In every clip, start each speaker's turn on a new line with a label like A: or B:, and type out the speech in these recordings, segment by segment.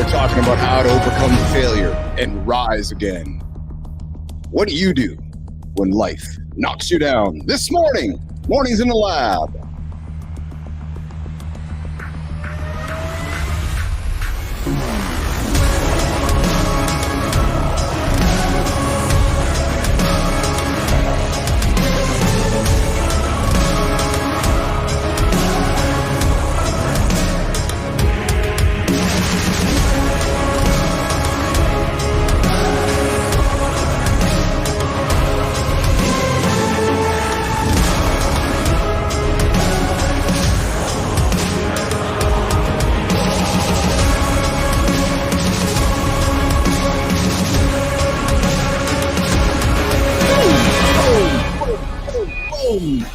A: talking about how to overcome failure and rise again. What do you do when life knocks you down? This morning, Mornings in the Lab.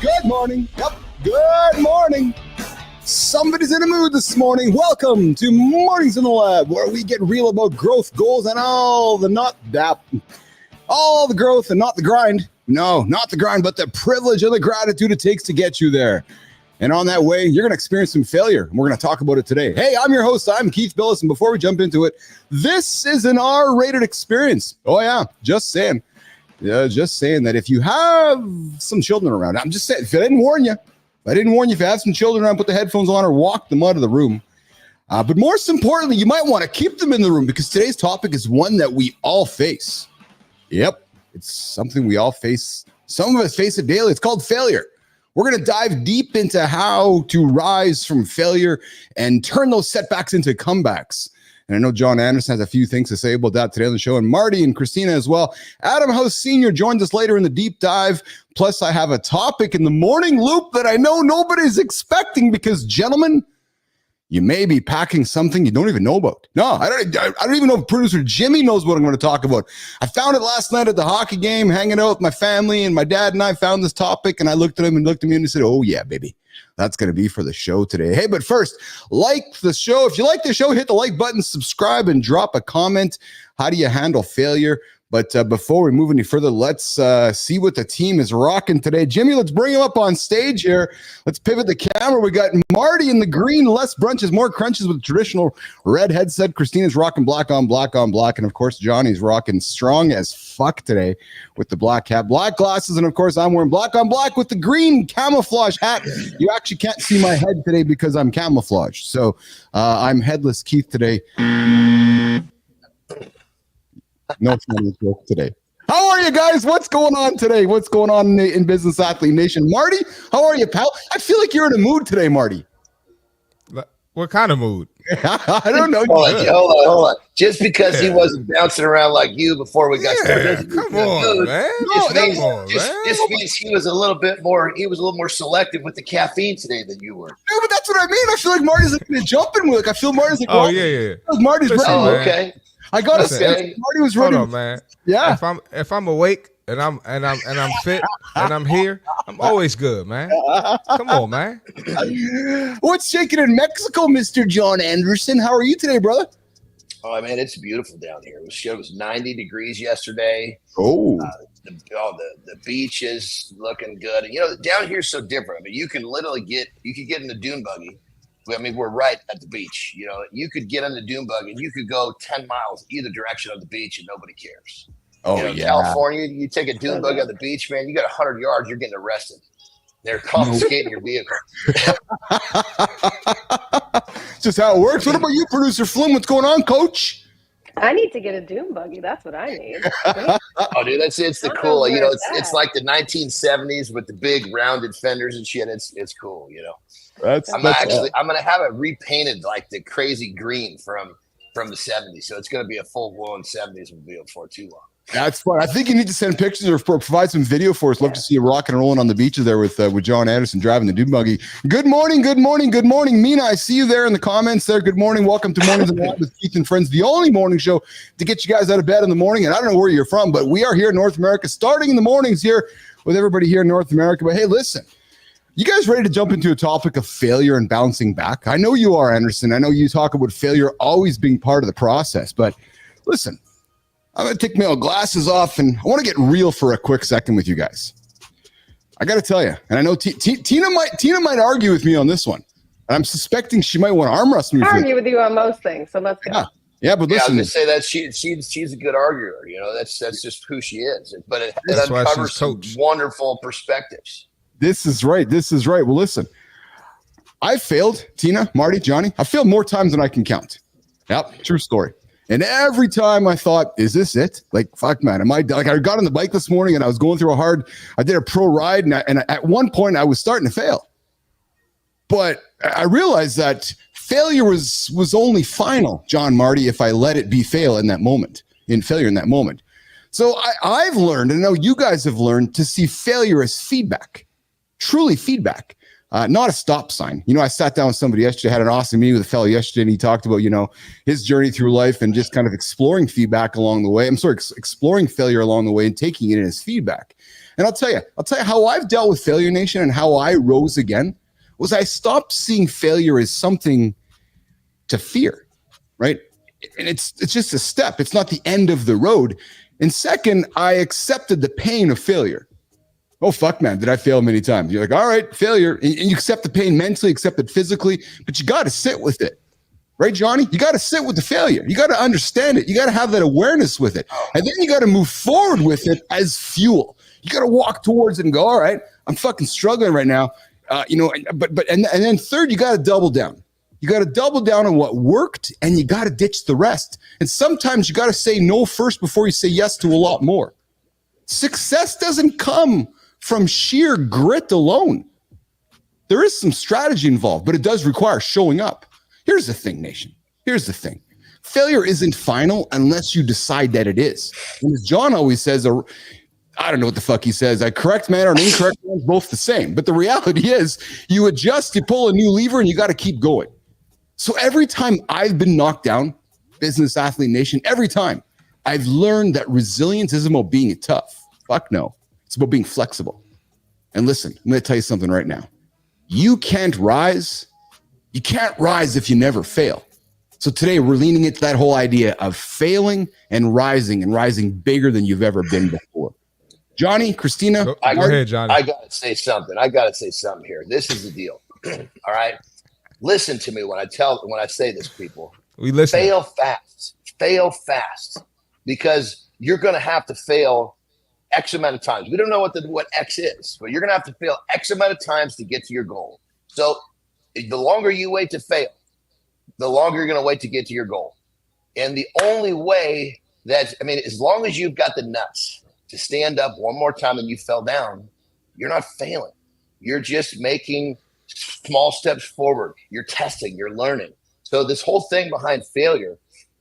A: Good morning. Yep. Good morning. Somebody's in the mood this morning. Welcome to Mornings in the Lab, where we get real about growth, goals, and all the growth and not the grind. No, not the grind, but the privilege and the gratitude it takes to get you there. And on that way, you're going to experience some failure. And we're going to talk about it today. Hey, I'm your host. I'm Keith Bilous. And before we jump into it, this is an R-rated experience. Oh, yeah. Just saying. Yeah, just saying that if you have some children around, I'm just saying, if I didn't warn you, if you have some children around, put the headphones on or walk them out of the room. But most importantly, you might want to keep them in the room because today's topic is one that we all face. Yep, it's something we all face. Some of us face it daily. It's called failure. We're going to dive deep into how to rise from failure and turn those setbacks into comebacks. And I know Jon Andersen has a few things to say about that today on the show, and Marty and Kristina as well. Adam House Sr. joins us later in the deep dive. Plus, I have a topic in the morning loop that I know nobody's expecting because, gentlemen, you may be packing something you don't even know about. No, I don't even know if producer Jimmy knows what I'm going to talk about. I found it last night at the hockey game, hanging out with my family, and my dad and I found this topic, and I looked at him and looked at me and he said, "Oh, yeah, baby. That's going to be for the show today." Hey, but first, like the show. If you like the show, hit the like button, subscribe, and drop a comment. How do you handle failure? But before we move any further, let's see what the team is rocking today. Jimmy, let's bring him up on stage here. Let's pivot the camera. We got Marty in the green, less brunches, more crunches with the traditional red headset. Kristina's rocking black on black on black. And, of course, Johnny's rocking strong as fuck today with the black hat, black glasses. And, of course, I'm wearing black on black with the green camouflage hat. You actually can't see my head today because I'm camouflaged. So I'm headless Keith today. No funny joke today. How are you guys? What's going on today? What's going on in Business Athlete Nation? Marty, how are you, pal? I feel like you're in a mood today, Marty.
B: What kind of mood?
A: I don't know.
C: Hold on. Just because he wasn't bouncing around like you before we got started.
B: Come on, man.
C: This means he was a little more selective with the caffeine today than you were.
A: No, but that's what I mean. I feel like Marty's like going to jump in with. I feel Marty's like,
B: yeah.
A: Marty's ready.
C: Oh, okay.
A: I gotta say, Marty was ready.
B: Hold on, man.
A: Yeah.
B: If I'm awake and I'm fit and I'm here, I'm always good, man. Come on, man.
A: What's shaking in Mexico, Mr. Jon Andersen? How are you today, brother?
C: Oh man, it's beautiful down here. It was 90 degrees yesterday.
A: Oh.
C: The beach is looking good, and down here is so different. I mean, you can get in the dune buggy. I mean, we're right at the beach. You could get on the dune buggy and you could go 10 miles either direction of the beach and nobody cares.
A: Oh, yeah.
C: California, you take a dune buggy on the beach, man, you got 100 yards, you're getting arrested. They're confiscating your vehicle.
A: Just how it works. What about you, producer Flynn? What's going on, coach?
D: I need to get a dune buggy. That's what I need.
C: Oh, dude, it's the cool. It's like the 1970s with the big rounded fenders and shit. It's cool. I'm gonna have it repainted like the crazy green from the 70s. So it's gonna be a full blown 70s mobile before too long.
A: That's fun. I think you need to send pictures or provide some video for us. Love to see you rocking and rolling on the beaches there with Jon Andersen driving the dune buggy. Good morning. Mina, I see you there in the comments there. Good morning. Welcome to Mornings in the Lab with Keith and Friends, the only morning show to get you guys out of bed in the morning. And I don't know where you're from, but we are here in North America, starting in the mornings here with everybody here in North America. But hey, listen, you guys ready to jump into a topic of failure and bouncing back? I know you are, Andersen. I know you talk about failure always being part of the process, but listen, I'm going to take my old glasses off, and I want to get real for a quick second with you guys. I got to tell you, and I know Tina might argue with me on this one, and I'm suspecting she might want to arm wrestle me.
D: I argue with you on most things, so let's go.
A: Yeah, but listen,
C: I was gonna say that she's a good arguer. You know, that's just who she is. But it uncovers some wonderful perspectives.
A: This is right. Well, listen, I failed, Tina, Marty, Johnny. I failed more times than I can count. Yep, true story. And every time I thought, is this it? Like, fuck, man, am I like? I got on the bike this morning and I was going through I did a pro ride, and at one point I was starting to fail. But I realized that failure was only final, John Marty, if I let it be failure in that moment. So I've learned, and I know you guys have learned, to see failure as feedback, truly feedback. Not a stop sign. You know, I sat down with somebody yesterday, had an awesome meeting with a fellow yesterday, and he talked about, you know, his journey through life and just kind of exploring feedback along the way. Exploring failure along the way and taking it in as feedback. And I'll tell you how I've dealt with Failure Nation and how I rose again was I stopped seeing failure as something to fear, right? And it's just a step. It's not the end of the road. And second, I accepted the pain of failure. Oh, fuck, man, did I fail many times? You're like, all right, failure. And you accept the pain mentally, accept it physically, but you got to sit with it. Right, Johnny? You got to sit with the failure. You got to understand it. You got to have that awareness with it. And then you got to move forward with it as fuel. You got to walk towards it and go, all right, I'm fucking struggling right now. And then third, you got to double down. You got to double down on what worked, and you got to ditch the rest. And sometimes you got to say no first before you say yes to a lot more. Success doesn't come from sheer grit alone. There is some strategy involved, but it does require showing up. Here's the thing, nation. Here's the thing. Failure isn't final unless you decide that it is. And as John always says, I don't know what the fuck he says, a correct man or an incorrect man is both the same. But the reality is you adjust, you pull a new lever, and you got to keep going. So every time I've been knocked down, Business Athlete Nation, every time I've learned that resilience isn't about being tough. Fuck no. It's about being flexible. And listen, I'm going to tell you something right now. You can't rise if you never fail. So today we're leaning into that whole idea of failing and rising bigger than you've ever been before. Johnny, Kristina.
B: Go ahead, Johnny.
C: I got to say something here. This is the deal. All right. Listen to me when I say this, people.
B: We listen.
C: Fail fast, because you're going to have to fail X amount of times. We don't know what X is, but you're going to have to fail X amount of times to get to your goal. So the longer you wait to fail, the longer you're going to wait to get to your goal. And the only way as long as you've got the nuts to stand up one more time and you fell down, you're not failing. You're just making small steps forward. You're testing, you're learning. So this whole thing behind failure,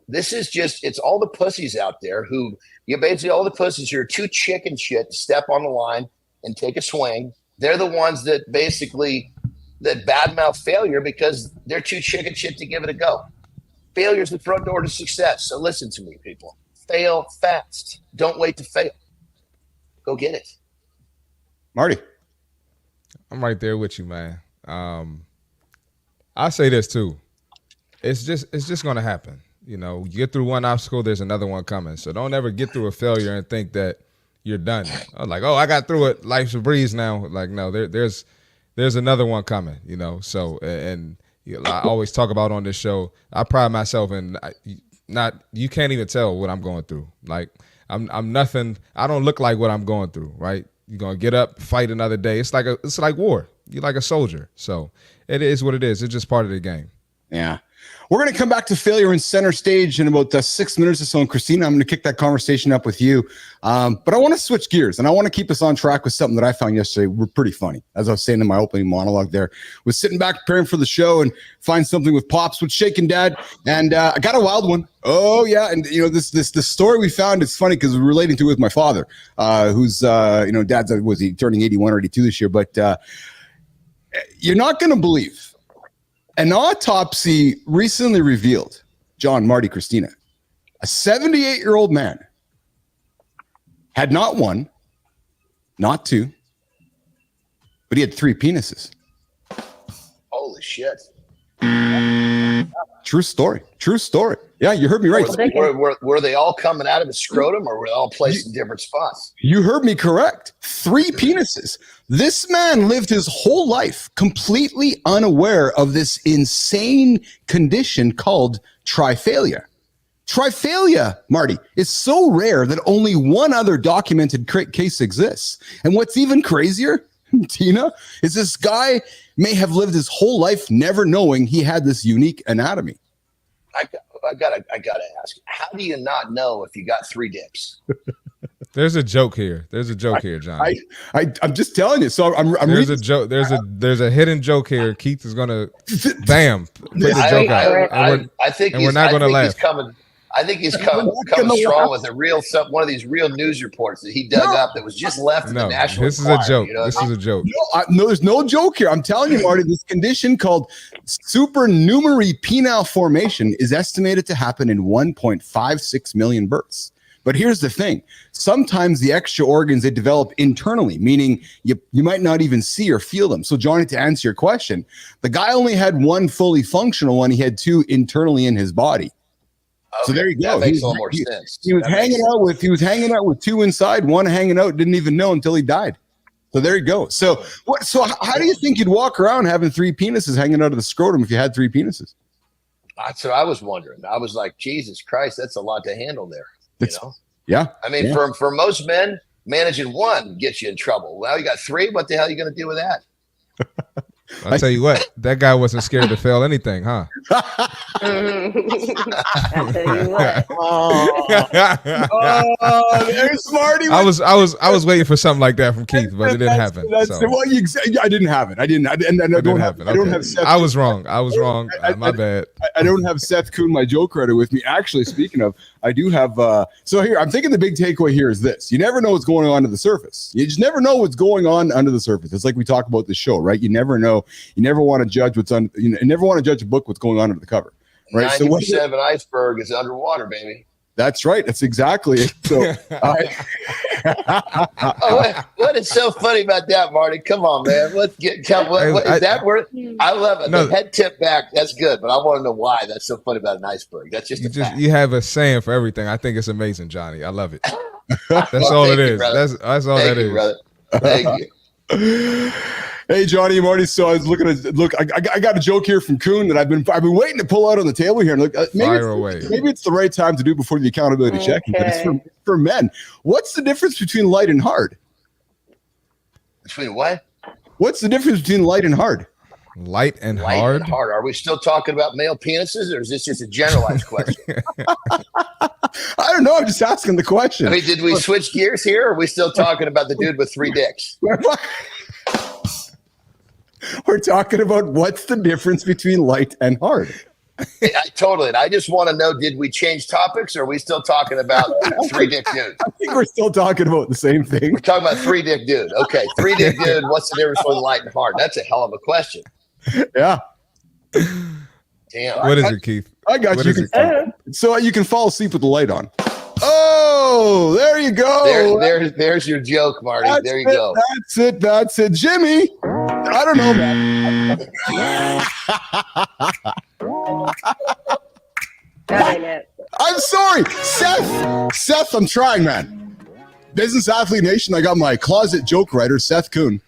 C: it's all the pussies out there who, basically all the pussies who are too chicken shit to step on the line and take a swing. They're the ones that badmouth failure because they're too chicken shit to give it a go. Failure's the front door to success. So listen to me, people. Fail fast. Don't wait to fail. Go get it.
A: Marty.
B: I'm right there with you, man. I say this too. It's just going to happen. You know, you get through one obstacle, there's another one coming. So don't ever get through a failure and think that you're done. I got through it. Life's a breeze now. Like, no, there's another one coming, you know? So, and I always talk about on this show, I pride myself in you can't even tell what I'm going through. Like I'm nothing. I don't look like what I'm going through. Right. You're going to get up, fight another day. It's like war. You're like a soldier. So it is what it is. It's just part of the game.
A: Yeah. We're going to come back to failure in center stage in about 6 minutes or so. And Kristina, I'm going to kick that conversation up with you. But I want to switch gears, and I want to keep us on track with something that I found yesterday were pretty funny. As I was saying in my opening monologue there, was sitting back preparing for the show and find something with Pops with Shaken Dad. And I got a wild one. Oh, yeah. And, the story we found is funny because we're relating to it with my father, who's, Dad's, was he turning 81 or 82 this year? But you're not going to believe. An autopsy recently revealed, John, Marty, Kristina, a 78-year-old man had not one, not two, but he had 3 penises.
C: Holy shit.
A: True story. Yeah, you heard me right.
C: Were they all coming out of his scrotum, or were they all placed in different spots?
A: You heard me correct. 3 penises. This man lived his whole life completely unaware of this insane condition called triphalia. Triphalia, Marty, is so rare that only one other documented case exists. And what's even crazier, Tina, is this guy may have lived his whole life never knowing he had this unique anatomy.
C: I gotta ask, how do you not know if you got 3 dicks?
B: There's a joke here. There's a joke here, John.
A: I'm just telling you. So I'm
B: there's a joke. There's a hidden joke here. Keith is gonna bam put the joke out.
C: I think
B: we're not gonna laugh.
C: I think he's coming strong with one of these real news reports that he dug up that was just left in the National
B: This
C: Enquirer,
B: is a joke.
C: You know
B: this is a joke.
A: No, there's no joke here. I'm telling you, Marty, this condition called supernumerary penile formation is estimated to happen in 1.56 million births. But here's the thing. Sometimes the extra organs, they develop internally, meaning you might not even see or feel them. So, Johnny, to answer your question, the guy only had one fully functional one. He had 2 internally in his body.
C: Okay,
A: so there you go.
C: That makes a little more sense.
A: He was hanging out with 2 inside, one hanging out, didn't even know until he died. So there you go. So how do you think you'd walk around having 3 penises hanging out of the scrotum if you had 3 penises?
C: That's what I was wondering. I was like, Jesus Christ, that's a lot to handle there. You know?
A: Yeah.
C: I mean, for most men, managing 1 gets you in trouble. Well, you got 3. What the hell are you going to do with that?
B: I'll tell you what, that guy wasn't scared to fail anything, huh?
D: I'll tell you what.
A: There's Marty.
B: I was waiting for something like that from Keith, but it didn't happen.
A: I didn't have it. I don't have Seth.
B: I was wrong. My bad.
A: I don't have Seth Kuhn, my joke writer, with me. Actually, speaking of, I do have. So here, I'm thinking the big takeaway here is this: you never know what's going on under the surface. You just never know what's going on under the surface. It's like we talk about the show, right? You never know. You never want to judge what's on. You never want to judge a book what's going on under the cover, right?
C: 90% of an iceberg is underwater, baby.
A: That's right. That's exactly it. So,
C: what is so funny about that, Marty? Come on, man. What is that worth? I love it.
B: No,
C: the head tip back, that's good, but I want to know why that's so funny about an iceberg. That's
B: you have a saying for everything. I think it's amazing, Johnny. I love it. That's all it is. That's all that is.
C: Brother. Thank you.
A: Hey, Johnny and Marty. So I was I got a joke here from Kuhn that I've been waiting to pull out on the table here. And maybe it's the right time to do before the accountability checking, but it's for men. What's the difference between light and hard?
C: Between what?
A: What's the difference between light and hard?
B: Light and hard?
C: Are we still talking about male penises, or is this just a generalized question?
A: I don't know. I'm just asking the question.
C: I mean, did we switch gears here, or are we still talking about the dude with 3 dicks?
A: We're talking about what's the difference between light and hard.
C: Totally. And I just want to know, did we change topics, or are we still talking about 3 dick dude?
A: I think we're still talking about the same thing.
C: We're talking about 3 dick dude. Okay, 3 dick dude, what's the difference between light and hard? That's a hell of a question.
A: Yeah.
C: Damn.
B: What is it, Keith?
A: I got
B: what
A: you. So you can fall asleep with the light on. Oh, there you go.
C: There's your joke, Marty. There you go.
A: That's it. Jimmy, I don't know, man. I'm sorry. Seth, I'm trying, man. Business Athlete Nation, I got my closet joke writer, Seth Kuhn.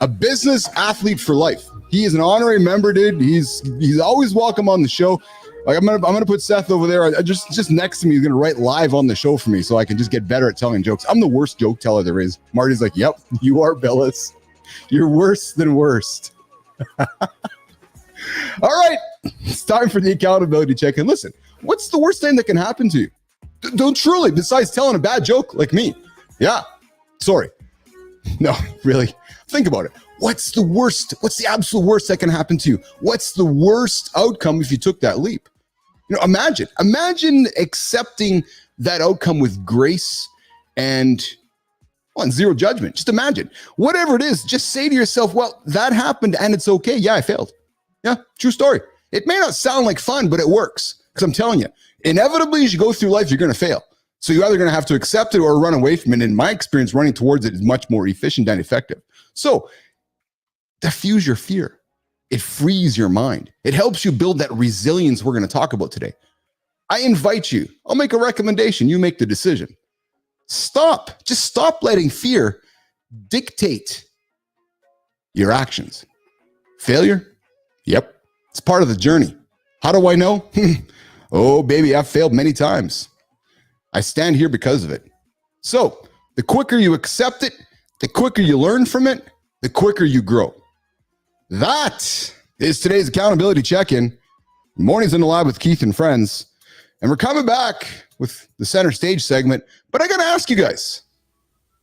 A: A business athlete for life. He is an honorary member, dude. He's always welcome on the show. Like I'm gonna put Seth over there. Just next to me. He's gonna write live on the show for me, so I can just get better at telling jokes. I'm the worst joke teller there is. Marty's like, "Yep, you are, Bilous. You're worse than worst." All right, it's time for the accountability check. And listen, what's the worst thing that can happen to you? Don't truly, besides telling a bad joke like me. Yeah, sorry. No, really. Think about it. What's the worst? What's the absolute worst that can happen to you? What's the worst outcome if you took that leap? Imagine accepting that outcome with grace and zero judgment. Just imagine. Whatever it is, just say to yourself, well, that happened and it's okay. Yeah, I failed. Yeah, true story. It may not sound like fun, but it works. Because I'm telling you, inevitably, as you go through life, you're going to fail. So you're either going to have to accept it or run away from it. In my experience, running towards it is much more efficient and effective. So diffuse your fear. It frees your mind. It helps you build that resilience we're going to talk about today. I invite you. I'll make a recommendation. You make the decision. Just stop letting fear dictate your actions. Failure? Yep. It's part of the journey. How do I know? Oh, baby, I've failed many times. I stand here because of it. So the quicker you accept it, the quicker you learn from it, the quicker you grow. That is today's accountability check-in. Mornings in the lab with Keith and friends. And we're coming back with the center stage segment. But I got to ask you guys,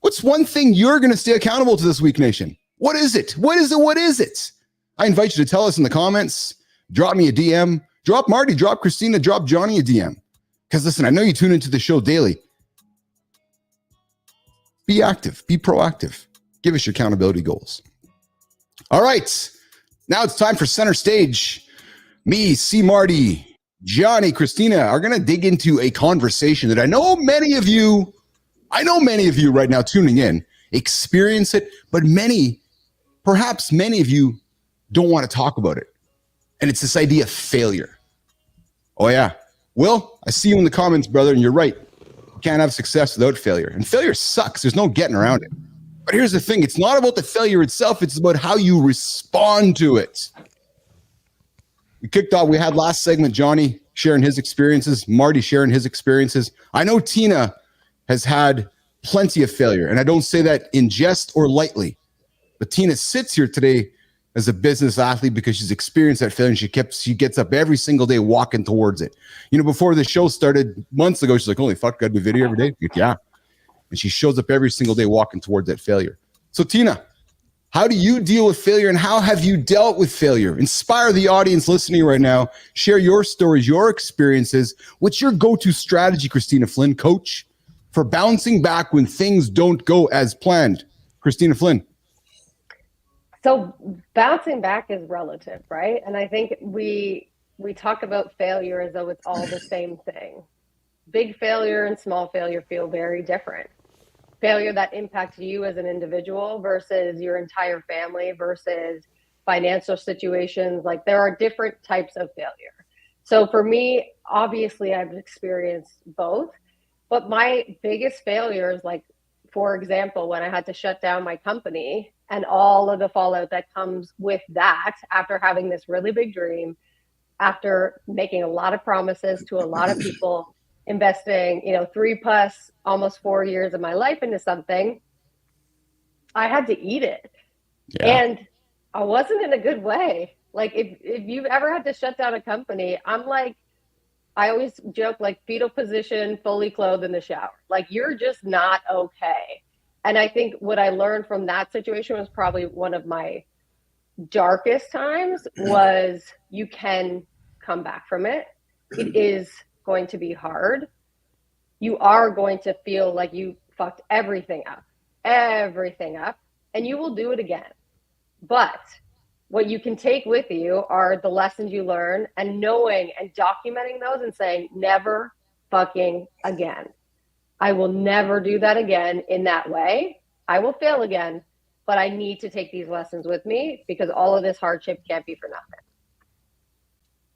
A: what's one thing you're going to stay accountable to this week, Nation? What is it? What is it? What is it? I invite you to tell us in the comments. Drop me a DM. Drop Marty, drop Kristina, drop Johnny a DM. Because listen, I know you tune into the show daily. Be active. Be proactive. Give us your accountability goals. All right. Now it's time for center stage. Me, C. Marty, Johnny, Kristina are going to dig into a conversation that I know many of you right now tuning in experience it, but perhaps many of you don't want to talk about it. And it's this idea of failure. Oh yeah. Will, I see you in the comments, brother, and you're right. You can't have success without failure. And failure sucks. There's no getting around it. But here's the thing. It's not about the failure itself. It's about how you respond to it. We kicked off. We had last segment, Johnny sharing his experiences, Marty sharing his experiences. I know Tina has had plenty of failure, and I don't say that in jest or lightly. But Tina sits here today as a business athlete because she's experienced that failure, and she gets up every single day walking towards it. You know, before the show started months ago, she's like, holy fuck, gotta do video every day? Yeah. And she shows up every single day walking towards that failure. So Tina, how do you deal with failure, and how have you dealt with failure? Inspire the audience listening right now. Share your stories, your experiences. What's your go-to strategy, Kristina Flynn, coach, for bouncing back when things don't go as planned? Kristina Flynn.
D: So bouncing back is relative, right? And I think we talk about failure as though it's all the same thing. Big failure and small failure feel very different. Failure that impacts you as an individual versus your entire family versus financial situations. Like, there are different types of failure. So for me, obviously I've experienced both, but my biggest failures, like, for example, when I had to shut down my company and all of the fallout that comes with that, after having this really big dream, after making a lot of promises to a lot of people, investing, 3+ almost 4 years of my life into something, I had to eat it. Yeah. And I wasn't in a good way. Like, if you've ever had to shut down a company, I'm like, I always joke, like, fetal position, fully clothed in the shower. Like, you're just not okay. And I think what I learned from that situation was probably one of my darkest times was you can come back from it. It is going to be hard. You are going to feel like you fucked everything up, and you will do it again. But what you can take with you are the lessons you learn, and knowing and documenting those and saying, never fucking again. I will never do that again in that way. I will fail again, but I need to take these lessons with me because all of this hardship can't be for nothing.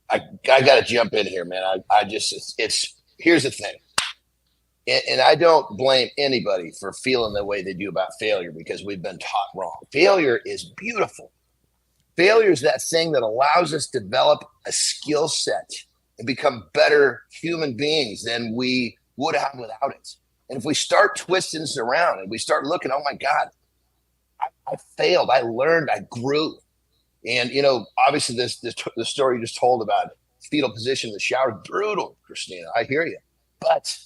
C: I got to jump in here, man. Here's the thing. And I don't blame anybody for feeling the way they do about failure because we've been taught wrong. Failure is beautiful. Failure is that thing that allows us to develop a skill set and become better human beings than we would have without it. And if we start twisting this around and we start looking, oh my God, I failed, I learned, I grew. And, obviously the story you just told about fetal position in the shower, brutal, Kristina, I hear you. But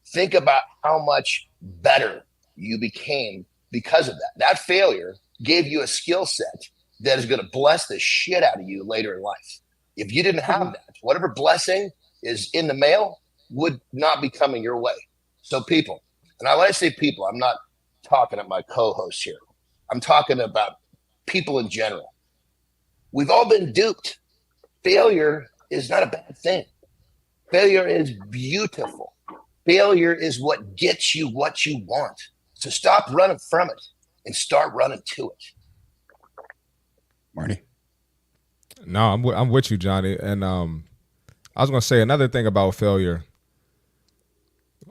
C: think about how much better you became because of that. That failure gave you a skill set that is going to bless the shit out of you later in life. If you didn't have that, whatever blessing is in the mail would not be coming your way. So people, and when I say people, I'm not talking at my co-host here. I'm talking about people in general. We've all been duped. Failure is not a bad thing. Failure is beautiful. Failure is what gets you what you want. So stop running from it and start running to it.
A: Marty?
B: No, I'm with you, Johnny. And I was going to say another thing about failure.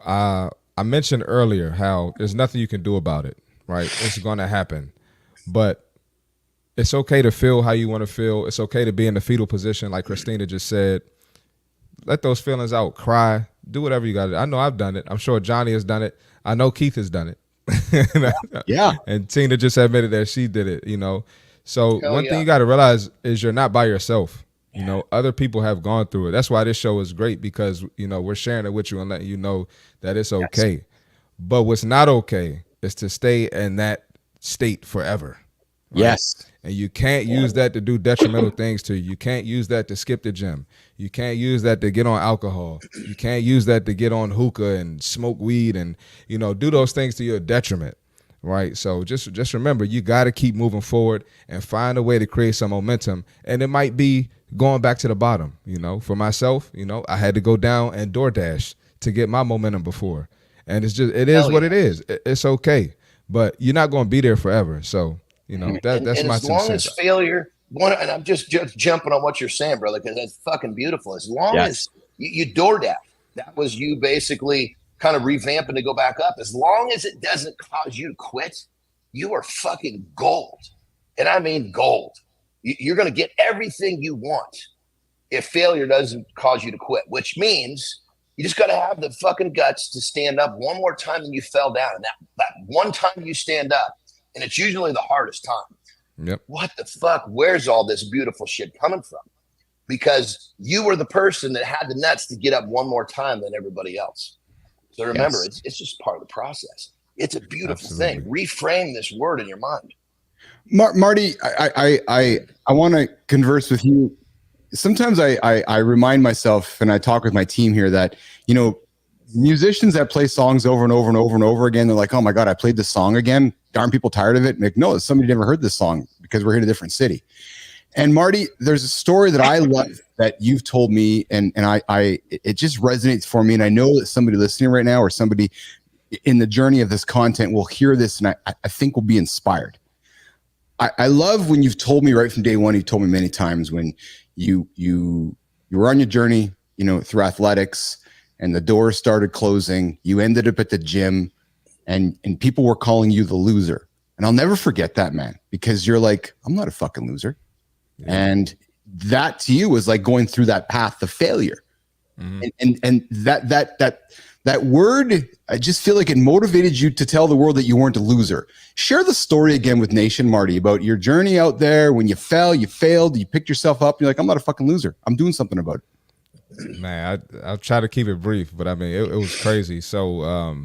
B: I mentioned earlier how there's nothing you can do about it, right? It's going to happen. But it's okay to feel how you want to feel. It's okay to be in the fetal position, like Kristina just said. let those feelings out. Cry. Do whatever you got to do. I know I've done it. I'm sure Johnny has done it. I know Keith has done it.
A: Yeah.
B: And Tina just admitted that she did it, So one thing you got to realize is you're not by yourself. Other people have gone through it. That's why this show is great because, we're sharing it with you and letting you know that it's okay. Yes. But what's not okay is to stay in that state forever. Right? Yes. And you can't use that to do detrimental things to you. You can't use that to skip the gym. You can't use that to get on alcohol. You can't use that to get on hookah and smoke weed and, do those things to your detriment. Right. So just remember, you got to keep moving forward and find a way to create some momentum. And it might be going back to the bottom. For myself, I had to go down and DoorDash to get my momentum before. And it is what it is. It's okay. But you're not going to be there forever. So, that's
C: and
B: my
C: as long as failure, and I'm just jumping on what you're saying, brother, because that's fucking beautiful. As long as you DoorDash, that was you basically kind of revamping to go back up. As long as it doesn't cause you to quit, you are fucking gold. And I mean gold. You're going to get everything you want if failure doesn't cause you to quit, which means you just got to have the fucking guts to stand up one more time than you fell down. And that one time you stand up, and it's usually the hardest time.
B: Yep.
C: What the fuck? Where's all this beautiful shit coming from? Because you were the person that had the nuts to get up one more time than everybody else. So remember, it's just part of the process. It's a beautiful thing. Reframe this word in your mind.
A: Marty, I want to converse with you. Sometimes I remind myself, and I talk with my team here, that musicians that play songs over and over and over and over again, they're like, oh my God, I played this song again. Aren't people tired of it? Like, no, somebody never heard this song because we're in a different city. And Marty, there's a story that I love that you've told me, and it just resonates for me. And I know that somebody listening right now or somebody in the journey of this content will hear this, and I think will be inspired. I love when you've told me right from day one. You've told me many times when you were on your journey, through athletics, and the doors started closing. You ended up at the gym, and people were calling you the loser. And I'll never forget that, man, because you're like, I'm not a fucking loser. Yeah. And that to you was like going through that path of failure. Mm-hmm. And that word, I just feel like it motivated you to tell the world that you weren't a loser. Share the story again with Nation, Marty, about your journey out there. When you fell, you failed, you picked yourself up. You're like, I'm not a fucking loser. I'm doing something about it.
B: Man, I'll try to keep it brief, but I mean, it was crazy. So,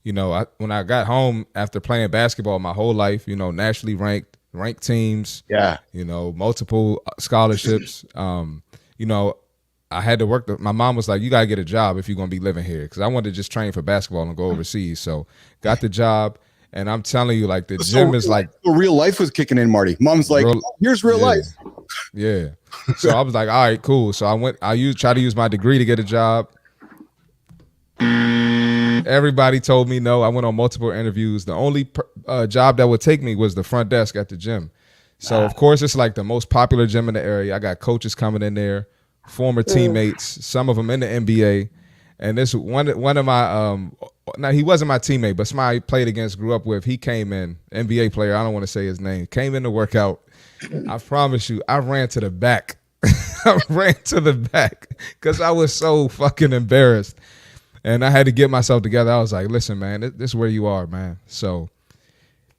B: when I got home after playing basketball my whole life, nationally ranked teams, multiple scholarships, I had to work. My mom was like, you got to get a job if you're going to be living here. Because I wanted to just train for basketball and go overseas. So got the job. And I'm telling you, like, the gym is like.
A: Real life was kicking in, Marty. Mom's like, here's real life.
B: Yeah. So I was like, all right, cool. So I tried to use my degree to get a job. Everybody told me no. I went on multiple interviews. The only job that would take me was the front desk at the gym. So, of course, it's like the most popular gym in the area. I got coaches coming in there, former teammates, some of them in the NBA. And this one of my now he wasn't my teammate, but somebody I played against, grew up with, he came in, NBA player, I don't want to say his name, came in to work out. I promise you, I ran to the back. I ran to the back because I was so fucking embarrassed. And I had to get myself together. I was like, listen, man, this is where you are, man. So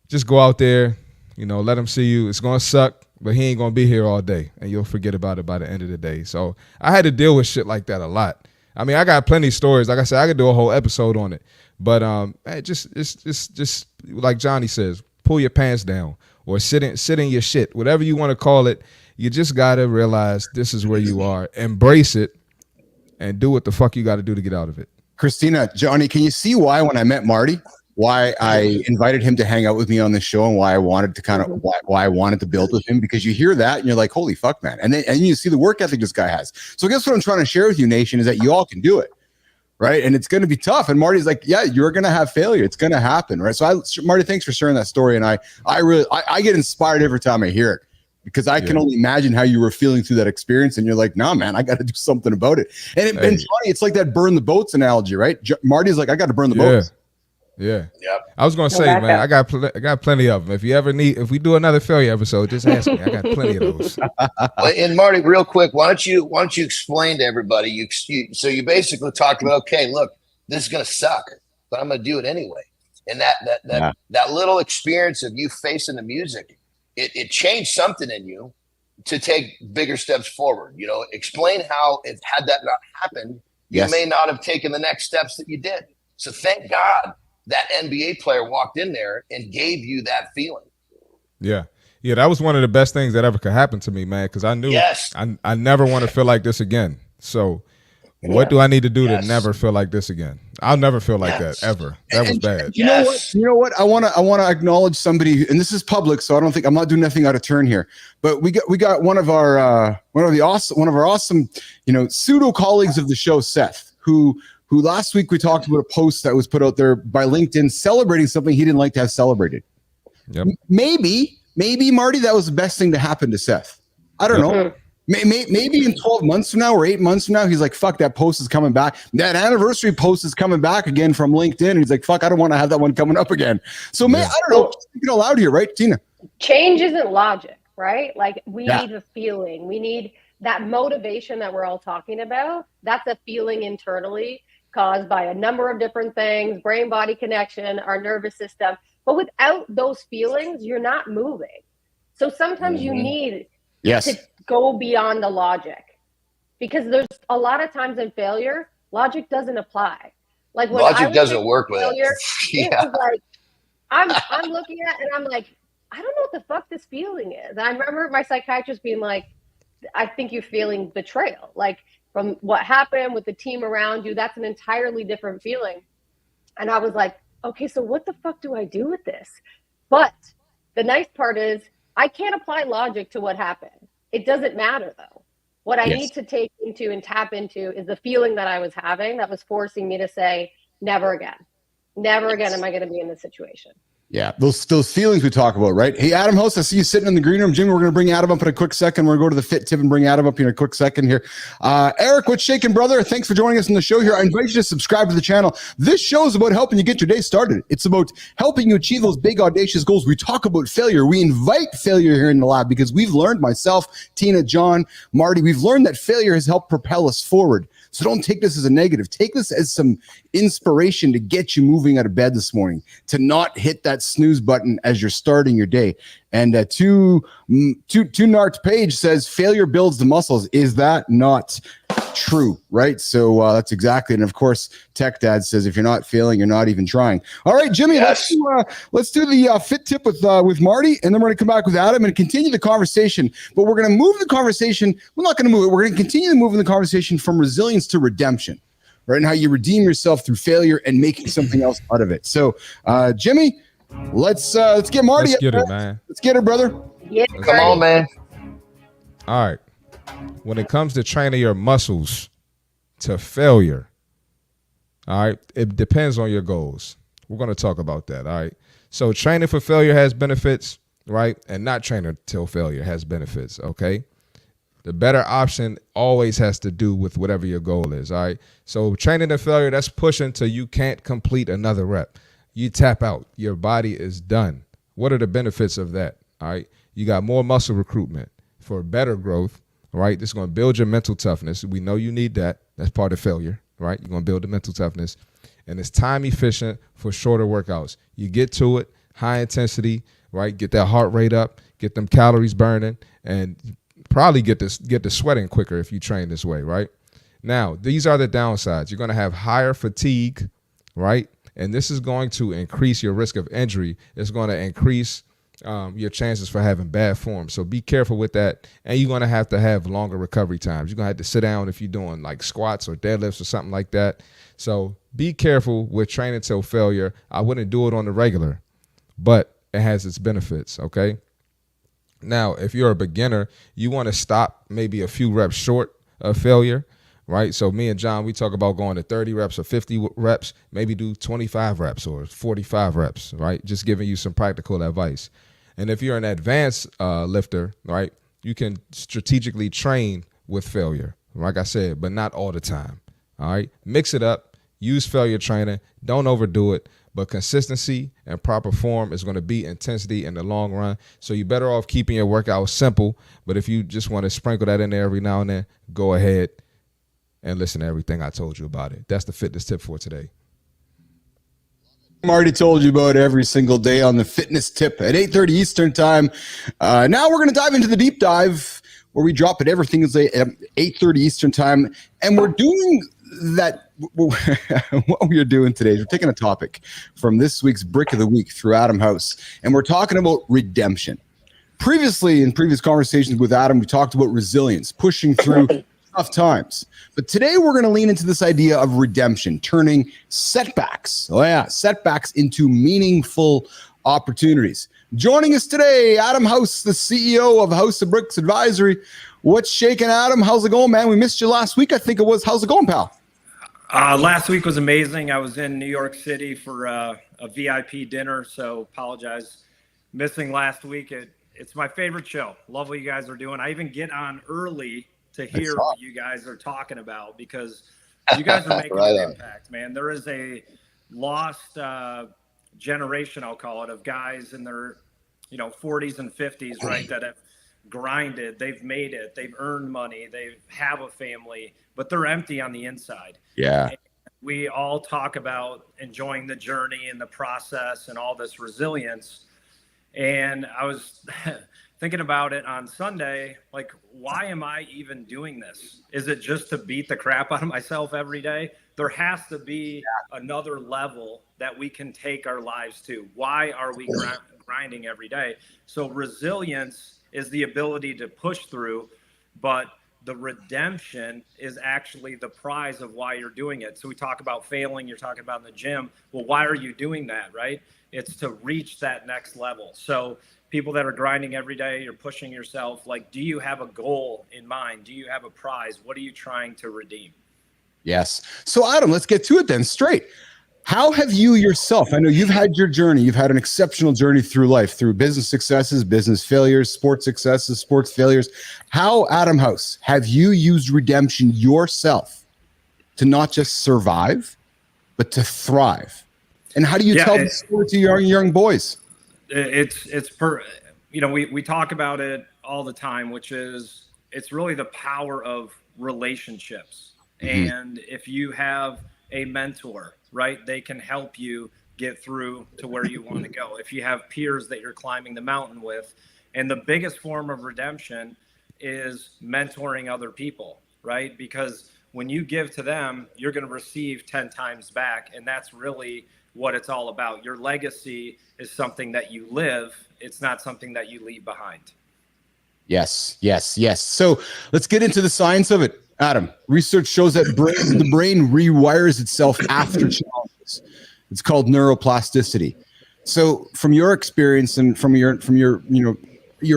B: just go out there, let him see you. It's going to suck, but he ain't going to be here all day. And you'll forget about it by the end of the day. So I had to deal with shit like that a lot. I mean, I got plenty of stories. Like I said, I could do a whole episode on it. But just like Johnny says, pull your pants down or sit in your shit, whatever you want to call it. You just got to realize this is where you are. Embrace it and do what the fuck you got to do to get out of it.
A: Kristina, Johnny, can you see why when I met Marty, why I invited him to hang out with me on the show and why I wanted to why I wanted to build with him? Because you hear that and you're like, holy fuck, man. And you see the work ethic this guy has. So guess what I'm trying to share with you, Nation, is that you all can do it, right? And it's going to be tough. And Marty's like, yeah, you're going to have failure. It's going to happen, right? So Marty, thanks for sharing that story. And I get inspired every time I hear it. Because I can only imagine how you were feeling through that experience. And you're like, nah, man, I got to do something about it. And Johnny, it's like that burn the boats analogy, right? Marty's like, I got to burn the boats.
B: Yeah.
C: Yep.
B: I was gonna say, man, I got plenty of them. If we do another failure episode, just ask me. I got plenty of those.
C: Well, and Marty, real quick, why don't you explain to everybody? So you basically talked about, okay, look, this is gonna suck, but I'm gonna do it anyway. And that little experience of you facing the music, it changed something in you to take bigger steps forward. You know, explain how if had that not happened, you may not have taken the next steps that you did. So thank God that NBA player walked in there and gave you that feeling.
B: Yeah. Yeah, that was one of the best things that ever could happen to me, man, because I knew I never want to feel like this again. So what do I need to do to never feel like this again? I'll never feel like that ever. That was bad.
A: You know what? I want to acknowledge somebody, and this is public, so I'm not doing nothing out of turn here. But we got one of our awesome, pseudo colleagues of the show, Seth, who last week we talked about a post that was put out there by LinkedIn celebrating something he didn't like to have celebrated.
B: Yep.
A: Maybe Marty, that was the best thing to happen to Seth. I don't know. Maybe in 12 months from now or 8 months from now, he's like, fuck, that post is coming back. That anniversary post is coming back again from LinkedIn. And he's like, fuck, I don't want to have that one coming up again. So, I don't know. Just thinking aloud here, right, Tina?
D: Change isn't logic, right? Like we need a feeling. We need that motivation that we're all talking about. That's a feeling internally caused by a number of different things, brain-body connection, our nervous system. But without those feelings, you're not moving. So sometimes you need to go beyond the logic, because there's a lot of times in failure, logic doesn't apply. Like when
C: logic doesn't work with
D: failure, it was like I'm looking at it and I'm like, I don't know what the fuck this feeling is. And I remember my psychiatrist being like, I think you're feeling betrayal. Like from what happened with the team around you, that's an entirely different feeling. And I was like, okay, so what the fuck do I do with this? But the nice part is I can't apply logic to what happened. It doesn't matter though. What I need to take into and tap into is the feeling that I was having that was forcing me to say, never again. Never again am I going to be in this situation.
A: Yeah, those feelings we talk about, right? Hey, Adam Host, I see you sitting in the green room. Jimmy, we're going to bring Adam up in a quick second. We're going to go to the fit tip and bring Adam up in a quick second here. Eric, what's shaking, brother? Thanks for joining us on the show here. I invite you to subscribe to the channel. This show is about helping you get your day started. It's about helping you achieve those big, audacious goals. We talk about failure. We invite failure here in the lab because we've learned, myself, Tina, John, Marty, we've learned that failure has helped propel us forward. So don't take this as a negative. Take this as some inspiration to get you moving out of bed this morning, to not hit that snooze button as you're starting your day. And two Nart Page says failure builds the muscles. Is that not true? Right. So that's exactly. And of course, Tech Dad says if you're not failing, you're not even trying. All right, Jimmy, let's do the fit tip with Marty, and then we're going to come back with Adam and continue the conversation. But we're going to move the conversation. We're not going to move it. We're going to continue moving the conversation from resilience to redemption, right? And how you redeem yourself through failure and making something else out of it. So, Jimmy, let's get Marty.
B: Let's get it, man.
A: Let's get it, brother.
D: Yeah,
C: come on, man.
B: All right. When it comes to training your muscles to failure, all right, it depends on your goals. We're going to talk about that, all right? So training for failure has benefits, right? And not training till failure has benefits, okay? The better option always has to do with whatever your goal is, all right? So training to failure, that's pushing till you can't complete another rep. You tap out. Your body is done. What are the benefits of that, all right? You got more muscle recruitment for better growth. All right, this is going to build your mental toughness. We know you need that. That's part of failure, right? You're going to build the mental toughness. And it's time efficient for shorter workouts. You get to it, high intensity, right? Get that heart rate up, get them calories burning, and probably get the sweating quicker if you train this way, right? Now, these are the downsides. You're going to have higher fatigue, right? And this is going to increase your risk of injury. It's going to increase your chances for having bad form. So be careful with that. And you're going to have longer recovery times. You're going to have to sit down if you're doing like squats or deadlifts or something like that. So be careful with training till failure. I wouldn't do it on the regular, but it has its benefits, okay? Now, if you're a beginner, you want to stop maybe a few reps short of failure, right? So me and John, we talk about going to 30 reps or 50 reps, maybe do 25 reps or 45 reps, right? Just giving you some practical advice. And if you're an advanced lifter, right, you can strategically train with failure, like I said, but not all the time, all right? Mix it up, use failure training. Don't overdo it. But consistency and proper form is going to beat intensity in the long run. So you're better off keeping your workout simple. But if you just want to sprinkle that in there every now and then, go ahead and listen to everything I told you about it. That's the fitness tip for today.
A: Marty told you about every single day on the fitness tip at 8:30 Eastern time. Now we're going to dive into the deep dive where we drop it everything is at 8:30 Eastern time. And we're doing that. What we are doing today is we're taking a topic from this week's Brick of the Week through Adam House, and we're talking about redemption. Previously, in previous conversations with Adam, we talked about resilience, pushing through tough times. But today we're going to lean into this idea of redemption, turning setbacks into meaningful opportunities. Joining us today, Adam House, the CEO of House of Bricks Advisory. What's shaking, Adam? How's it going, man? We missed you last week, I think it was. How's it going, pal?
E: Last week was amazing. I was in New York City for a VIP dinner, so apologize missing last week. It's my favorite show. Love what you guys are doing. I even get on early to hear what you guys are talking about because you guys are making an impact, man. There is a lost generation, I'll call it, of guys in their 40s and 50s, right, that have grinded, they've made it, they've earned money, they have a family, but they're empty on the inside.
A: Yeah.
E: And we all talk about enjoying the journey and the process and all this resilience. And I was thinking about it on Sunday, like, why am I even doing this? Is it just to beat the crap out of myself every day? There has to be another level that we can take our lives to. Why are we grinding every day? So resilience is the ability to push through, but the redemption is actually the prize of why you're doing it. So we talk about failing, you're talking about in the gym. Well, why are you doing that, right? It's to reach that next level. So people that are grinding every day, you're pushing yourself, like, do you have a goal in mind? Do you have a prize? What are you trying to redeem?
A: Yes. So Adam, let's get to it then straight. How have you yourself, I know you've had your journey, you've had an exceptional journey through life, through business successes, business failures, sports successes, sports failures. How, Adam House, have you used redemption yourself to not just survive, but to thrive? And how do you tell the story to your young boys?
E: We talk about it all the time, which is, it's really the power of relationships. Mm-hmm. And if you have a mentor, right, they can help you get through to where you want to go. If you have peers that you're climbing the mountain with, and the biggest form of redemption is mentoring other people, right? Because when you give to them, you're going to receive 10 times back. And that's really what it's all about. Your legacy is something that you live. It's not something that you leave behind.
A: Yes. So let's get into the science of it. Adam, research shows that the brain rewires itself after challenges. It's called neuroplasticity. So from your experience and from your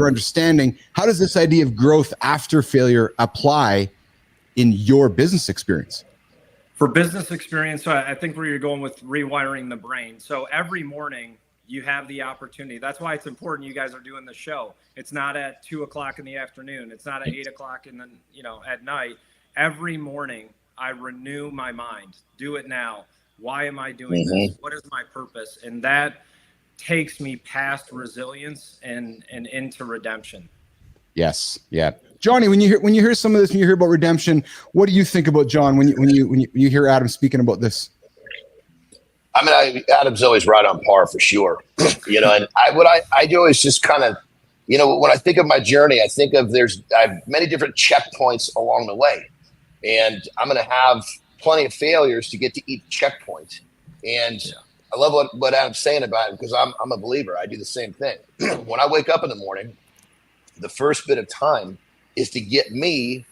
A: understanding, how does this idea of growth after failure apply in your business experience?
E: For business experience, I think where you're going with rewiring the brain. So every morning you have the opportunity. That's why it's important you guys are doing the show. It's not at 2:00 in the afternoon. It's not at 8:00 at night. Every morning I renew my mind. Do it now. Why am I doing this? What is my purpose? And that takes me past resilience and into redemption.
A: Yes. Yeah. Johnny, when you hear some of this, when you hear about redemption, what do you think about, John, when you hear Adam speaking about this?
C: I mean, Adam's always right on par for sure. And what I do is just kind of, when I think of my journey, I think of I have many different checkpoints along the way, and I'm going to have plenty of failures to get to each checkpoint. And I love what Adam's saying about it, because I'm a believer. I do the same thing. When I wake up in the morning, the first bit of time is to get me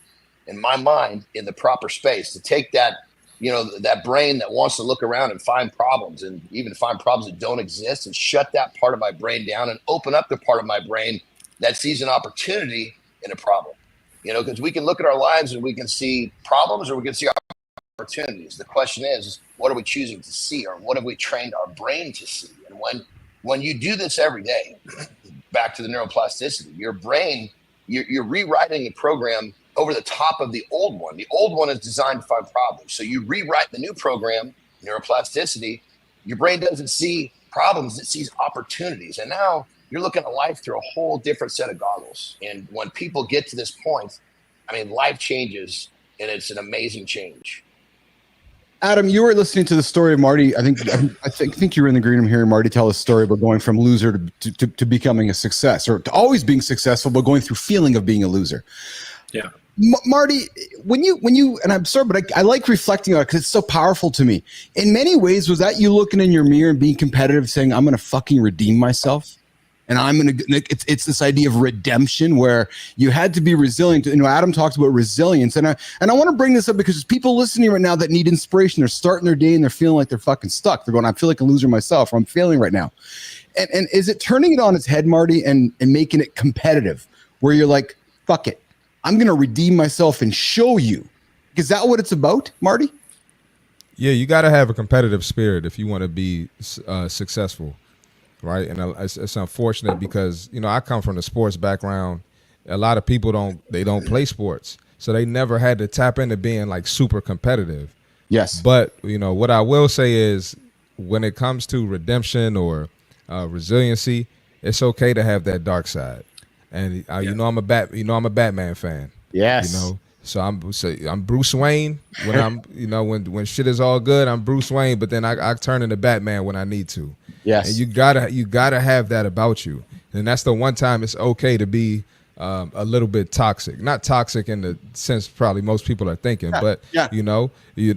C: and my mind in the proper space, to take that, that brain that wants to look around and find problems, and even find problems that don't exist, and shut that part of my brain down and open up the part of my brain that sees an opportunity in a problem. Because we can look at our lives and we can see problems or we can see opportunities. The question is, what are we choosing to see, or what have we trained our brain to see? And when you do this every day, back to the neuroplasticity, your brain, you're rewriting a program over the top of the old one. The old one is designed to find problems. So you rewrite the new program, neuroplasticity, your brain doesn't see problems, it sees opportunities. And now you're looking at life through a whole different set of goggles. And when people get to this point, I mean, life changes, and it's an amazing change.
A: Adam, you were listening to the story of Marty. I think you were in the green room hearing Marty tell a story about going from loser to becoming a success, or to always being successful, but going through feeling of being a loser.
E: Yeah.
A: Marty, when you, and I'm sorry, but I like reflecting on it because it's so powerful to me. In many ways, was that you looking in your mirror and being competitive, saying, I'm going to fucking redeem myself? And I'm going to, it's this idea of redemption where you had to be resilient. You know, Adam talks about resilience. And I want to bring this up because there's people listening right now that need inspiration. They're starting their day and they're feeling like they're fucking stuck. They're going, I feel like a loser myself, or I'm failing right now. And is it turning it on its head, Marty, and making it competitive where you're like, fuck it, I'm going to redeem myself and show you? Is that what it's about, Marty?
B: Yeah, you got to have a competitive spirit if you want to be successful. Right. And it's unfortunate because, you know, I come from the sports background. A lot of people don't play sports. So they never had to tap into being like super competitive.
A: Yes.
B: But, you know, what I will say is when it comes to redemption or resiliency, it's OK to have that dark side. And, you know, I'm a Batman fan.
A: Yes.
B: You know, so I'm Bruce Wayne when I'm, you know, when shit is all good, I'm Bruce Wayne. But then I turn into Batman when I need to.
A: Yes.
B: And you gotta have that about you. And that's the one time it's okay to be a little bit toxic. Not toxic in the sense probably most people are thinking, but you know,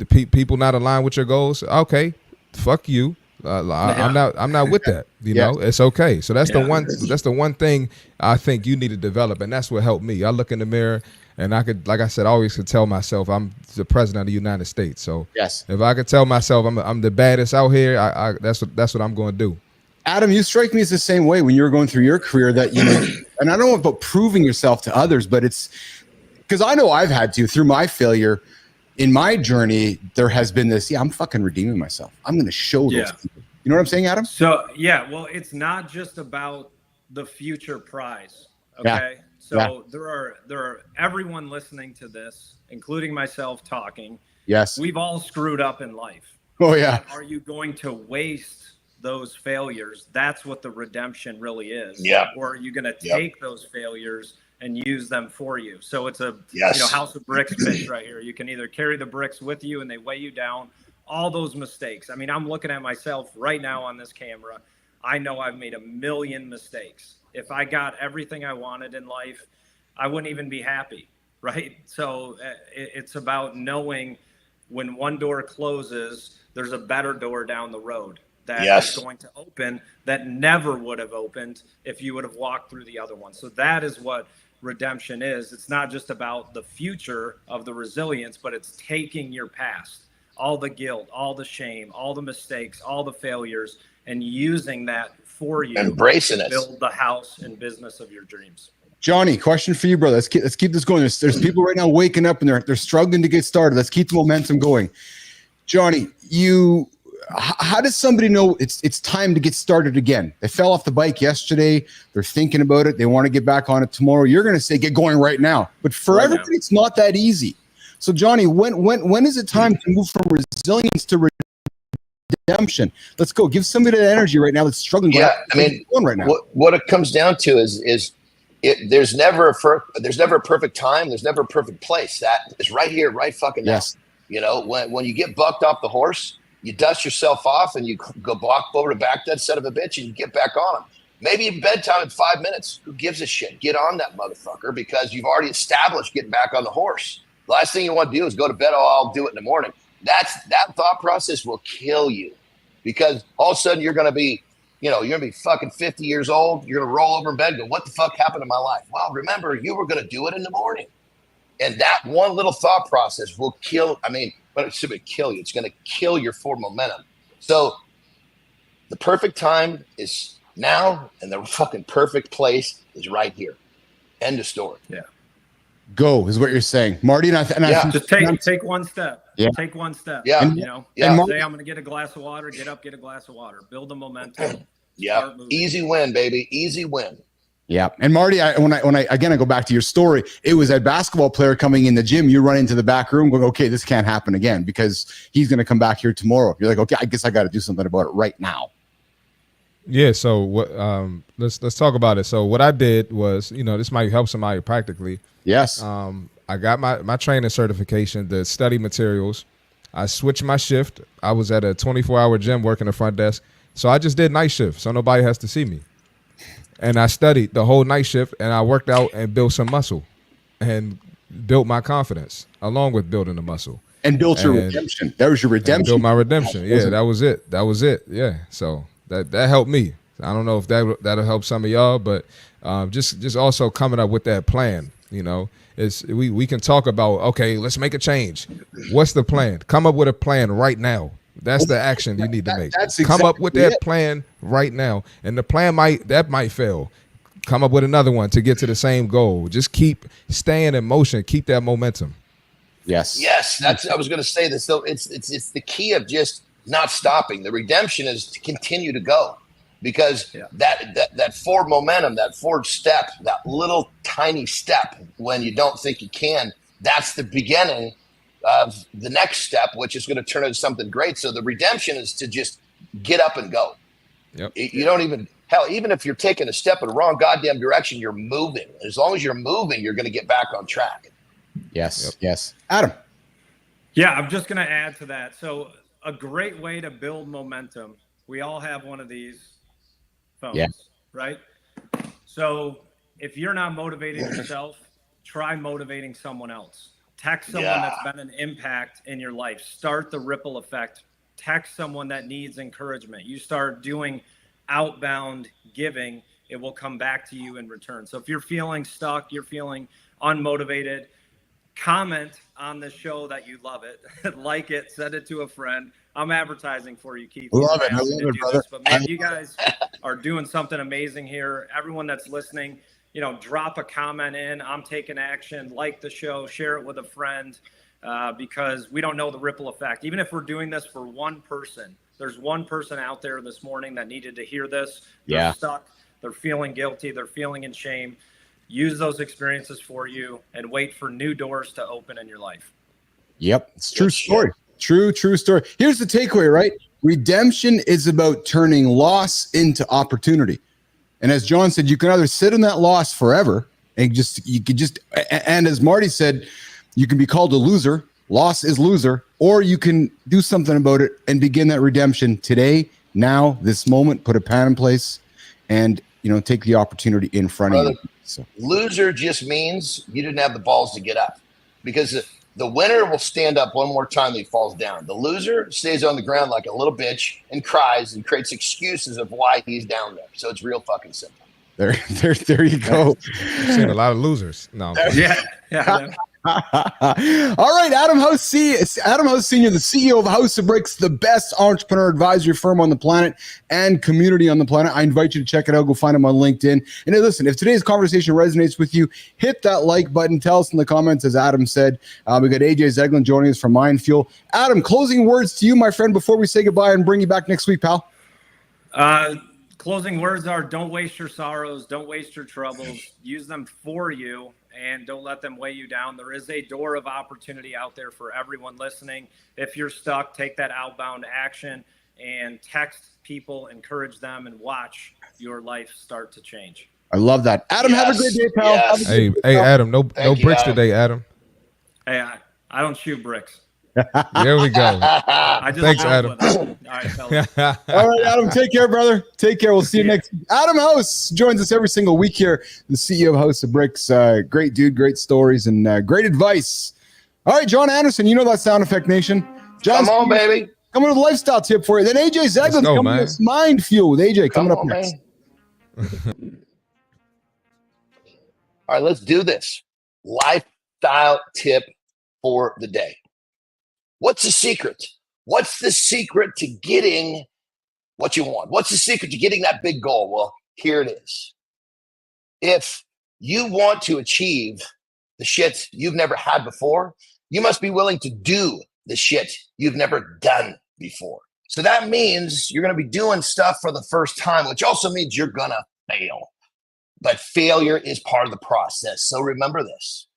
B: people not aligned with your goals. Okay, fuck you. I'm not with that. You know, it's okay. So that's the one thing I think you need to develop, and that's what helped me. I look in the mirror and I could, like I said, I always could tell myself I'm the president of the United States. So if I could tell myself I'm the baddest out here, that's what I'm going to do.
A: Adam, you strike me as the same way when you were going through your career that, you know, and I don't know about proving yourself to others, but it's because I know I've had to through my failure in my journey. There has been this, I'm fucking redeeming myself. I'm going to show those people. You know what I'm saying, Adam?
E: So, well, it's not just about the future prize. Okay. So there are everyone listening to this, including myself talking.
A: Yes.
E: We've all screwed up in life.
A: Oh yeah.
E: Are you going to waste those failures? That's what the redemption really is.
C: Yeah.
E: Or are you going to take those failures and use them for you? So it's a you know, house of bricks pitch right here. You can either carry the bricks with you and they weigh you down. All those mistakes. I mean, I'm looking at myself right now on this camera. I know I've made a million mistakes. If I got everything I wanted in life, I wouldn't even be happy, right? So it's about knowing when one door closes, there's a better door down the road that is going to open that never would have opened if you would have walked through the other one. So that is what redemption is. It's not just about the future of the resilience, but it's taking your past, all the guilt, all the shame, all the mistakes, all the failures, and using that for you,
C: embracing
E: to
C: it,
E: build the house and business of your dreams.
A: Johnny, question for you, brother. Let's keep this going. There's people right now waking up and they're struggling to get started. Let's keep the momentum going. Johnny, how does somebody know it's time to get started again? They fell off the bike yesterday. They're thinking about it. They want to get back on it tomorrow. You're going to say get going right now, but for everybody, it's not that easy. So, Johnny, when is it time to move from resilience to redemption? Let's go. Give somebody that energy right now that's struggling.
C: Yeah, I mean,
A: right now.
C: What it comes down to is there's never a perfect time. There's never a perfect place. That is right here, right fucking now.
A: Yes.
C: You know, when you get bucked off the horse, you dust yourself off and you go walk over to back that son of a bitch and you get back on him. Maybe bedtime in 5 minutes. Who gives a shit? Get on that motherfucker because you've already established getting back on the horse. The last thing you want to do is go to bed. Oh, I'll do it in the morning. That thought process will kill you because all of a sudden you're going to be, you're going to be fucking 50 years old. You're going to roll over in bed and go, what the fuck happened in my life? Well, remember, you were going to do it in the morning. And that one little thought process will kill. I mean, but it shouldn't kill you. It's going to kill your forward momentum. So the perfect time is now and the fucking perfect place is right here. End of story.
E: Yeah.
A: Go is what you're saying, Marty. And I
E: just take one step.
A: Yeah.
E: Take one step.
C: Yeah.
E: And say I'm going to get a glass of water. Get up, get a glass of water. Build the momentum.
C: Yeah. Easy win, baby. Easy win.
A: Yeah. And Marty, when I go back to your story, it was a basketball player coming in the gym. You run into the back room going, okay, this can't happen again because he's going to come back here tomorrow. You're like, okay, I guess I got to do something about it right now.
B: Yeah. So what, let's talk about it. So what I did was, this might help somebody practically.
A: Yes.
B: I got my training certification, the study materials. I switched my shift. I was at a 24-hour gym working the front desk. So I just did night shift so nobody has to see me. And I studied the whole night shift, and I worked out and built some muscle and built my confidence along with building the muscle.
A: And built your redemption. That was your redemption.
B: Built my redemption. Yeah, that was it. Yeah. So that helped me. I don't know if that'll help some of y'all, but just also coming up with that plan, we can talk about, okay, let's make a change. What's the plan? Come up with a plan right now. That's the action you need to make. Come up with that plan right now. And the plan might fail. Come up with another one to get to the same goal. Just keep staying in motion. Keep that momentum.
C: Yes. I was going to say this. So it's the key of just not stopping. The redemption is to continue to go, because that forward momentum, that forward step, that little tiny step when you don't think you can, that's the beginning of the next step, which is going to turn into something great. So the redemption is to just get up and go.
B: Yep.
C: You don't even if you're taking a step in the wrong goddamn direction, you're moving. As long as you're moving, you're going to get back on track.
A: Yes.
B: Yep.
A: Yes. Adam.
E: Yeah, I'm just going to add to that. So a great way to build momentum. We all have one of these phones, right? So if you're not motivating yourself, try motivating someone else. Text someone that's been an impact in your life. Start the ripple effect. Text someone that needs encouragement. You start doing outbound giving, it will come back to you in return. So if you're feeling stuck, you're feeling unmotivated, comment on the show that you love it. Like it, send it to a friend. I'm advertising for you, Keith.
A: Love it. I love it, brother.
E: But man, you guys are doing something amazing here. Everyone that's listening, drop a comment in. I'm taking action. Like the show, share it with a friend, because we don't know the ripple effect. Even if we're doing this for one person, there's one person out there this morning that needed to hear this. They're stuck. They're feeling guilty. They're feeling in shame. Use those experiences for you and wait for new doors to open in your life.
A: Yep. It's true story. True story. Here's the takeaway, right? Redemption is about turning loss into opportunity. And as Jon said, you can either sit in that loss forever and and as Marty said, you can be called a loser. Loss is loser, or you can do something about it and begin that redemption today, now, this moment, put a plan in place and, take the opportunity in front of you. So.
C: Loser just means you didn't have the balls to get up, because the winner will stand up one more time. He falls down. The loser stays on the ground like a little bitch and cries and creates excuses of why he's down there. So it's real fucking simple.
A: There you go.
B: I've seen a lot of losers. No.
E: Yeah.
A: All right, Adam House Senior, the CEO of House of Bricks, the best entrepreneur advisory firm on the planet and community on the planet. I invite you to check it out. Go find him on LinkedIn. And listen, if today's conversation resonates with you, hit that like button. Tell us in the comments, as Adam said. We got AJ Zeglin joining us from Mind Fuel. Adam, closing words to you, my friend, before we say goodbye and bring you back next week, pal.
E: Closing words are: don't waste your sorrows, don't waste your troubles, use them for you, and don't let them weigh you down. There is a door of opportunity out there for everyone listening. If you're stuck, take that outbound action and text people, encourage them, and watch your life start to change.
A: I love that. Adam, have a great day, pal.
C: Yes.
B: Hey, Adam, no bricks
C: Adam.
B: today, Adam.
E: Hey, I don't shoot bricks.
B: There we go. Thanks, Adam.
E: All right, fellas.
A: All right, Adam, take care, brother. Take care. We'll see you next week. Adam House joins us every single week here, the CEO of House of Bricks. Great dude, great stories, and great advice. All right, Jon Andersen, you know that sound effect, nation.
C: Come on, baby.
A: Coming with a lifestyle tip for you. Then AJ Zeglin coming with Mind Fuel with AJ coming up next.
C: All right, let's do this. Lifestyle tip for the day. What's the secret? What's the secret to getting what you want? What's the secret to getting that big goal? Well, here it is. If you want to achieve the shit you've never had before, you must be willing to do the shit you've never done before. So that means you're going to be doing stuff for the first time, which also means you're going to fail. but failure is part of the process. So remember this.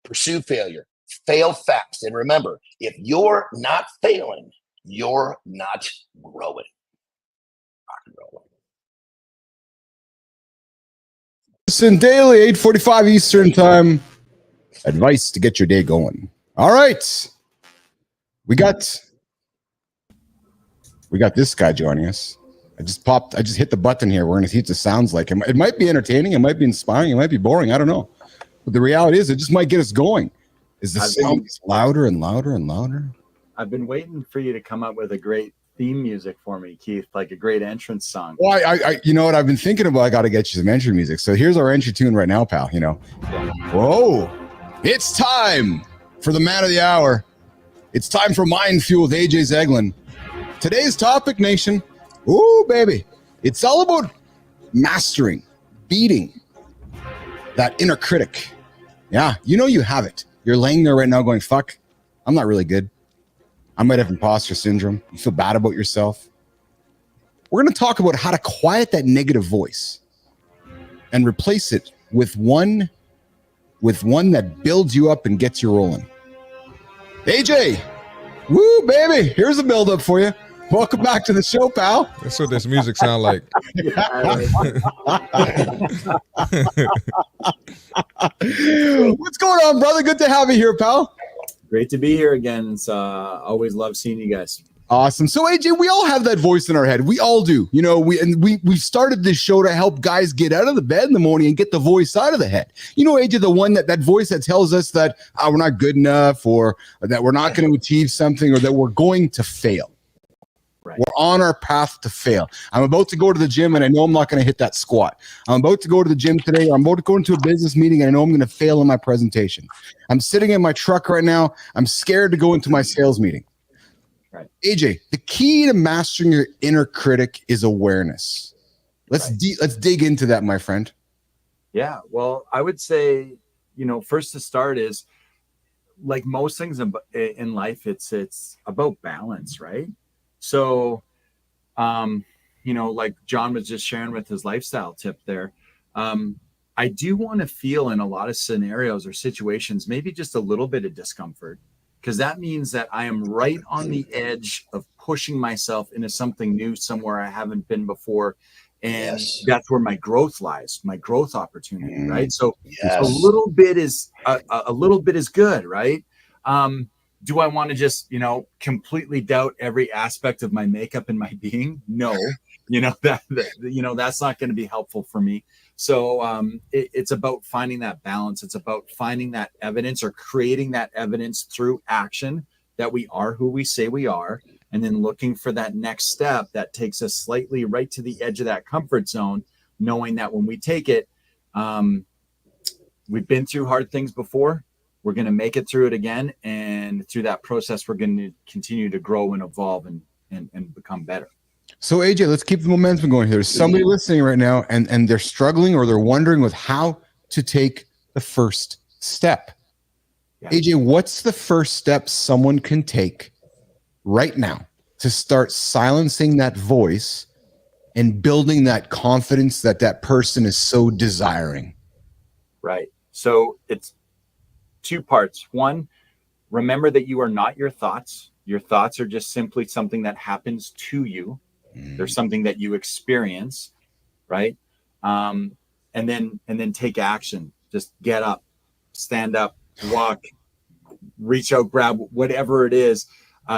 C: Pursue failure. Fail fast. And remember, if you're not failing, you're not growing.
A: Listen daily, 8:45 Eastern time. Advice to get your day going. All right. We got this guy joining us. I just hit the button here. We're going to see what this sounds like. It might be entertaining. It might be inspiring. It might be boring. I don't know. But the reality is it just might get us going. Is the sound louder and louder and louder?
F: I've been waiting for you to come up with a great theme music for me, Keith, like a great entrance song.
A: Well, I you know what I've been thinking about? I got to get you some entry music. So here's our entry tune right now, pal. You know, whoa, it's time for the man of the hour. It's time for Mind Fuel with AJ Zeglin. Today's topic, nation. Ooh, baby, it's all about mastering, beating that inner critic. Yeah, you know you have it. You're laying there right now going, "Fuck, I'm not really good. I might have imposter syndrome." You feel bad about yourself. We're going to talk about how to quiet that negative voice and replace it with one that builds you up and gets you rolling. AJ, woo, baby, here's a build up for you. Welcome back to the show, pal.
B: That's what this music sound like.
A: What's going on, brother? Good to have you here, pal.
F: Great to be here again. It's always love seeing you guys.
A: Awesome. So AJ, we all have that voice in our head. We all do. You know, we started this show to help guys get out of the bed in the morning and get the voice out of the head. You know, AJ, the one that voice that tells us that we're not good enough, or that we're not going to achieve something, or that we're going to fail. Right. We're on our path to fail. I'm about to go to the gym and I know I'm not going to hit that squat. I'm about to go to the gym today. I'm about to go into a business meeting and I know I'm going to fail in my presentation. I'm sitting in my truck right now. I'm scared to go into my sales meeting. Right. AJ, the key to mastering your inner critic is awareness. Let's dig into that, my friend.
F: Yeah, well, I would say, you know, first to start is, like most things in life, it's about balance, right? So, you know, like Jon was just sharing with his lifestyle tip there. I do want to feel in a lot of scenarios or situations, maybe just a little bit of discomfort, because that means that I am right on the edge of pushing myself into something new, somewhere I haven't been before. And that's where my growth lies, my growth opportunity, right? So a little bit is good, right? Do I want to just, you know, completely doubt every aspect of my makeup and my being? No, you know, that's not going to be helpful for me. So it's about finding that balance. It's about finding that evidence or creating that evidence through action that we are who we say we are, and then looking for that next step that takes us slightly right to the edge of that comfort zone, knowing that when we take it, we've been through hard things before. We're going to make it through it again. And through that process, we're going to continue to grow and evolve and become better.
A: So AJ, let's keep the momentum going here. There's somebody listening right now and they're struggling or they're wondering with how to take the first step. Yeah. AJ, what's the first step someone can take right now to start silencing that voice and building that confidence that person is so desiring?
F: Right. So it's two parts. One, remember that you are not your thoughts. Your thoughts are just simply something that happens to you. There's something that you experience, right? And then take action. Just get up, stand up, walk, reach out, grab whatever it is.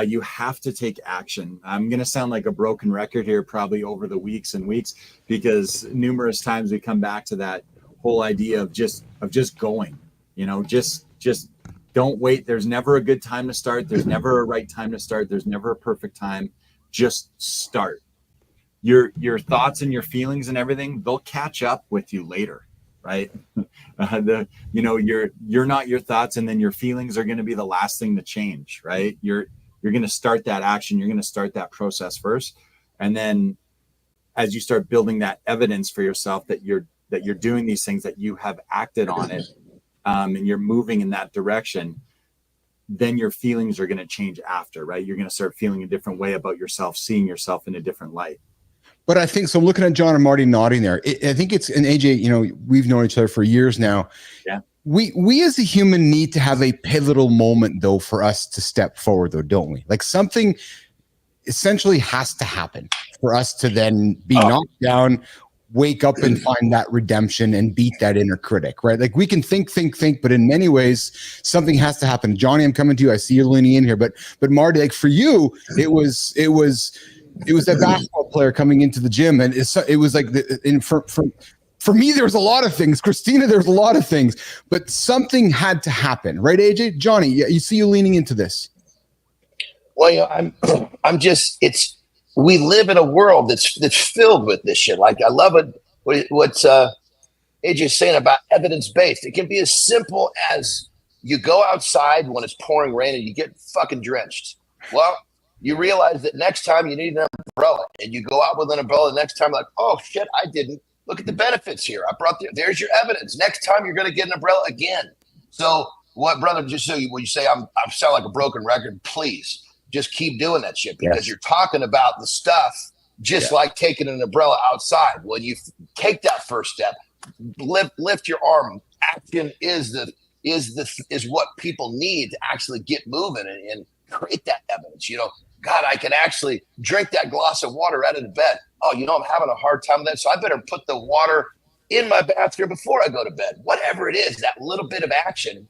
F: You have to take action. I'm going to sound like a broken record here, probably over the weeks and weeks, because numerous times we come back to that whole idea of just going. You know, just don't wait. There's never a good time to start. There's never a right time to start. There's never a perfect time. Just start. Your thoughts and your feelings and everything, they'll catch up with you later, right? You're not your thoughts, and then your feelings are going to be the last thing to change, right? You're going to start that action. You're going to start that process first, and then as you start building that evidence for yourself that you're doing these things, that you have acted on it, and you're moving in that direction, then your feelings are going to change after, right? You're going to start feeling a different way about yourself, seeing yourself in a different light.
A: But I think so. I'm looking at Jon and Marty nodding there. I think it's an AJ. We've known each other for years now.
F: Yeah.
A: We as a human need to have a pivotal moment though for us to step forward, though, don't we? Like something essentially has to happen for us to then be knocked down, wake up and find that redemption and beat that inner critic, right? Like we can think, but in many ways, something has to happen. Johnny, I'm coming to you. I see you leaning in here, but Marty, like for you, it was that basketball player coming into the gym, and it was like for me, there was a lot of things. Kristina, there's a lot of things, but something had to happen, right, AJ? Johnny, you see you leaning into this.
C: Well, I'm just, we live in a world that's filled with this shit. Like I love what AJ's saying about evidence-based. It can be as simple as you go outside when it's pouring rain and you get fucking drenched. Well, you realize that next time you need an umbrella and you go out with an umbrella. The next time, like, oh shit, I didn't. Look at the benefits here. There's your evidence. Next time you're going to get an umbrella again. So what, brother, just so when you say I sound like a broken record, please just keep doing that shit because you're talking about the stuff just like taking an umbrella outside. When you take that first step, lift your arm. Action is what people need to actually get moving and create that evidence. God, I can actually drink that glass of water out of the bed. Oh, I'm having a hard time with that. So I better put the water in my bathroom before I go to bed. Whatever it is, that little bit of action,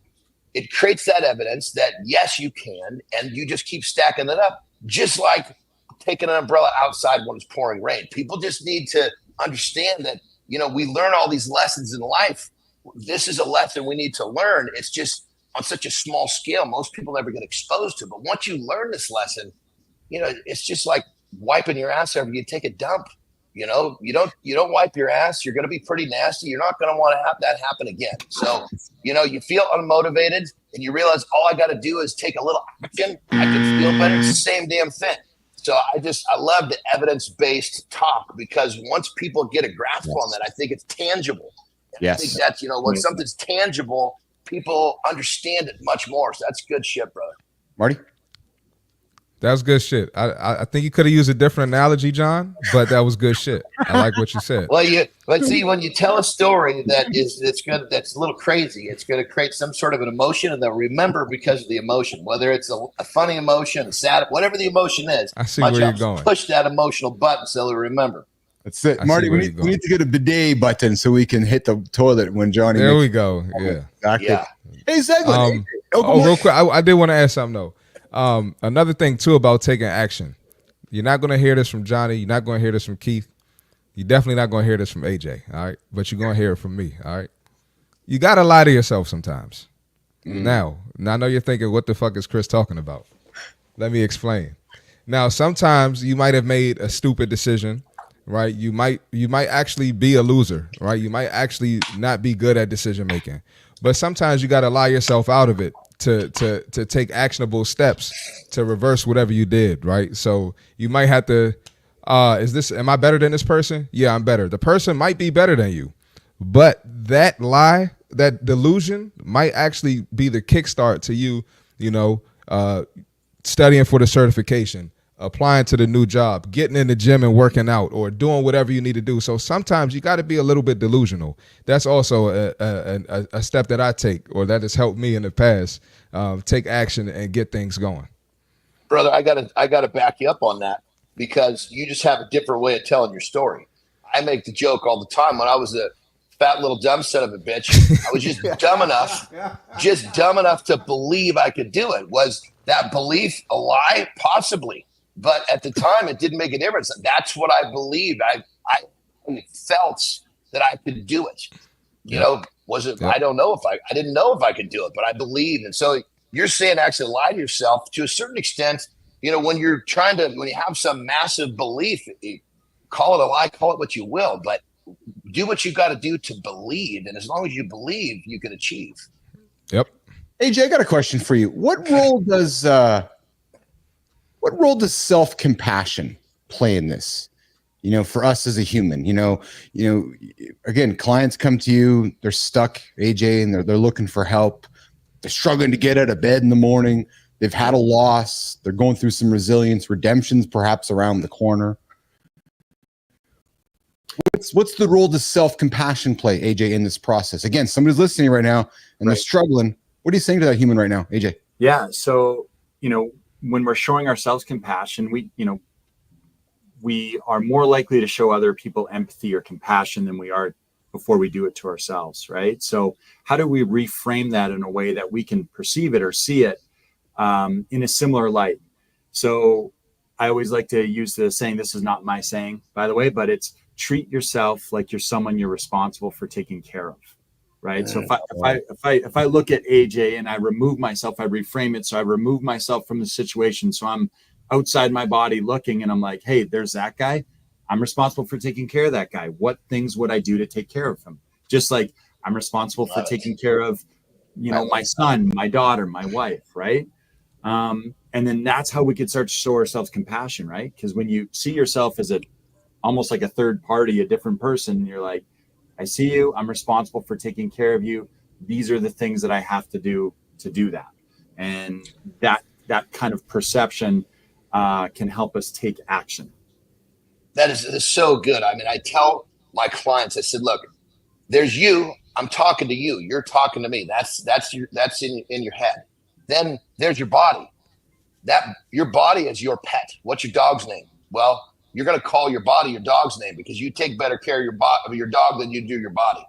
C: it creates that evidence that, yes, you can. And you just keep stacking it up, just like taking an umbrella outside when it's pouring rain. People just need to understand that, we learn all these lessons in life. This is a lesson we need to learn. It's just on such a small scale. Most people never get exposed to. But once you learn this lesson, it's just like wiping your ass after you take a dump. You don't wipe your ass. You're going to be pretty nasty. You're not going to want to have that happen again. So, you feel unmotivated and you realize all I got to do is take a little action. I can feel better. It's the same damn thing. So I love the evidence-based talk because once people get a grasp on that, I think it's tangible. And I think that's, when something's tangible, people understand it much more. So that's good shit, brother.
A: Marty?
B: That was good shit. I think you could have used a different analogy, John, but that was good shit. I like what you said.
C: Well, let's see, when you tell a story that's a little crazy, it's going to create some sort of an emotion, and they'll remember because of the emotion, whether it's a funny emotion, a sad, whatever the emotion is.
B: I see where you're going.
C: Push that emotional button so they'll remember.
A: That's it, Marty. We need to get a bidet button so we can hit the toilet when Johnny.
B: There we go. Yeah.
A: Exactly. Yeah. Hey, Zeglin.
B: Real quick, I did want to add something though. Another thing too about taking action. You're not going to hear this from Johnny. You're not going to hear this from Keith. You're definitely not going to hear this from AJ. All right. But you're going to hear it from me. All right. You got to lie to yourself sometimes. Now I know you're thinking, what the fuck is Chris talking about? Let me explain. Now, sometimes you might have made a stupid decision, right? You might actually be a loser, right? You might actually not be good at decision making, but sometimes you got to lie yourself out of it to take actionable steps to reverse whatever you did, right? So you might have to, am I better than this person? Yeah, I'm better. The person might be better than you, but that lie, that delusion might actually be the kickstart to you, studying for the certification, applying to the new job, getting in the gym and working out, or doing whatever you need to do. So sometimes you got to be a little bit delusional. That's also a step that I take, or that has helped me in the past, take action and get things going.
C: Brother, I gotta back you up on that because you just have a different way of telling your story. I make the joke all the time. When I was a fat little dumb son of a bitch, I was just dumb enough to believe I could do it. Was that belief a lie? Possibly. But at the time, it didn't make a difference. That's what I believed. I felt that I could do it. Was it? I don't know I didn't know if I could do it, but I believed. And so you're saying actually lie to yourself to a certain extent. When you have some massive belief, call it a lie, call it what you will, but do what you got to do to believe. And as long as you believe, you can achieve.
B: Yep.
A: AJ, I got a question for you. What role does self-compassion play in this? For us as a human, again, clients come to you, they're stuck, AJ, and they're looking for help. They're struggling to get out of bed in the morning. They've had a loss. They're going through some resilience, redemptions perhaps around the corner. what's the role does self-compassion play, AJ, in this process? Again, somebody's listening right now and they're struggling. What are you saying to that human right now, AJ?
F: Yeah. So, when we're showing ourselves compassion, we are more likely to show other people empathy or compassion than we are before we do it to ourselves, right? So how do we reframe that in a way that we can perceive it or see it in a similar light? So I always like to use the saying, this is not my saying, by the way, but it's treat yourself like you're someone you're responsible for taking care of, right? So if I look at AJ and I remove myself, I reframe it. So I remove myself from the situation. So I'm outside my body looking and I'm like, hey, there's that guy. I'm responsible for taking care of that guy. What things would I do to take care of him? Just like I'm responsible for taking care of, my son, my daughter, my wife, right? And then that's how we could start to show ourselves compassion, right? Because when you see yourself as almost like a third party, a different person, you're like, I see you, I'm responsible for taking care of you. These are the things that I have to do that. And that kind of perception can help us take action.
C: That is so good. I mean, I tell my clients, I said, look, there's you. I'm talking to you. You're talking to me. That's in your head. Then there's your body. Your body is your pet. What's your dog's name? Well, you're going to call your body your dog's name because you take better care of your dog than you do your body.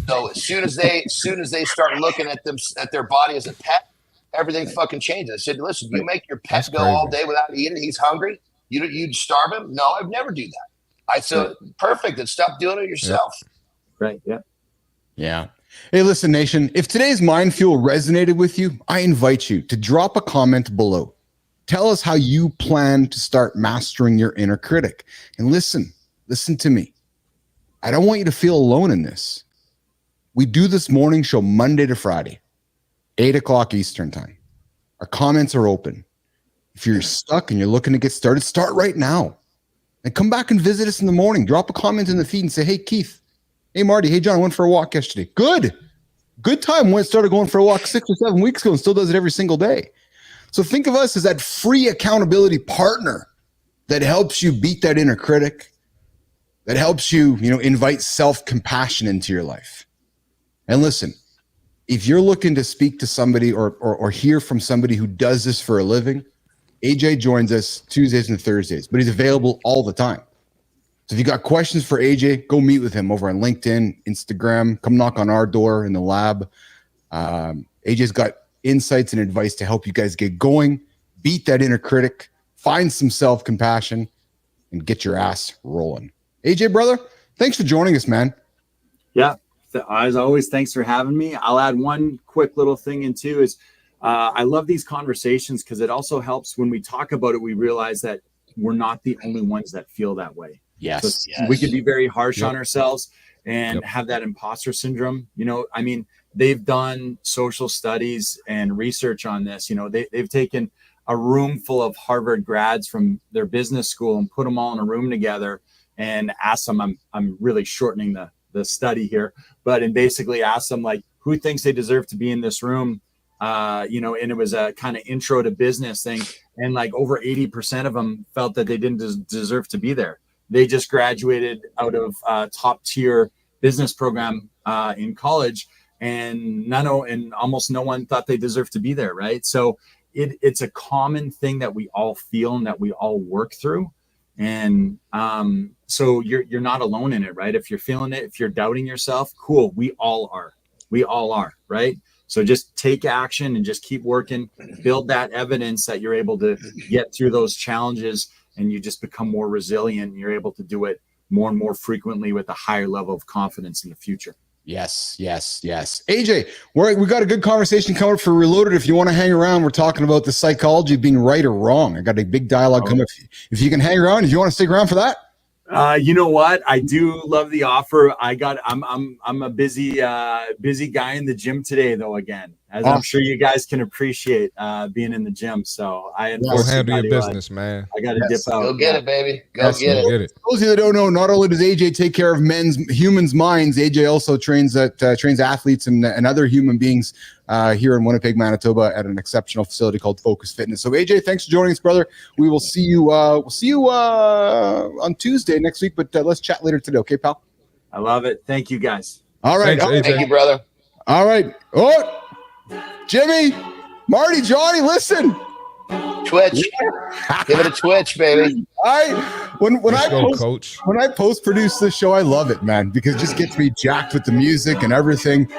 C: So as soon as they start looking at their body as a pet, everything fucking changes. I said, listen, you make your pet go all day without eating. He's hungry. You'd starve him? No, I'd never do that. I said, perfect. Then stop doing it yourself.
F: Right. Yeah.
A: Yeah. Hey, listen, nation, if today's Mind Fuel resonated with you, I invite you to drop a comment below. Tell us how you plan to start mastering your inner critic. And listen to me. I don't want you to feel alone in this. We do this morning show Monday to Friday, 8 o'clock Eastern time. Our comments are open. If you're stuck and you're looking to get started, start right now. And come back and visit us in the morning. Drop a comment in the feed and say, hey, Keith. Hey, Marty. Hey, John. I went for a walk yesterday. Good time. Started going for a walk 6 or 7 weeks ago and still does it every single day. So think of us as that free accountability partner that helps you beat that inner critic, that helps you, invite self-compassion into your life. And listen, if you're looking to speak to somebody or hear from somebody who does this for a living, AJ joins us Tuesdays and Thursdays, but he's available all the time. So if you got questions for AJ, go meet with him over on LinkedIn, Instagram, come knock on our door in the lab. AJ's got insights and advice to help you guys get going, beat that inner critic, find some self-compassion, and get your ass rolling. AJ, brother, thanks for joining us, man.
F: Yeah, as always, thanks for having me. I'll add one quick little thing in too is I love these conversations because it also helps when we talk about it, we realize that we're not the only ones that feel that way.
A: Yes.
F: So we could be very harsh on ourselves and have that imposter syndrome. They've done social studies and research on this. They've taken a room full of Harvard grads from their business school and put them all in a room together and asked them, I'm really shortening the study here, and basically asked them like, who thinks they deserve to be in this room? And it was a kind of intro to business thing. And like over 80% of them felt that they didn't deserve to be there. They just graduated out of top tier business program in college, and almost no one thought they deserved to be there. Right. So it's a common thing that we all feel and that we all work through. And so you're not alone in it. Right. If you're feeling it, if you're doubting yourself, cool. We all are. Right. So just take action and just keep working, build that evidence that you're able to get through those challenges, and you just become more resilient. And you're able to do it more and more frequently with a higher level of confidence in the future.
A: Yes. AJ, we got a good conversation coming up for Reloaded. If you want to hang around, we're talking about the psychology of being right or wrong. I got a big dialogue coming up. If you can hang around, if you want to stick around for that.
F: You know what? I do love the offer. I'm a busy guy in the gym today, though. Again, as I'm sure you guys can appreciate being in the gym. So
B: go handle your business, man.
F: I got to dip out.
C: Go get it, baby. Go get it.
A: For those of you that don't know, not only does AJ take care of humans' minds, AJ also trains athletes and other human beings here in Winnipeg, Manitoba, at an exceptional facility called Focus Fitness. So AJ, thanks for joining us, brother. We will see you. We'll see you on Tuesday next week, but let's chat later today, okay, pal?
F: I love it. Thank you, guys.
A: All right.
B: Thanks, AJ.
C: Thank you, brother.
A: All right. Oh, Jimmy, Marty, Johnny, listen.
C: Twitch. Give it a twitch, baby.
A: When
B: Let's
A: I
B: go,
A: post,
B: coach.
A: when I post produce this show, I love it, man, because it just gets me jacked with the music and everything.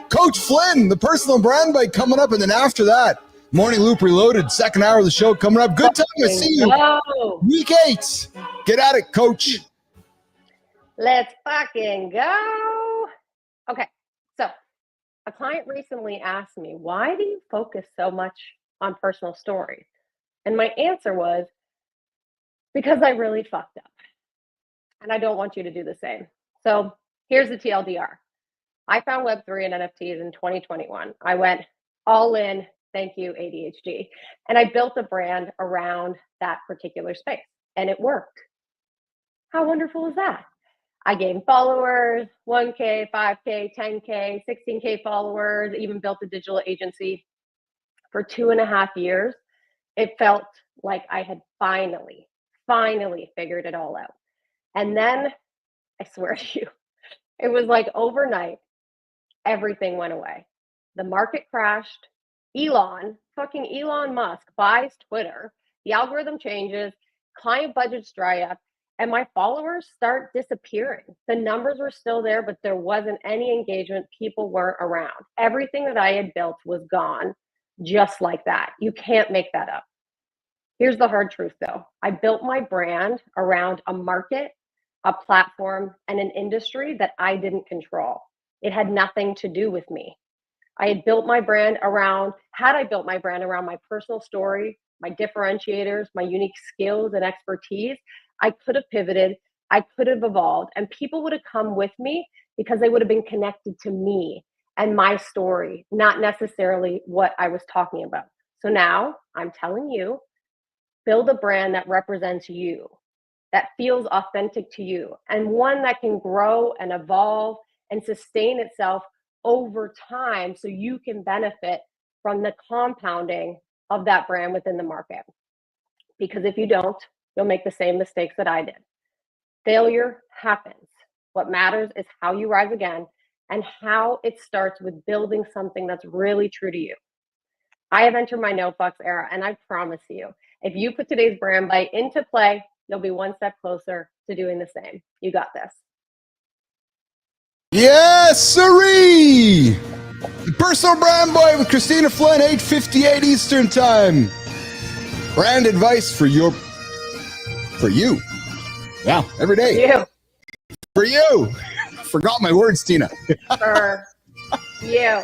A: Coach Flynn, the personal brand bite coming up, and then after that, Morning Loop Reloaded, second hour of the show coming up. Good time to see you.
D: Go.
A: Week 8. Get at it, Coach.
D: Let's fucking go. Okay, so a client recently asked me, why do you focus so much on personal stories? And my answer was, because I really fucked up. And I don't want you to do the same. So here's the TLDR. I found Web3 and NFTs in 2021. I went all in, thank you, ADHD. And I built a brand around that particular space. And it worked. How wonderful is that? I gained followers, 1K, 5K, 10K, 16K followers, even built a digital agency for 2.5 years. It felt like I had finally figured it all out. And then, I swear to you, it was like overnight, everything went away. The market crashed. Fucking Elon Musk buys Twitter. The algorithm changes, client budgets dry up, and my followers start disappearing. The numbers were still there, but there wasn't any engagement. People weren't around. Everything that I had built was gone, just like that. You can't make that up. Here's the hard truth, though. I built my brand around a market, a platform, and an industry that I didn't control. It had nothing to do with me. Had I built my brand around my personal story, my differentiators, my unique skills and expertise, I could have pivoted, I could have evolved, and people would have come with me because they would have been connected to me and my story, not necessarily what I was talking about. So now I'm telling you, build a brand that represents you, that feels authentic to you, and one that can grow and evolve and sustain itself over time so you can benefit from the compounding of that brand within the market. Because if you don't, you'll make the same mistakes that I did. Failure happens. What matters is how you rise again and how it starts with building something that's really true to you. I have entered my no fucks era, and I promise you, if you put today's brand bite into play, you'll be one step closer to doing the same. You got this.
A: Yes, sirree! The personal brand bite with Kristina Flynn, 8:58 Eastern Time. Brand advice for you. Yeah, every day. For you. Forgot my words, Tina.
D: For you.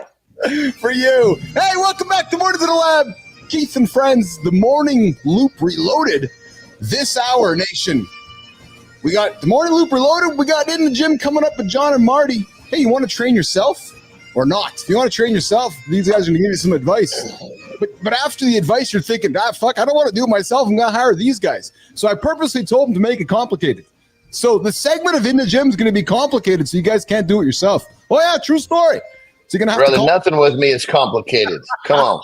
A: For you. Hey, welcome back to Morning to the Lab. Keith and friends, the Morning Loop Reloaded. This hour, nation. We got the Morning Loop Reloaded. We got In the Gym coming up with Jon and Marty. Hey, you want to train yourself or not? If you want to train yourself, these guys are going to give you some advice. But after the advice, you're thinking, fuck, I don't want to do it myself. I'm going to hire these guys. So I purposely told them to make it complicated. So the segment of In the Gym is going to be complicated, so you guys can't do it yourself. Oh, yeah, true story. So you're going to have
C: to nothing with me is complicated. Come on.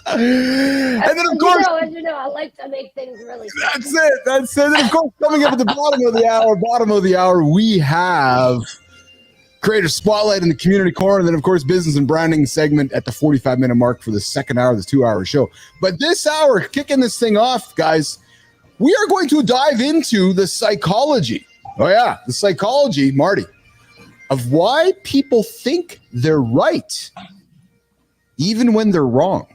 A: And then, of course,
D: as you know, I like to make things really simple.
A: That's it. And of course, coming up at the bottom of the hour, we have Creator Spotlight in the Community Corner, and then, of course, Business and Branding segment at the 45-minute mark for the second hour of the 2-hour show. But this hour, kicking this thing off, guys, we are going to dive into the psychology. Oh, yeah, the psychology, Marty, of why people think they're right, even when they're wrong.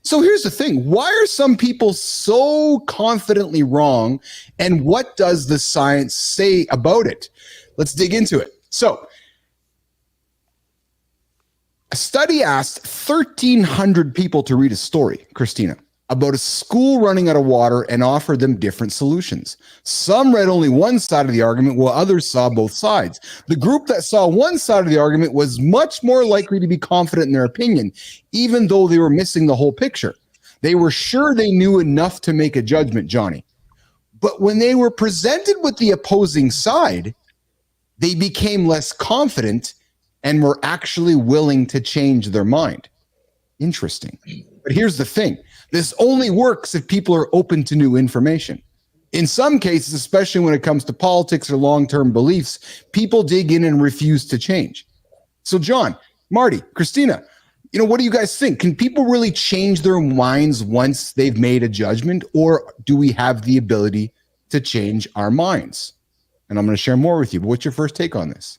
A: So here's the thing. Why are some people so confidently wrong, and what does the science say about it? Let's dig into it. So a study asked 1,300 people to read a story, Kristina, about a school running out of water and offered them different solutions. Some read only one side of the argument, while others saw both sides. The group that saw one side of the argument was much more likely to be confident in their opinion, even though they were missing the whole picture. They were sure they knew enough to make a judgment, Johnny. But when they were presented with the opposing side, they became less confident and were actually willing to change their mind. Interesting. But here's the thing. This only works if people are open to new information. In some cases, especially when it comes to politics or long-term beliefs, people dig in and refuse to change. So Jon, Marty, Kristina, what do you guys think? Can people really change their minds once they've made a judgment, or do we have the ability to change our minds? And I'm going to share more with you, but what's your first take on this?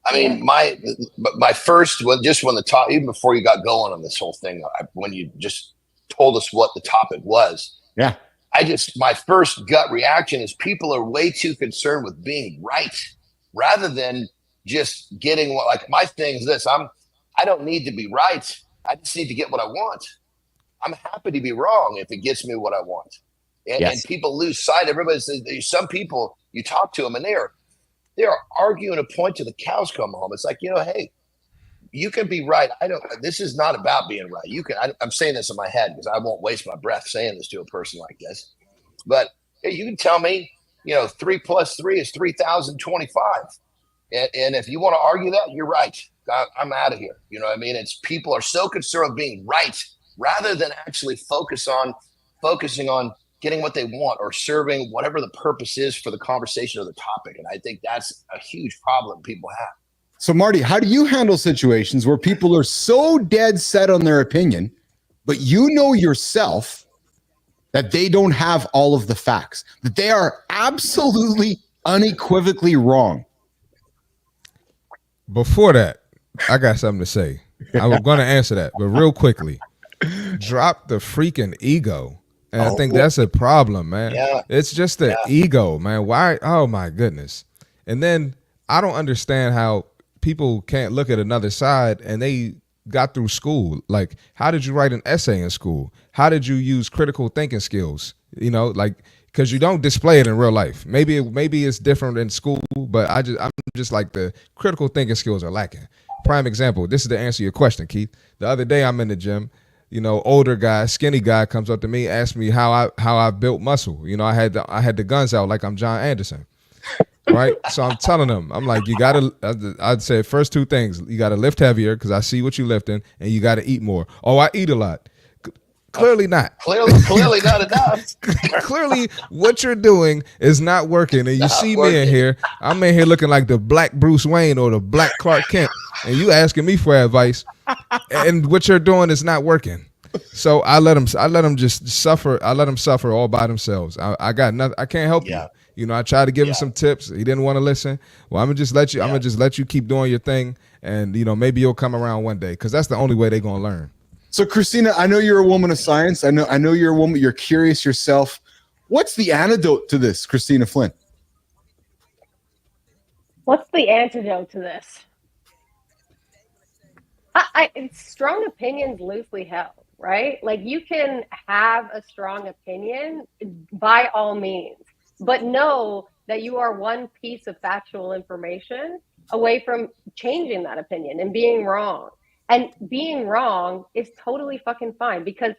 C: I mean, my first, when the top, even before you got going on this whole thing, when you just told us what the topic was,
A: yeah,
C: my first gut reaction is people are way too concerned with being right rather than just getting my thing is this. I don't need to be right. I just need to get what I want. I'm happy to be wrong if it gets me what I want. And people lose sight. Everybody says, some people, you talk to them and they are arguing a point till the cows come home. It's like, hey, you can be right. This is not about being right. I'm saying this in my head because I won't waste my breath saying this to a person like this. But you can tell me, 3 + 3 is 3,025. And if you want to argue that, you're right. I'm out of here. You know what I mean? It's people are so concerned with being right rather than actually focusing on getting what they want or serving whatever the purpose is for the conversation or the topic. And I think that's a huge problem people have.
A: So Marty, how do you handle situations where people are so dead set on their opinion, but yourself that they don't have all of the facts, that they are absolutely unequivocally wrong?
B: Before that, I got something to say. I was going to answer that, but real quickly, drop the freaking ego. And I think that's a problem, man.
C: Yeah.
B: It's just the ego, man. Why? Oh, my goodness. And then I don't understand how people can't look at another side and they got through school. Like, how did you write an essay in school? How did you use critical thinking skills? Because you don't display it in real life. Maybe it's different in school, but I'm just like the critical thinking skills are lacking. Prime example, this is to answer your question, Keith. The other day I'm in the gym, older guy, skinny guy comes up to me, asks me how I built muscle. I had the guns out like I'm Jon Andersen. Right? So I'm telling him, I'm like, I'd say first two things, you got to lift heavier because I see what you lifting, and you got to eat more. Oh, I eat a lot. Clearly not.
C: Clearly not enough.
B: Clearly what you're doing is not working. And you see me in here, I'm in here looking like the Black Bruce Wayne or the Black Clark Kent, and you asking me for advice, and what you're doing is not working. So I let them just suffer. I let them suffer all by themselves. I got nothing. I can't help you. I tried to give him some tips. He didn't want to listen. Well, I'm gonna just let you. I'm gonna just let you keep doing your thing, and maybe you'll come around one day, because that's the only way they're gonna learn.
A: So Kristina, I know you're a woman of science. I know you're a woman. You're curious yourself. What's the antidote to this, Kristina Flynn?
D: What's the antidote to this? It's strong opinions loosely held, right? Like, you can have a strong opinion by all means, but know that you are one piece of factual information away from changing that opinion and being wrong. And being wrong is totally fucking fine, because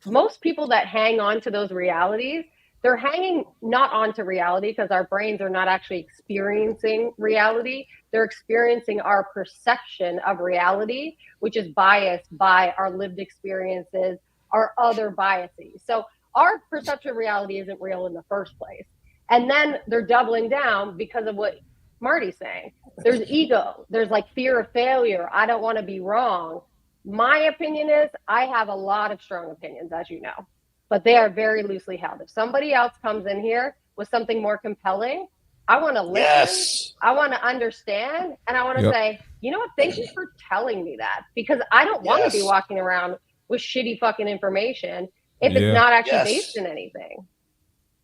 D: most people that hang on to those realities, they're hanging not onto reality because our brains are not actually experiencing reality. They're experiencing our perception of reality, which is biased by our lived experiences, our other biases. So our perception of reality isn't real in the first place. And then they're doubling down because of what Marty's saying. There's ego. There's like fear of failure. I don't want to be wrong. My opinion is I have a lot of strong opinions, as you know, but they are very loosely held. If somebody else comes in here with something more compelling, I want to listen.
C: Yes.
D: I want to understand. And I want to say, you know what? Thank you for telling me that, because I don't want to be walking around with shitty fucking information if it's not actually based in anything.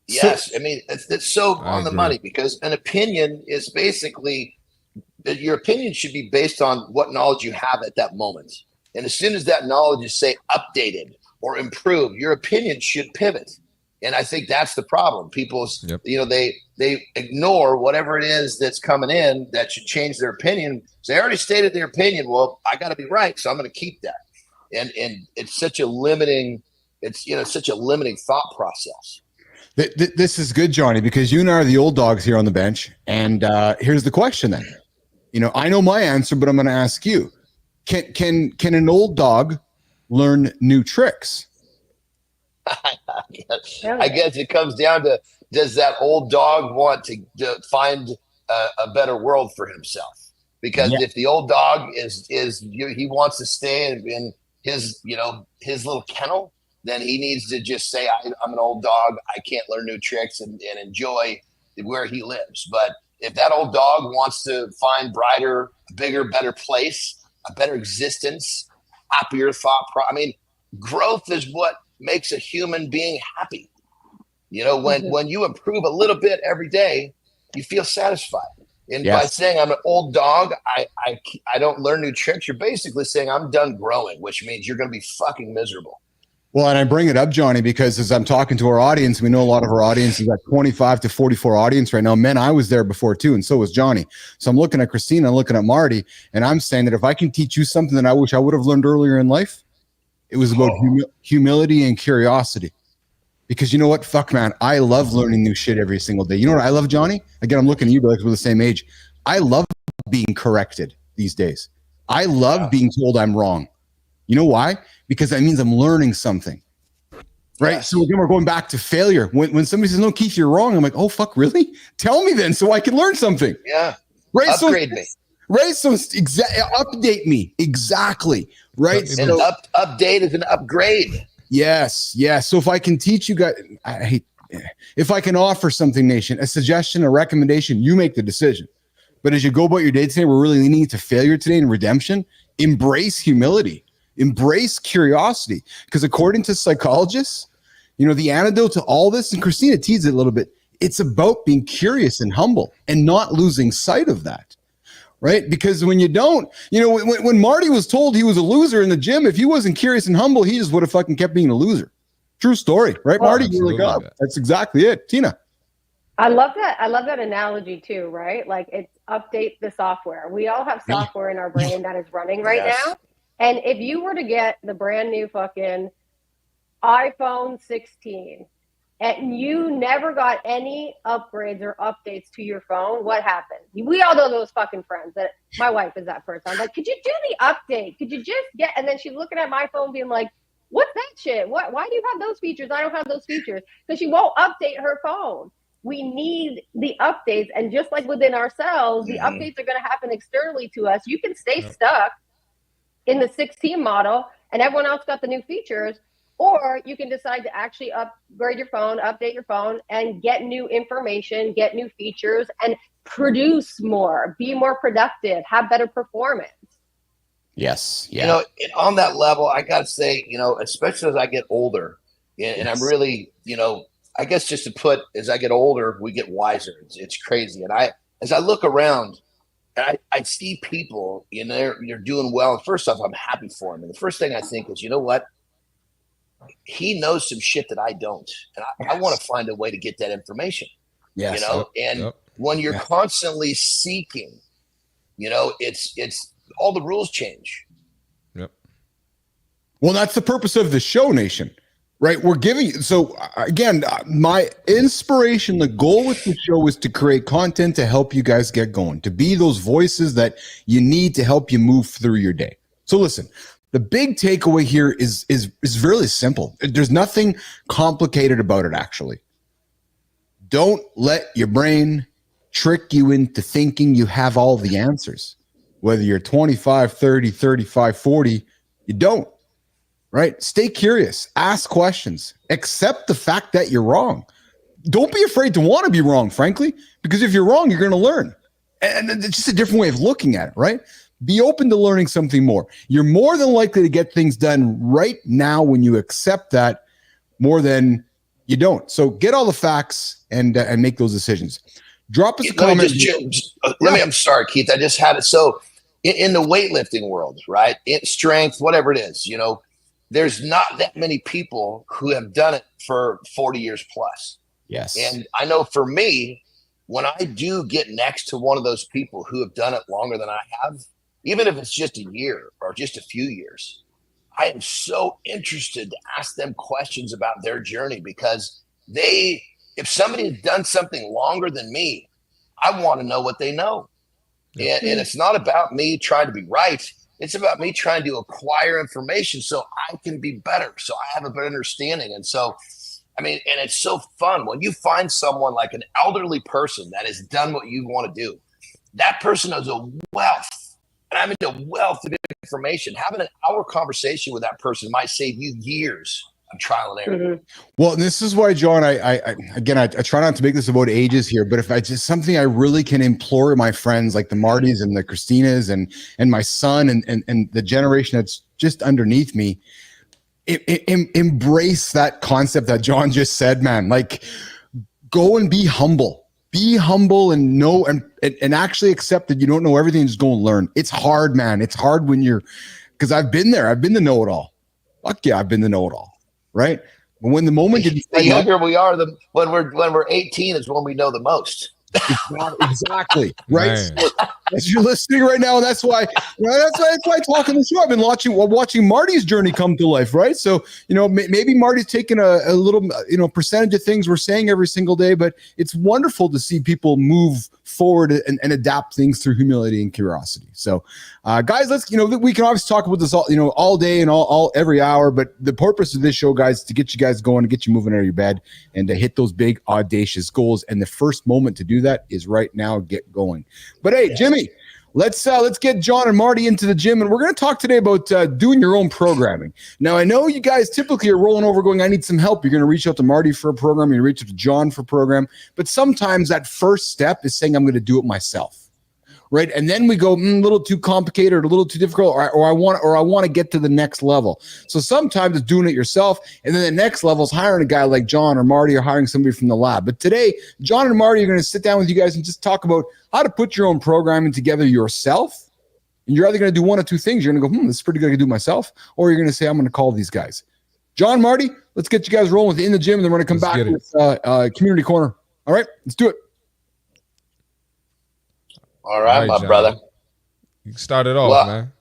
C: Yes. I mean, it's so on the money, because an opinion is basically, your opinion should be based on what knowledge you have at that moment. And as soon as that knowledge is, say, updated or improved, your opinion should pivot. And I think that's the problem. People, they ignore whatever it is that's coming in that should change their opinion. So they already stated their opinion. Well, I got to be right, so I'm going to keep that. And it's such a limiting, such a limiting thought process.
A: This is good, Johnny, because you and I are the old dogs here on the bench. And here's the question then. I know my answer, but I'm going to ask you. Can an old dog learn new tricks?
C: I guess it comes down to, does that old dog want to find a better world for himself? Because if the old dog he wants to stay in his little kennel, then he needs to just say, I'm an old dog. I can't learn new tricks and enjoy where he lives. But if that old dog wants to find brighter, bigger, better place, a better existence, happier thought. Growth is what makes a human being happy. When you improve a little bit every day, you feel satisfied. And by saying I'm an old dog, I don't learn new tricks, you're basically saying I'm done growing, which means you're going to be fucking miserable.
A: Well, and I bring it up, Johnny, because as I'm talking to our audience, we know a lot of our audience is at 25 to 44 audience right now. Men, I was there before too, and so was Johnny. So I'm looking at Kristina, I'm looking at Marty, and I'm saying that if I can teach you something that I wish I would have learned earlier in life, it was about humility and curiosity. Because you know what? Fuck, man, I love learning new shit every single day. You know what I love, Johnny? Again, I'm looking at you, but we're the same age. I love being corrected these days. I love being told I'm wrong. You know why? Because that means I'm learning something, right? Yes. So again, we're going back to failure. When somebody says, no, Keith, you're wrong. I'm like, oh, fuck, really? Tell me then so I can learn something.
C: Yeah.
A: Right.
C: Upgrade me.
A: Right. So update me. Exactly. Right.
C: And
A: so,
C: update is an upgrade.
A: Yes. Yes. So if I can teach you guys, if I can offer something, nation, a suggestion, a recommendation, you make the decision. But as you go about your day today, we're really leaning into failure today and redemption. Embrace humility. Embrace curiosity, because according to psychologists, the antidote to all this, and Kristina teased it a little bit, it's about being curious and humble and not losing sight of that, right? Because when you don't, when Marty was told he was a loser in the gym, if he wasn't curious and humble, he just would have fucking kept being a loser. True story, right, Marty? You're like, that's exactly it. Tina.
D: I love that. I love that analogy too, right? Like, it's update the software. We all have software in our brain that is running right now. And if you were to get the brand new fucking iPhone 16 and you never got any upgrades or updates to your phone, what happened? We all know those fucking friends. That my wife is that person. I'm like, could you do the update? Could you just get? And then she's looking at my phone being like, what's that shit? Why do you have those features? I don't have those features. Because she won't update her phone. We need the updates. And just like within ourselves, the updates are going to happen externally to us. You can stay stuck in the 16 model and everyone else got the new features, or you can decide to actually upgrade your phone, update your phone, and get new information, get new features, and produce more, be more productive, have better performance.
A: Yes. Yeah.
C: On that level, I got to say, especially as I get older, and I'm really, I guess just to put, as I get older, we get wiser. It's crazy. And as I look around, I see people, you're doing well. And first off, I'm happy for him. And the first thing I think is, you know what? He knows some shit that I don't. And I want to find a way to get that information. Yes. When you're constantly seeking, it's all the rules change.
B: Yep.
A: Well, that's the purpose of the show, nation. Right. We're giving you. So again, my inspiration, the goal with the show is to create content to help you guys get going, to be those voices that you need to help you move through your day. So listen, the big takeaway here is really simple. There's nothing complicated about it, actually. Don't let your brain trick you into thinking you have all the answers. Whether you're 25, 30, 35, 40, you don't. Right? Stay curious, ask questions, accept the fact that you're wrong. Don't be afraid to want to be wrong, frankly, because if you're wrong, you're going to learn. And it's just a different way of looking at it, right? Be open to learning something more. You're more than likely to get things done right now when you accept that more than you don't. So get all the facts and make those decisions. Drop us a comment.
C: I'm sorry, Keith. I just had it. So in the weightlifting world, right? In strength, whatever it is, there's not that many people who have done it for 40 years plus.
A: Yes.
C: And I know for me, when I do get next to one of those people who have done it longer than I have, even if it's just a year or just a few years, I am so interested to ask them questions about their journey, because if somebody has done something longer than me, I want to know what they know. And it's not about me trying to be right. It's about me trying to acquire information so I can be better, so I have a better understanding. And so, I mean, and it's so fun when you find someone like an elderly person that has done what you want to do. That person has a wealth, and I mean a wealth of information. Having an hour conversation with that person might save you years of trial and error.
A: Well, this is why, Jon, I try not to make this about ages here, but if I just something I really can implore my friends like the Martys and the Kristinas and my son and the generation that's just underneath me, embrace that concept that Jon just said, man. Like, go and be humble. Be humble and know and actually accept that you don't know everything. Just go and learn. It's hard, man. It's hard when because I've been there. I've been the know-it-all. Fuck yeah, I've been the know-it-all. Right? But when the moment
C: the younger we are, when we're 18 is when we know the most.
A: Exactly. Right. So, as you're listening right now, and that's why I talk on the show. I've been watching Marty's journey come to life. Right. So, maybe Marty's taking a little, percentage of things we're saying every single day, but it's wonderful to see people move forward and adapt things through humility and curiosity. So, guys, let's, we can obviously talk about this all day and all every hour, but the purpose of this show, guys, is to get you guys going, to get you moving out of your bed and to hit those big audacious goals. And the first moment to do that is right now. Get going. But hey, Jimmy, let's get Jon and Marty into the gym, and we're going to talk today about doing your own programming. Now, I know you guys typically are rolling over going, I need some help. You're going to reach out to Marty for a program. You're going to reach out to Jon for a program. But sometimes that first step is saying, I'm going to do it myself. Right. And then we go a little too complicated or a little too difficult, or I want to get to the next level. So sometimes it's doing it yourself. And then the next level is hiring a guy like Jon or Marty or hiring somebody from the lab. But today, Jon and Marty are going to sit down with you guys and just talk about how to put your own programming together yourself. And you're either going to do one of two things. You're going to go, this is pretty good. I can do myself. Or you're going to say, I'm going to call these guys. Jon, Marty, let's get you guys rolling with In the Gym. And then we're going to come back with Community Corner. All right, let's do it.
C: All right, my
B: Jon.
C: brother.
B: You started off, man.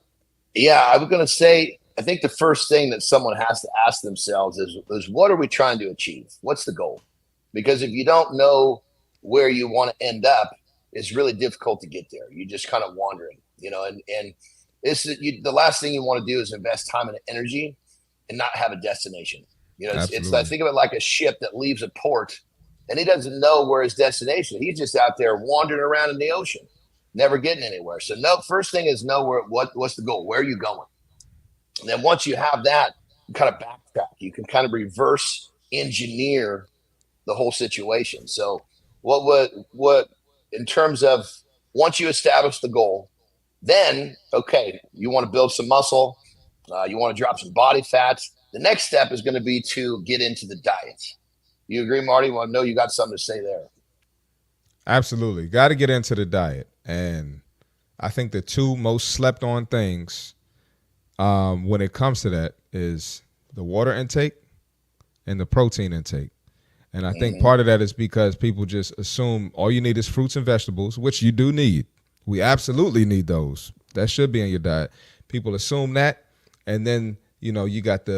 C: Yeah, I was going to say, I think the first thing that someone has to ask themselves is what are we trying to achieve? What's the goal? Because if you don't know where you want to end up, it's really difficult to get there. You're just kind of wandering, and this is the last thing you want to do is invest time and energy and not have a destination. It's I think of it like a ship that leaves a port and he doesn't know where his destination. He's just out there wandering around in the ocean, never getting anywhere. So first thing is know what's the goal? Where are you going? And then once you have that, you kind of backtrack. You can kind of reverse engineer the whole situation. So what in terms of once you establish the goal, then, okay, you want to build some muscle, you want to drop some body fat. The next step is going to be to get into the diet. You agree, Marty? Well, I know you got something to say there.
B: Absolutely. Got to get into the diet. And I think the two most slept on things when it comes to that is the water intake and the protein intake. And I think part of that is because people just assume all you need is fruits and vegetables, which you do need. We absolutely need those. That should be in your diet. People assume that. And then, you got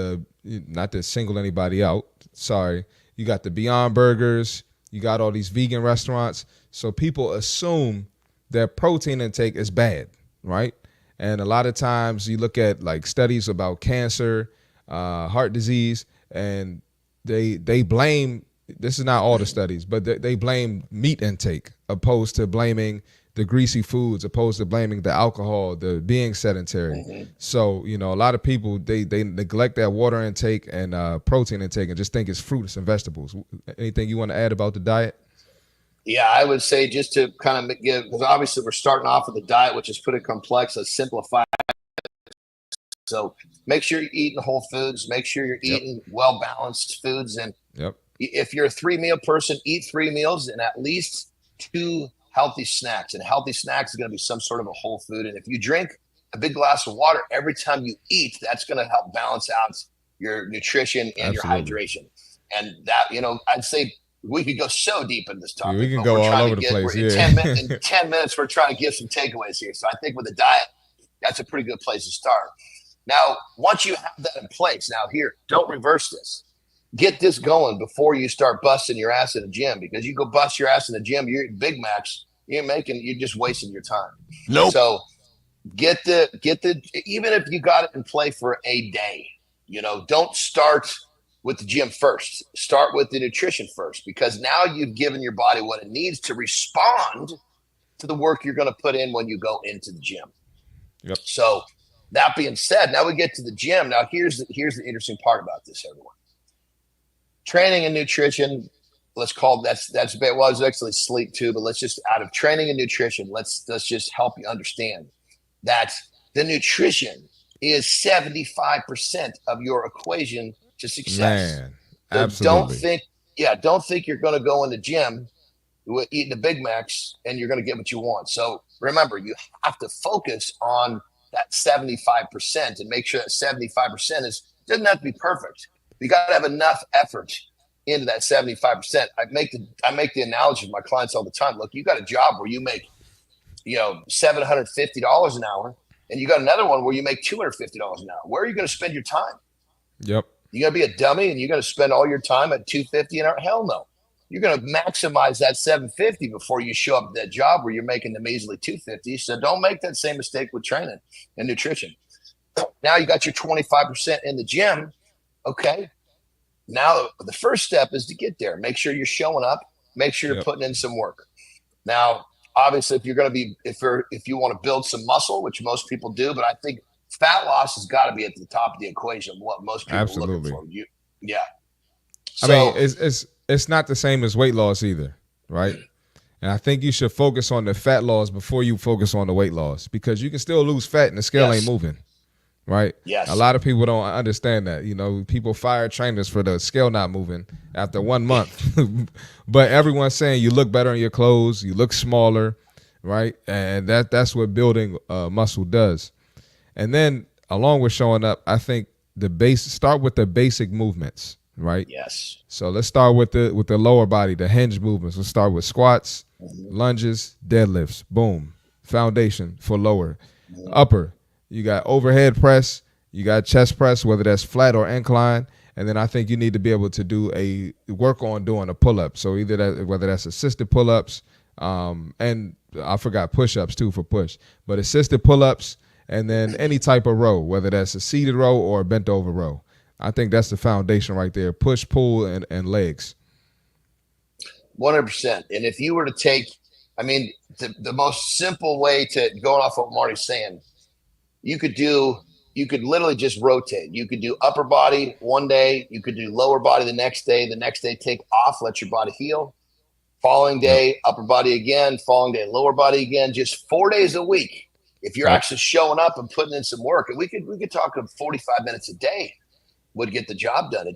B: not to single anybody out, sorry, you got the Beyond Burgers, you got all these vegan restaurants. So people assume that protein intake is bad, right? And a lot of times you look at like studies about cancer, heart disease, and they blame, this is not all the studies, but they blame meat intake opposed to blaming the greasy foods, opposed to blaming the alcohol, the being sedentary. So, a lot of people, they neglect that water intake and protein intake and just think it's fruits and vegetables. Anything you want to add about the diet?
C: Yeah, I would say just to kind of give, because obviously we're starting off with a diet, which is pretty complex. Let's simplify. So make sure you're eating whole foods. Make sure you're eating well-balanced foods. And if you're a 3-meal person, eat 3 meals and at least 2 healthy snacks. And healthy snacks is going to be some sort of a whole food. And if you drink a big glass of water every time you eat, that's going to help balance out your nutrition and your hydration. And that, I'd say we could go so deep in this topic.
B: Yeah, we can go all over the place.
C: In 10 minutes, we're trying to give some takeaways here. So I think with the diet, that's a pretty good place to start. Now, once you have that in place, don't reverse this. Get this going before you start busting your ass in the gym, because you go bust your ass in the gym, you're eating Big Macs, you're just wasting your time.
A: Nope.
C: So get the even if you got it in play for a day, don't start with the gym first. Start with the nutrition first, because now you've given your body what it needs to respond to the work you're going to put in when you go into the gym.
B: Yep.
C: So that being said, now we get to the gym. Now here's the interesting part about this, everyone. Training and nutrition, let's call that's a bit, well, it's actually sleep too, but let's just, out of training and nutrition, let's just help you understand that the nutrition is 75% of your equation to success.
B: Man,
C: so
B: absolutely.
C: Don't think you're going to go in the gym eating the Big Macs and you're going to get what you want. So remember, you have to focus on that 75% and make sure that 75% doesn't have to be perfect. You got to have enough effort into that 75%. I make the analogy with my clients all the time. Look, you got a job where you make, $750 an hour, and you got another one where you make $250 an hour. Where are you going to spend your time?
B: Yep.
C: You got to be a dummy and you're going to spend all your time at $250 an hour? Hell no. You're going to maximize that $750 before you show up at that job where you're making the measly $250. So don't make that same mistake with training and nutrition. Now you got your 25% in the gym. Okay. Now the first step is to get there. Make sure you're showing up. Make sure you're putting in some work. Now, obviously, if you want to build some muscle, which most people do, but I think fat loss has got to be at the top of the equation. What most people are looking for. Yeah.
B: So, I mean, it's not the same as weight loss either, right? And I think you should focus on the fat loss before you focus on the weight loss, because you can still lose fat and the scale ain't moving, right?
C: Yes.
B: A lot of people don't understand that. People fire trainers for the scale not moving after 1 month. But everyone's saying you look better in your clothes, you look smaller, right? And that's what building muscle does. And then along with showing up, I think start with the basic movements, right?
C: Yes.
B: So let's start with the lower body, the hinge movements. Let's start with squats, lunges, deadlifts. Boom. Foundation for lower. Upper, you got overhead press, you got chest press, whether that's flat or incline. And then I think you need to be able to work on doing a pull-up. So whether that's assisted pull-ups, and I forgot push-ups too for push, but assisted pull-ups, and then any type of row, whether that's a seated row or a bent over row. I think that's the foundation right there. Push, pull, and legs.
C: 100%. And if you were to take, the most simple way to, going off what Marty's saying, you could literally just rotate. You could do upper body one day. You could do lower body the next day. The next day, take off, let your body heal. Following day, upper body again. Following day, lower body again. Just 4 days a week. If you're actually showing up and putting in some work, and we could talk 45 minutes a day would get the job done.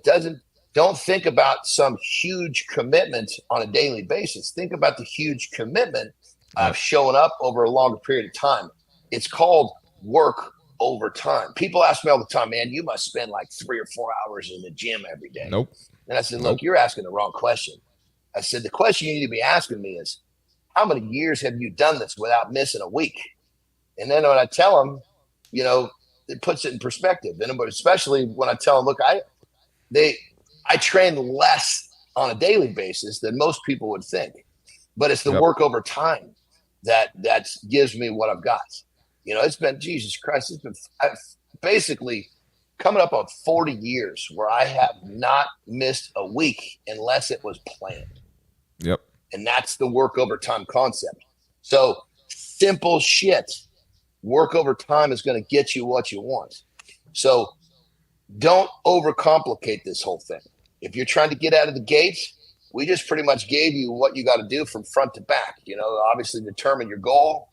C: Don't think about some huge commitment on a daily basis. Think about the huge commitment of showing up over a longer period of time. It's called work over time. People ask me all the time, man, you must spend like 3 or 4 hours in the gym every day.
B: Nope.
C: And I said, look, you're asking the wrong question. I said, the question you need to be asking me is, how many years have you done this without missing a week? And then when I tell them, it puts it in perspective. And especially when I tell them, look, I train less on a daily basis than most people would think, but it's the work over time that gives me what I've got. It's been, Jesus Christ, I've basically coming up on 40 years where I have not missed a week unless it was planned.
B: Yep.
C: And that's the work over time concept. So simple shit. Work over time is going to get you what you want. So don't overcomplicate this whole thing. If you're trying to get out of the gates, we just pretty much gave you what you got to do from front to back. Obviously determine your goal,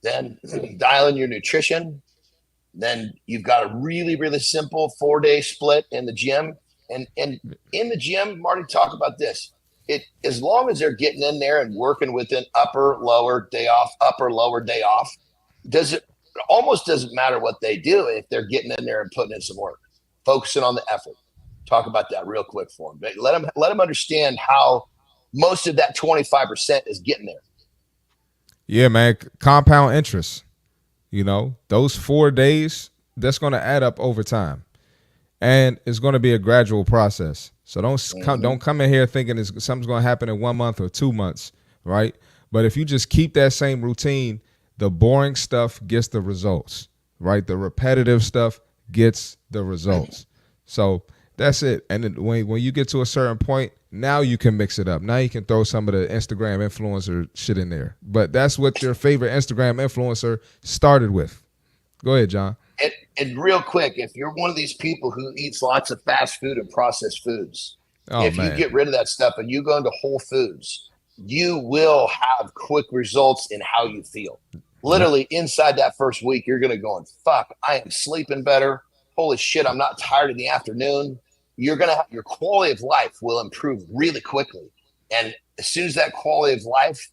C: then dial in your nutrition. Then you've got a really, really simple 4-day split in the gym. And in the gym, Marty, talk about this. As long as they're getting in there and working within upper, lower, day off, upper, lower, day off, it almost doesn't matter what they do if they're getting in there and putting in some work, focusing on the effort. Talk about that real quick for them. Let them understand how most of that 25% is getting there.
B: Yeah, man. Compound interest. Those 4 days, that's going to add up over time. And it's going to be a gradual process. So don't come in here thinking something's going to happen in 1 month or 2 months, right? But if you just keep that same routine, The boring stuff gets the results, right? The repetitive stuff gets the results. So that's it. And then when you get to a certain point, now you can mix it up. Now you can throw some of the Instagram influencer shit in there. But that's what your favorite Instagram influencer started with. Go ahead, John.
C: And real quick, if you're one of these people who eats lots of fast food and processed foods, you get rid of that stuff and you go into Whole Foods, you will have quick results in how you feel. Literally inside that first week, you're going to go, fuck, I am sleeping better. Holy shit, I'm not tired in the afternoon. You're going to have your quality of life will improve really quickly. And as soon as that quality of life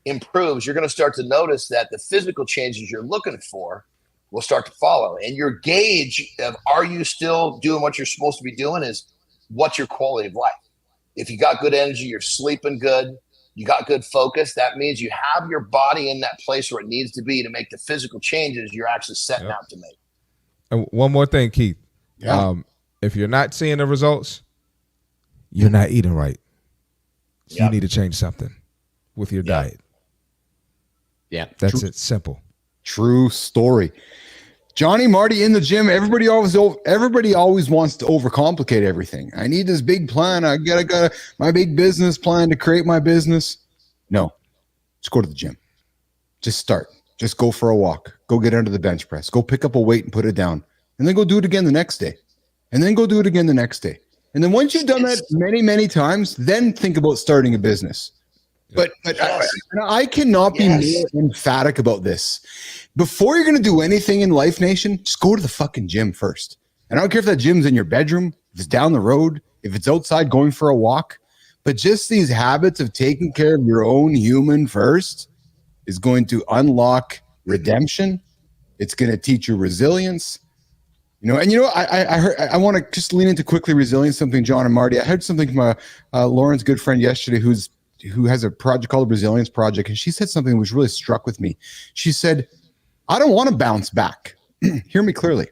C: improves, you're going to start to notice that the physical changes you're looking for will start to follow. And your gauge of are you still doing what you're supposed to be doing is what's your quality of life. If you got good energy, you're sleeping good, you got good focus, that means you have your body in that place where it needs to be to make the physical changes you're actually setting out to make.
B: And one more thing, Keith.
A: Yeah.
B: If you're not seeing the results, you're not eating right. So you need to change something with your diet.
A: Yeah.
B: That's it. Simple.
A: True story. Johnny, Marty in the gym. Everybody always wants to overcomplicate everything. I need this big plan. I got my big business plan to create my business. No, just go to the gym. Just start. Just go for a walk. Go get under the bench press. Go pick up a weight and put it down. And then go do it again the next day. And then go do it again the next day. And then once you've done that many, many times, then think about starting a business. But I cannot be more emphatic about this. Before you're going to do anything in Life Nation, just go to the fucking gym first. And I don't care if that gym's in your bedroom, if it's down the road, if it's outside going for a walk. But just these habits of taking care of your own human first is going to unlock redemption. It's going to teach you resilience. I want to just lean into quickly resilience, something John and Marty. I heard something from Lauren's good friend yesterday who has a project called the Resilience Project, and she said something which really struck with me. She said, I don't want to bounce back. Hear me clearly.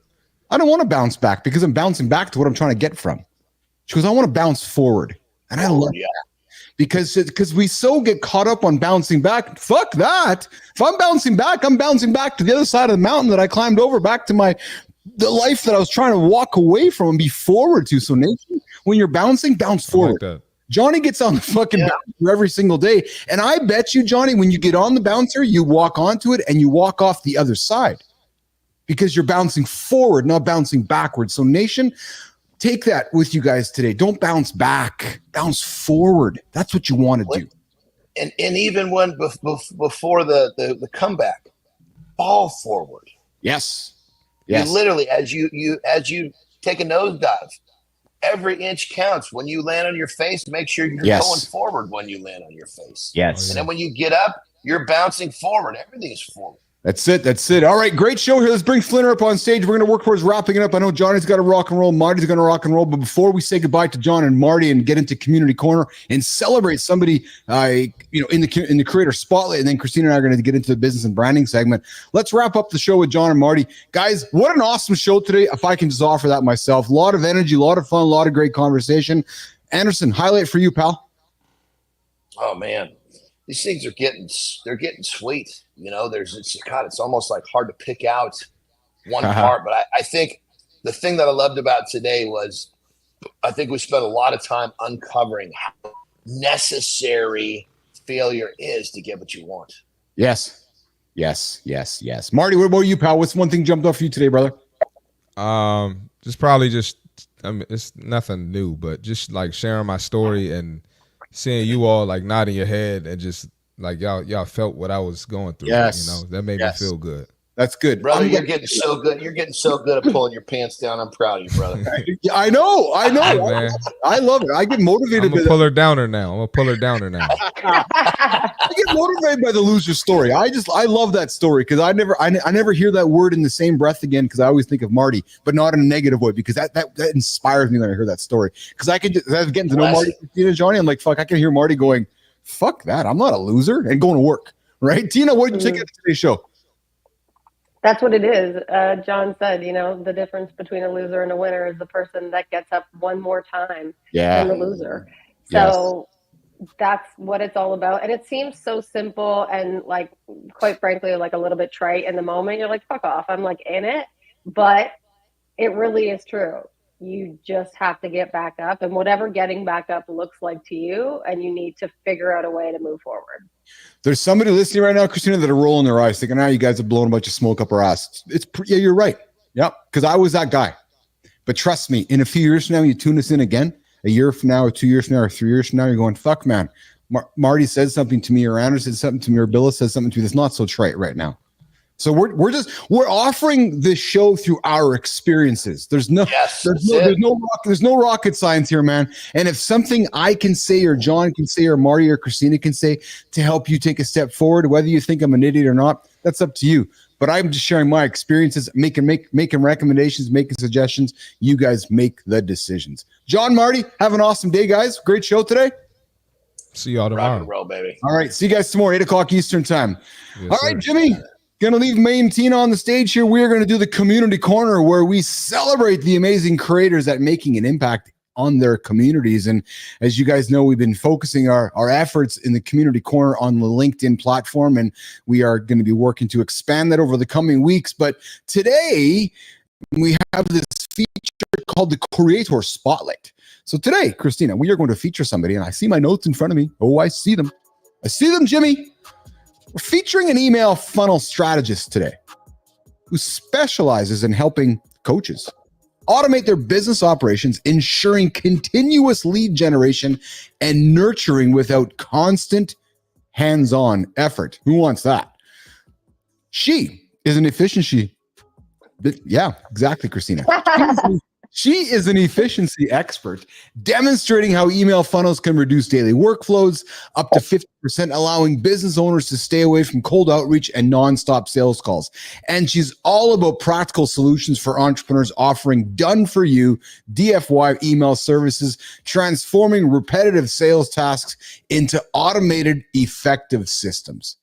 A: I don't want to bounce back because I'm bouncing back to what I'm trying to get from. She goes, I want to bounce forward. And I love that. Because we so get caught up on bouncing back. Fuck that. If I'm bouncing back to the other side of the mountain that I climbed over, back to the life that I was trying to walk away from and be forward to. So Nathan, when you're bouncing, bounce forward. Like Johnny gets on the fucking bouncer every single day. And I bet you, Johnny, when you get on the bouncer, you walk onto it and you walk off the other side because you're bouncing forward, not bouncing backwards. So Nation, take that with you guys today. Don't bounce back, bounce forward. That's what you want to do.
C: And even when before the comeback, fall forward.
A: Yes.
C: You literally, as you take a nosedive, every inch counts. When you land on your face, make sure you're going forward when you land on your face.
A: Yes.
C: And then when you get up, you're bouncing forward. Everything's forward.
A: That's it. All right, great show here. Let's bring Flynn up on stage. We're going to work towards wrapping it up. I know Johnny's got to rock and roll. Marty's going to rock and roll. But before we say goodbye to John and Marty and get into Community Corner and celebrate somebody, in the creator spotlight, and then Kristina and I are going to get into the business and branding segment. Let's wrap up the show with John and Marty. Guys, what an awesome show today, if I can just offer that myself. A lot of energy, a lot of fun, a lot of great conversation. Andersen, highlight for you, pal.
C: Oh, man. These things are getting sweet. It's almost like hard to pick out one part. But I think the thing that I loved about today was I think we spent a lot of time uncovering how necessary failure is to get what you want.
A: Yes. Marty, what about you, pal? What's one thing jumped off for you today, brother?
B: It's nothing new, but just like sharing my story and seeing you all like nodding your head and just like y'all felt what I was going through.
A: Yes.
B: That made me feel good.
A: That's good.
C: Brother, you're getting so good. You're getting so good at pulling your pants down. I'm proud of you, brother.
A: I know. Hey, man. I love it. I get motivated.
B: I'm a puller downer now. I get
A: motivated by the loser story. I love that story because I never hear that word in the same breath again because I always think of Marty, but not in a negative way because that inspires me when I hear that story. Because I was getting to know Marty, Tina, Johnny. I'm like, fuck, I can hear Marty going, fuck that. I'm not a loser, and going to work. Right? Tina, what did you take out of today's show?
D: That's what it is. John said, the difference between a loser and a winner is the person that gets up one more time than the loser. So that's what it's all about. And it seems so simple and like, quite frankly, like a little bit trite in the moment. You're like, fuck off. I'm like in it, but it really is true. You just have to get back up, and whatever getting back up looks like to you, and you need to figure out a way to move forward.
A: There's somebody listening right now, Kristina, that are rolling their eyes thinking, you guys have blown a bunch of smoke up our ass. Yeah, you're right. Yep. Because I was that guy. But trust me, in a few years from now, you tune us in again, a year from now, or 2 years from now, or 3 years from now, you're going, fuck, man. Marty says something to me, or Andersen says something to me, or Bilous says something to me that's not so trite right now. So we're offering this show through our experiences. There's no rocket science here, man. And if something I can say, or Jon can say, or Marty or Kristina can say to help you take a step forward, whether you think I'm an idiot or not, that's up to you. But I'm just sharing my experiences, making recommendations, making suggestions. You guys make the decisions. Jon, Marty, have an awesome day, guys. Great show today.
B: See y'all tomorrow.
C: Rock and roll, baby.
A: All right. See you guys tomorrow, 8:00 Eastern time.
B: Yes,
A: all right,
B: sir.
A: Jimmy. Going to leave May and Tina on the stage here. We're going to do the community corner, where we celebrate the amazing creators that making an impact on their communities. And as you guys know, we've been focusing our efforts in the community corner on the LinkedIn platform, and we are going to be working to expand that over the coming weeks. But today we have this feature called the Creator Spotlight. So today, Kristina, we are going to feature somebody, and I see my notes in front of me. Oh, I see them. I see them, Jimmy. We're featuring an email funnel strategist today who specializes in helping coaches automate their business operations, ensuring continuous lead generation and nurturing without constant hands-on effort. Who wants that? She is an efficiency. Yeah, exactly, Kristina. She is an efficiency expert, demonstrating how email funnels can reduce daily workflows up to 50%, allowing business owners to stay away from cold outreach and nonstop sales calls. And she's all about practical solutions for entrepreneurs, offering done-for-you DFY email services, transforming repetitive sales tasks into automated, effective systems.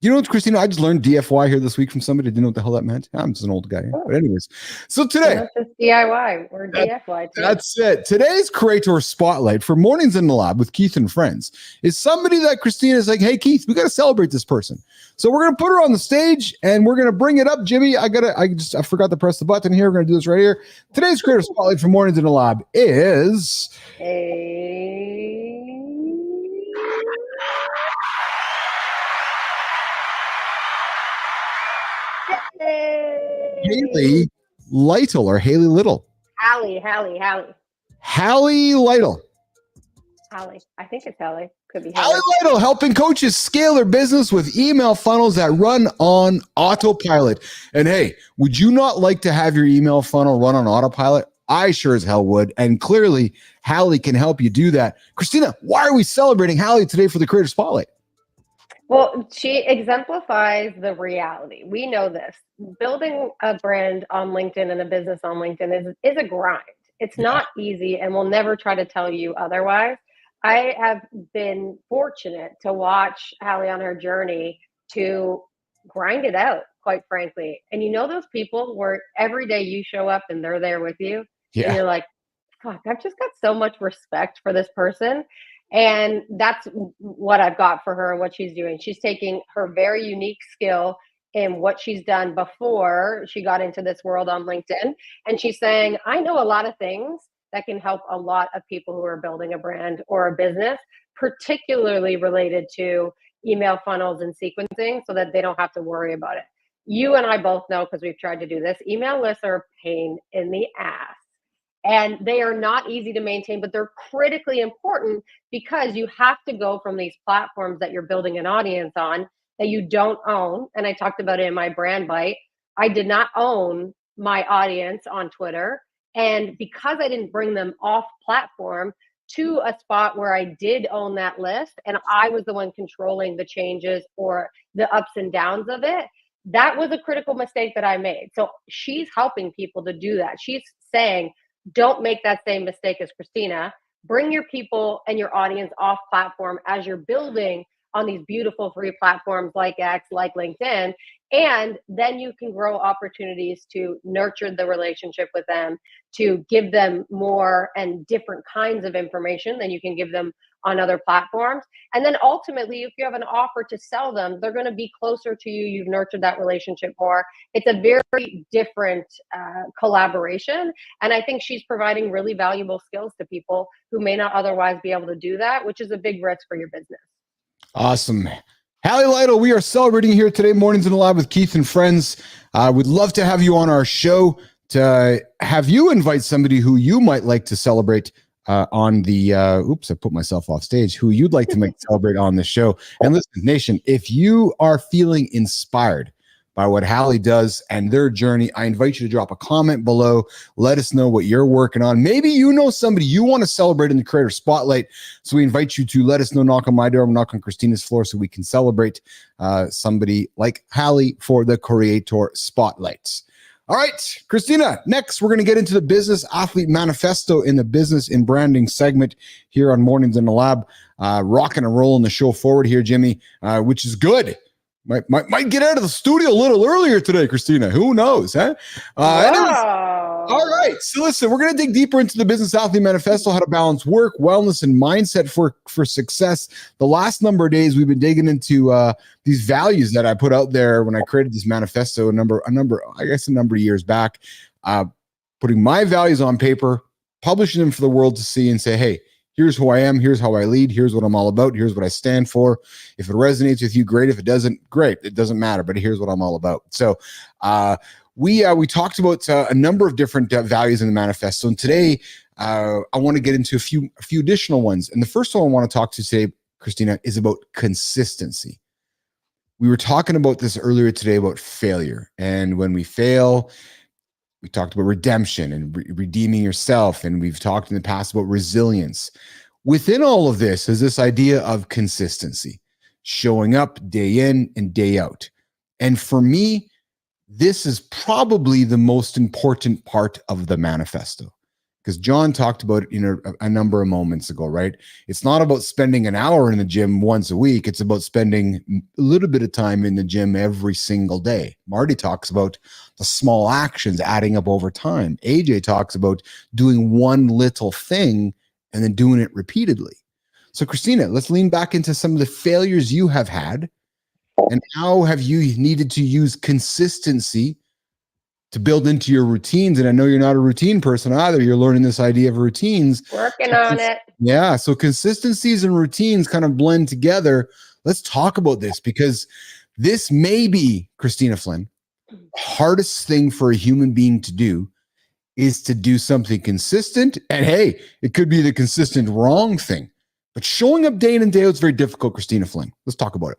A: You know what, Kristina? I just learned DFY here this week from somebody. Didn't know what the hell that meant. I'm just an old guy. But anyways, so today.
D: That's just DIY or DFY too.
A: That's it. Today's Creator Spotlight for Mornings in the Lab with Keith and Friends is somebody that Kristina is like, hey, Keith, we got to celebrate this person. So we're going to put her on the stage and we're going to bring it up. Jimmy, I forgot to press the button here. We're going to do this right here. Today's Creator Spotlight for Mornings in the Lab is... Haley Lytle or Haley Little.
D: Hallie.
A: Hallie Lytle.
D: Hallie. I think it's Hallie. Could be
A: Hallie Lytle, helping coaches scale their business with email funnels that run on autopilot. And hey, would you not like to have your email funnel run on autopilot? I sure as hell would. And clearly, Hallie can help you do that. Kristina, why are we celebrating Hallie today for the Creator Spotlight?
D: Well, she exemplifies the reality. We know this. Building a brand on LinkedIn and a business on LinkedIn is a grind. It's not easy, and we'll never try to tell you otherwise. I have been fortunate to watch Hallie on her journey to grind it out, quite frankly. And you know those people where every day you show up and they're there with you, and you're like, fuck, I've just got so much respect for this person. And that's what I've got for her and what she's doing. She's taking her very unique skill in what she's done before she got into this world on LinkedIn. And she's saying, I know a lot of things that can help a lot of people who are building a brand or a business, particularly related to email funnels and sequencing, so that they don't have to worry about it. You and I both know, because we've tried to do this, email lists are a pain in the ass. And they are not easy to maintain, but they're critically important, because you have to go from these platforms that you're building an audience on that you don't own. And I talked about it in my brand bite. I did not own my audience on Twitter. And because I didn't bring them off platform to a spot where I did own that list, and I was the one controlling the changes or the ups and downs of it, that was a critical mistake that I made. So she's helping people to do that. She's saying, don't make that same mistake as Kristina. Bring your people and your audience off platform as you're building on these beautiful free platforms like X, like LinkedIn. And then you can grow opportunities to nurture the relationship with them, to give them more and different kinds of information than you can give them on other platforms. And then ultimately, if you have an offer to sell them, they're going to be closer to you. You've nurtured that relationship more. It's a very different collaboration. And I think she's providing really valuable skills to people who may not otherwise be able to do that, which is a big risk for your business.
A: Awesome. Hallie Lytle, we are celebrating here today, Mornings in the Lab with Keith and friends. We'd love to have you on our show, to have you invite somebody who you might like to celebrate on the, I put myself off stage, who you'd like to make celebrate on the show. And listen, Nation, if you are feeling inspired by what Hallie does and their journey, I invite you to drop a comment below. Let us know what you're working on. Maybe you know somebody you want to celebrate in the Creator Spotlight. So we invite you to let us know, knock on my door, I'm knock on Kristina's floor, so we can celebrate somebody like Hallie for the Creator Spotlights. All right, Kristina, next we're going to get into the Business Athlete Manifesto in the Business and Branding segment here on Mornings in the Lab. Rocking and rolling the show forward here, Jimmy, which is good. Might get out of the studio a little earlier today, Kristina. Who knows, huh? Anyways, all right. So listen, we're going to dig deeper into the Business Athlete Manifesto, how to balance work, wellness, and mindset for success. The last number of days, we've been digging into these values that I put out there when I created this manifesto a number of years back, putting my values on paper, publishing them for the world to see and say, hey, here's who I am. Here's how I lead. Here's what I'm all about. Here's what I stand for. If it resonates with you, great. If it doesn't, great. It doesn't matter, but here's what I'm all about. So we talked about a number of different values in the manifesto. And today I want to get into a few additional ones. And the first one I want to talk to today, Kristina, is about consistency. We were talking about this earlier today about failure. And when we fail, we talked about redemption and redeeming yourself. And we've talked in the past about resilience. Within all of this is this idea of consistency, showing up day in and day out. And for me, this is probably the most important part of the manifesto, because Jon talked about it a number of moments ago, right? It's not about spending an hour in the gym once a week. It's about spending a little bit of time in the gym every single day. Marty talks about the small actions adding up over time. AJ talks about doing one little thing and then doing it repeatedly. So Kristina, let's lean back into some of the failures you have had, and how have you needed to use consistency to build into your routines. And I know you're not a routine person either. You're learning this idea of routines.
D: Working on it.
A: Yeah. So consistencies and routines kind of blend together. Let's talk about this, because this may be, Kristina Flynn, the hardest thing for a human being to do is to do something consistent. And hey, it could be the consistent wrong thing. But showing up day in and day out is very difficult, Kristina Flynn. Let's talk about it.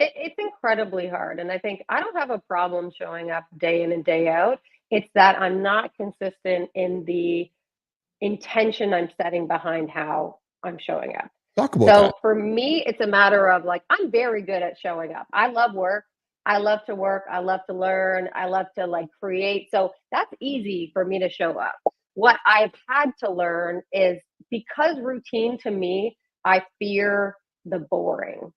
D: It's incredibly hard. And I think I don't have a problem showing up day in and day out. It's that I'm not consistent in the intention I'm setting behind how I'm showing up.
A: Talk about
D: so
A: that.
D: For me, it's a matter of like, I'm very good at showing up. I love work. I love to work. I love to learn. I love to like create. So that's easy for me to show up. What I've had to learn is, because routine to me, I fear the boring.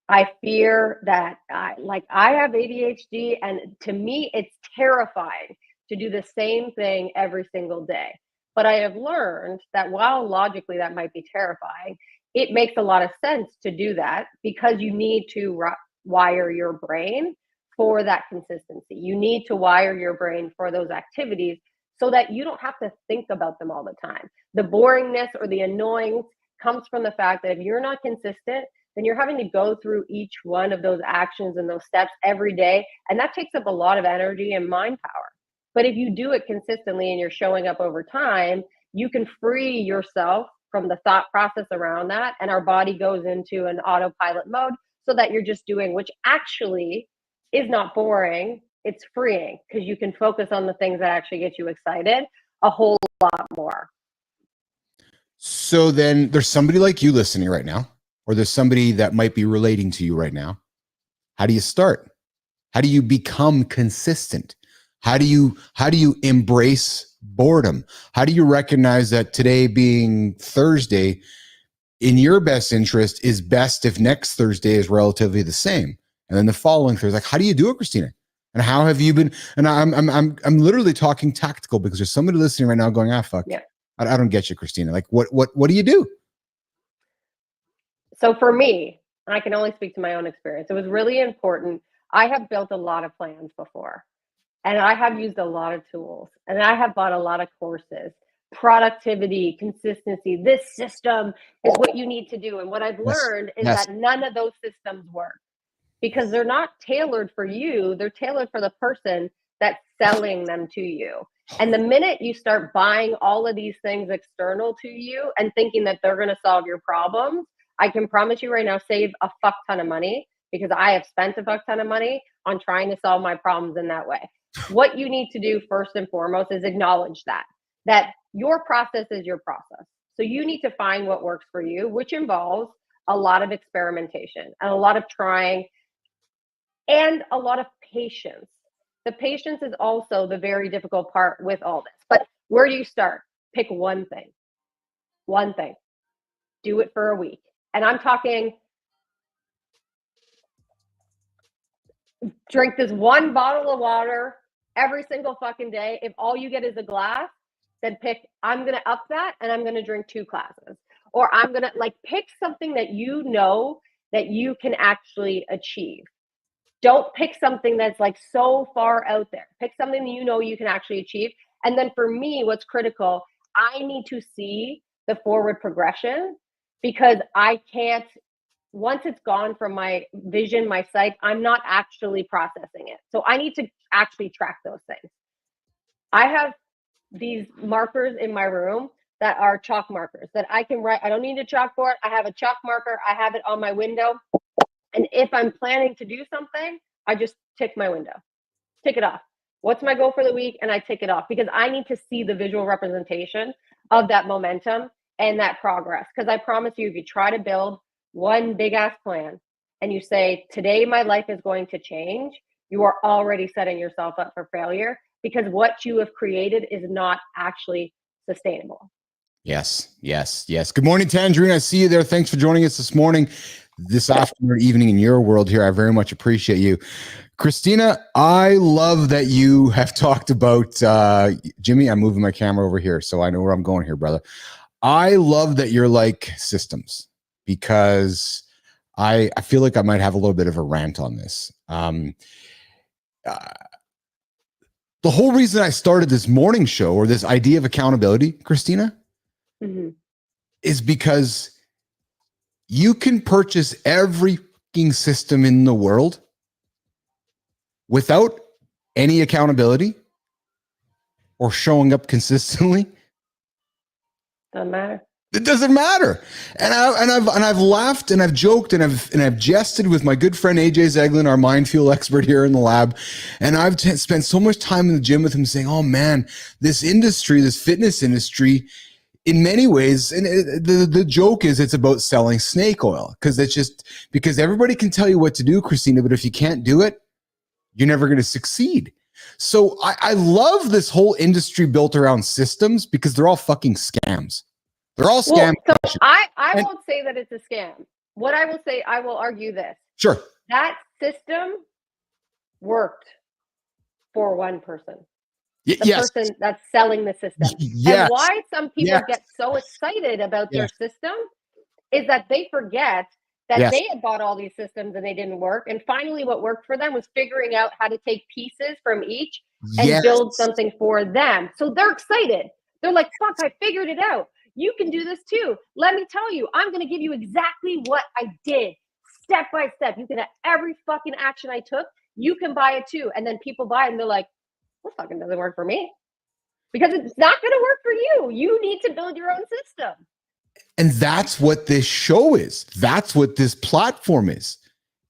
D: I fear that I have ADHD, and to me, it's terrifying to do the same thing every single day. But I have learned that while logically that might be terrifying, it makes a lot of sense to do that, because you need to wire your brain for that consistency. You need to wire your brain for those activities so that you don't have to think about them all the time. The boringness or the annoyance comes from the fact that if you're not consistent, then you're having to go through each one of those actions and those steps every day. And that takes up a lot of energy and mind power. But if you do it consistently and you're showing up over time, you can free yourself from the thought process around that. And our body goes into an autopilot mode so that you're just doing, which actually is not boring. It's freeing, because you can focus on the things that actually get you excited a whole lot more.
A: So then there's somebody like you listening right now, or there's somebody that might be relating to you right now. How do you start? How do you become consistent? How do you embrace boredom? How do you recognize that today being Thursday, in your best interest, is best if next Thursday is relatively the same, and then the following Thursday? Like, how do you do it, Kristina? And how have you been? And I'm literally talking tactical, because there's somebody listening right now going, fuck.
D: Yeah.
A: I don't get you, Kristina. Like, what do you do?
D: So for me, I can only speak to my own experience. It was really important. I have built a lot of plans before, and I have used a lot of tools, and I have bought a lot of courses, productivity, consistency. This system is what you need to do. And what I've learned is that none of those systems work because they're not tailored for you. They're tailored for the person that's selling them to you. And the minute you start buying all of these things external to you and thinking that they're going to solve your problems, I can promise you right now, save a fuck ton of money, because I have spent a fuck ton of money on trying to solve my problems in that way. What you need to do first and foremost is acknowledge that your process is your process. So you need to find what works for you, which involves a lot of experimentation and a lot of trying and a lot of patience. The patience is also the very difficult part with all this. But where do you start? Pick one thing. One thing. Do it for a week. And I'm talking, drink this one bottle of water every single fucking day. If all you get is a glass, then I'm going to up that and I'm going to drink 2 glasses. Or I'm going to pick something that you know that you can actually achieve. Don't pick something that's so far out there. Pick something that you know you can actually achieve. And then for me, what's critical, I need to see the forward progression, because I can't, once it's gone from my vision, my sight, I'm not actually processing it. So I need to actually track those things. I have these markers in my room that are chalk markers that I can write. I don't need a chalkboard. I have a chalk marker. I have it on my window. And if I'm planning to do something, I just tick my window, tick it off. What's my goal for the week? And I tick it off, because I need to see the visual representation of that momentum and that progress. Because I promise you, if you try to build one big ass plan and you say, today my life is going to change, you are already setting yourself up for failure, because what you have created is not actually sustainable.
A: Yes. Good morning, Tangerine. I see you there. Thanks for joining us this morning, this afternoon, evening in your world here. I very much appreciate you. Kristina, I love that you have talked about, Jimmy, I'm moving my camera over here so I know where I'm going here, brother. I love that you're like systems, because I feel like I might have a little bit of a rant on this. The whole reason I started this morning show, or this idea of accountability, Kristina, is because you can purchase every fucking system in the world without any accountability or showing up consistently.
D: Doesn't matter.
A: It doesn't matter. And I've laughed and I've joked and I've jested with my good friend AJ Zeglin, our mind fuel expert here in the lab. And I've spent so much time in the gym with him saying, oh man, this industry, this fitness industry, in many ways, and the joke is it's about selling snake oil, because it's just because everybody can tell you what to do, Kristina, but if you can't do it, you're never going to succeed. So I love this whole industry built around systems, because they're all fucking scams. They're all scams.
D: Well, so I won't say that it's a scam. What I will say, I will argue this.
A: Sure.
D: That system worked for one person. The person that's selling the system. And why some people get so excited about their system is that they forget that they had bought all these systems and they didn't work. And finally, what worked for them was figuring out how to take pieces from each and build something for them. So they're excited. They're like, fuck, I figured it out. You can do this too. Let me tell you, I'm going to give you exactly what I did, step by step. You can have every fucking action I took. You can buy it too. And then people buy it and they're like, this fucking doesn't work for me, because it's not going to work for you. You need to build your own system.
A: And that's what this show is. That's what this platform is.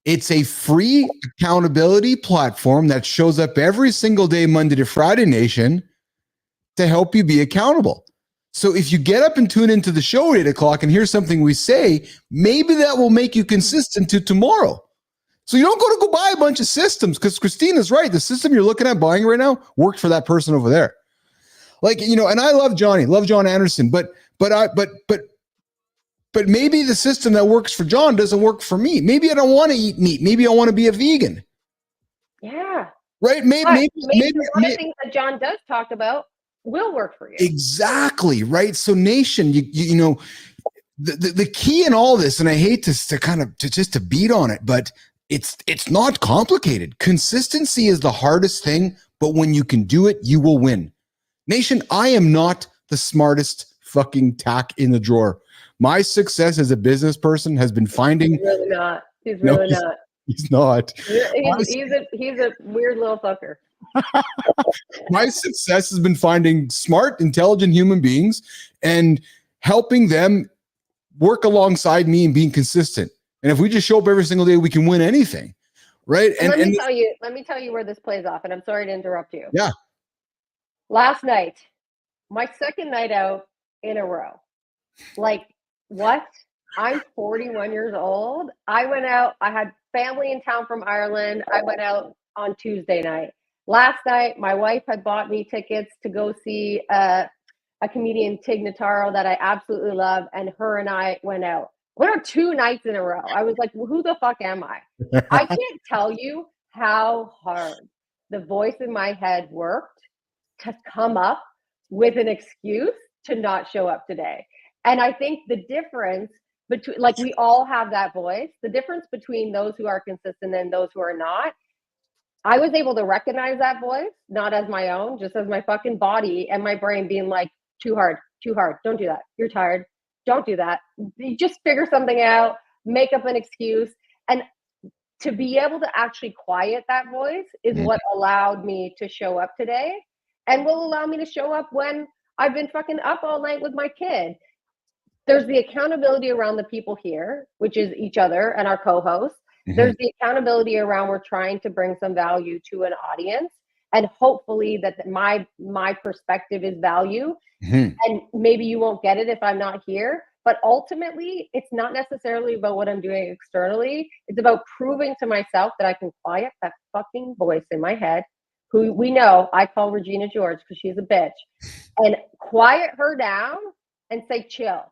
A: It's a free accountability platform that shows up every single day, Monday to Friday, nation, to help you be accountable. So if you get up and tune into the show at 8 o'clock and hear something we say, maybe that will make you consistent to tomorrow. So you don't go buy a bunch of systems, because Kristina's right. The system you're looking at buying right now worked for that person over there. And I love Jon Andersen, but maybe the system that works for Jon doesn't work for me. Maybe I don't want to eat meat. Maybe I want to be a vegan.
D: Yeah.
A: Right? Maybe
D: one of the things that Jon does talk about will work for you.
A: Exactly. Right. So nation, you know, the key in all this, and I hate to beat on it, but it's not complicated. Consistency is the hardest thing, but when you can do it, you will win. Nation, I am not the smartest fucking tack in the drawer. My success as a business person has been finding.
D: He's really not. He's really not.
A: He's not.
D: He's a weird little fucker.
A: My success has been finding smart, intelligent human beings and helping them work alongside me and being consistent. And if we just show up every single day, we can win anything, right?
D: Let me tell you where this plays off. And I'm sorry to interrupt you.
A: Yeah.
D: Last night, my second night out in a row. Like, what? I'm 41 years old. I went out. I had family in town from Ireland. I went out on Tuesday night. Last night, my wife had bought me tickets to go see a comedian, Tig Notaro, that I absolutely love. And her and I went out. Went out 2 nights in a row. I was like, well, who the fuck am I? I can't tell you how hard the voice in my head worked to come up with an excuse to not show up today. And I think the difference between, like, we all have that voice, the difference between those who are consistent and those who are not, I was able to recognize that voice, not as my own, just as my fucking body and my brain being like, too hard, don't do that. You're tired. Don't do that. You just figure something out, make up an excuse. And to be able to actually quiet that voice is what allowed me to show up today and will allow me to show up when I've been fucking up all night with my kid. There's the accountability around the people here, which is each other and our co-hosts. There's the accountability around we're trying to bring some value to an audience. And hopefully that my perspective is value. And maybe you won't get it if I'm not here. But ultimately, it's not necessarily about what I'm doing externally. It's about proving to myself that I can quiet that fucking voice in my head, who we know I call Regina George because she's a bitch, and quiet her down and say, chill.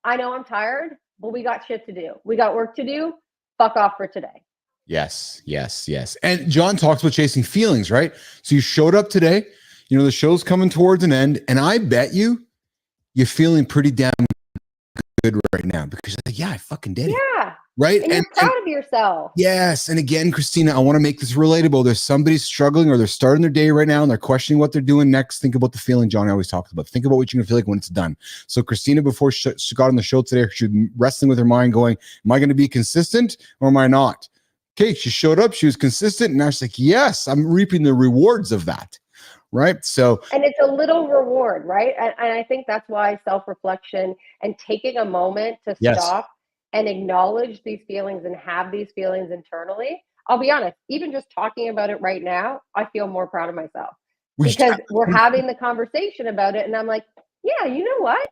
D: I know I'm tired, but we got shit to do. We got work to do. Fuck off for today.
A: Yes. And Jon talks about chasing feelings, right? So you showed up today, the show's coming towards an end, and I bet you're feeling pretty damn good right now because you're like, yeah, I fucking did it.
D: Yeah.
A: Right.
D: And you're proud of yourself.
A: Yes. And again, Kristina, I want to make this relatable. There's somebody struggling or they're starting their day right now and they're questioning what they're doing next. Think about the feeling Jon always talks about. Think about what you're going to feel like when it's done. So Kristina, before she got on the show today, she was wrestling with her mind going, am I going to be consistent or am I not? Okay. She showed up. She was consistent. And now she's like, yes, I'm reaping the rewards of that. Right. So,
D: and it's a little reward, right? And I think that's why self-reflection and taking a moment to stop and acknowledge these feelings and have these feelings internally. I'll be honest, even just talking about it right now, I feel more proud of myself because we're having the conversation about it. And I'm like, yeah, you know what?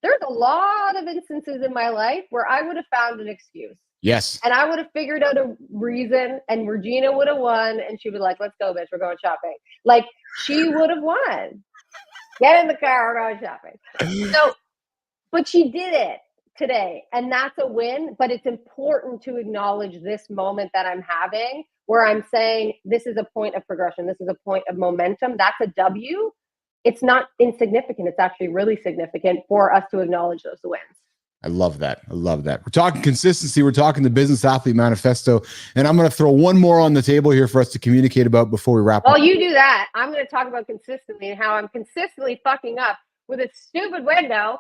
D: There's a lot of instances in my life where I would have found an excuse.
A: Yes.
D: And I would have figured out a reason and Regina would have won and she would be like, let's go, bitch, we're going shopping. Like she would have won. Get in the car, we're going shopping. So, but she did it today and that's a win, but it's important to acknowledge this moment that I'm having where I'm saying this is a point of progression. This is a point of momentum. That's a W. It's not insignificant. It's actually really significant for us to acknowledge those wins.
A: I love that. We're talking consistency. We're talking the Business Athlete Manifesto. And I'm going to throw one more on the table here for us to communicate about before we wrap up.
D: While you do that, I'm going to talk about consistently and how I'm consistently fucking up with a stupid window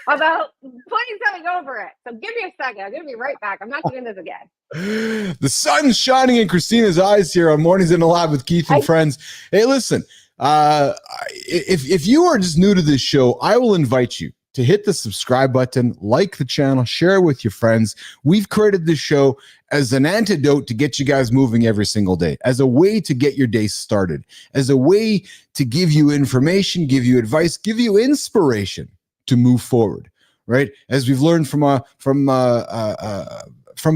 D: about putting something over it. So give me a second. I'm going to be right back. I'm not doing this again.
A: The sun's shining in Kristina's eyes here on Mornings in the Lab with Keith and Friends. Hey, listen, if you are just new to this show, I will invite you to hit the subscribe button, like the channel, share it with your friends. We've created this show as an antidote to get you guys moving every single day, as a way to get your day started, as a way to give you information, give you advice, give you inspiration to move forward, right? As we've learned from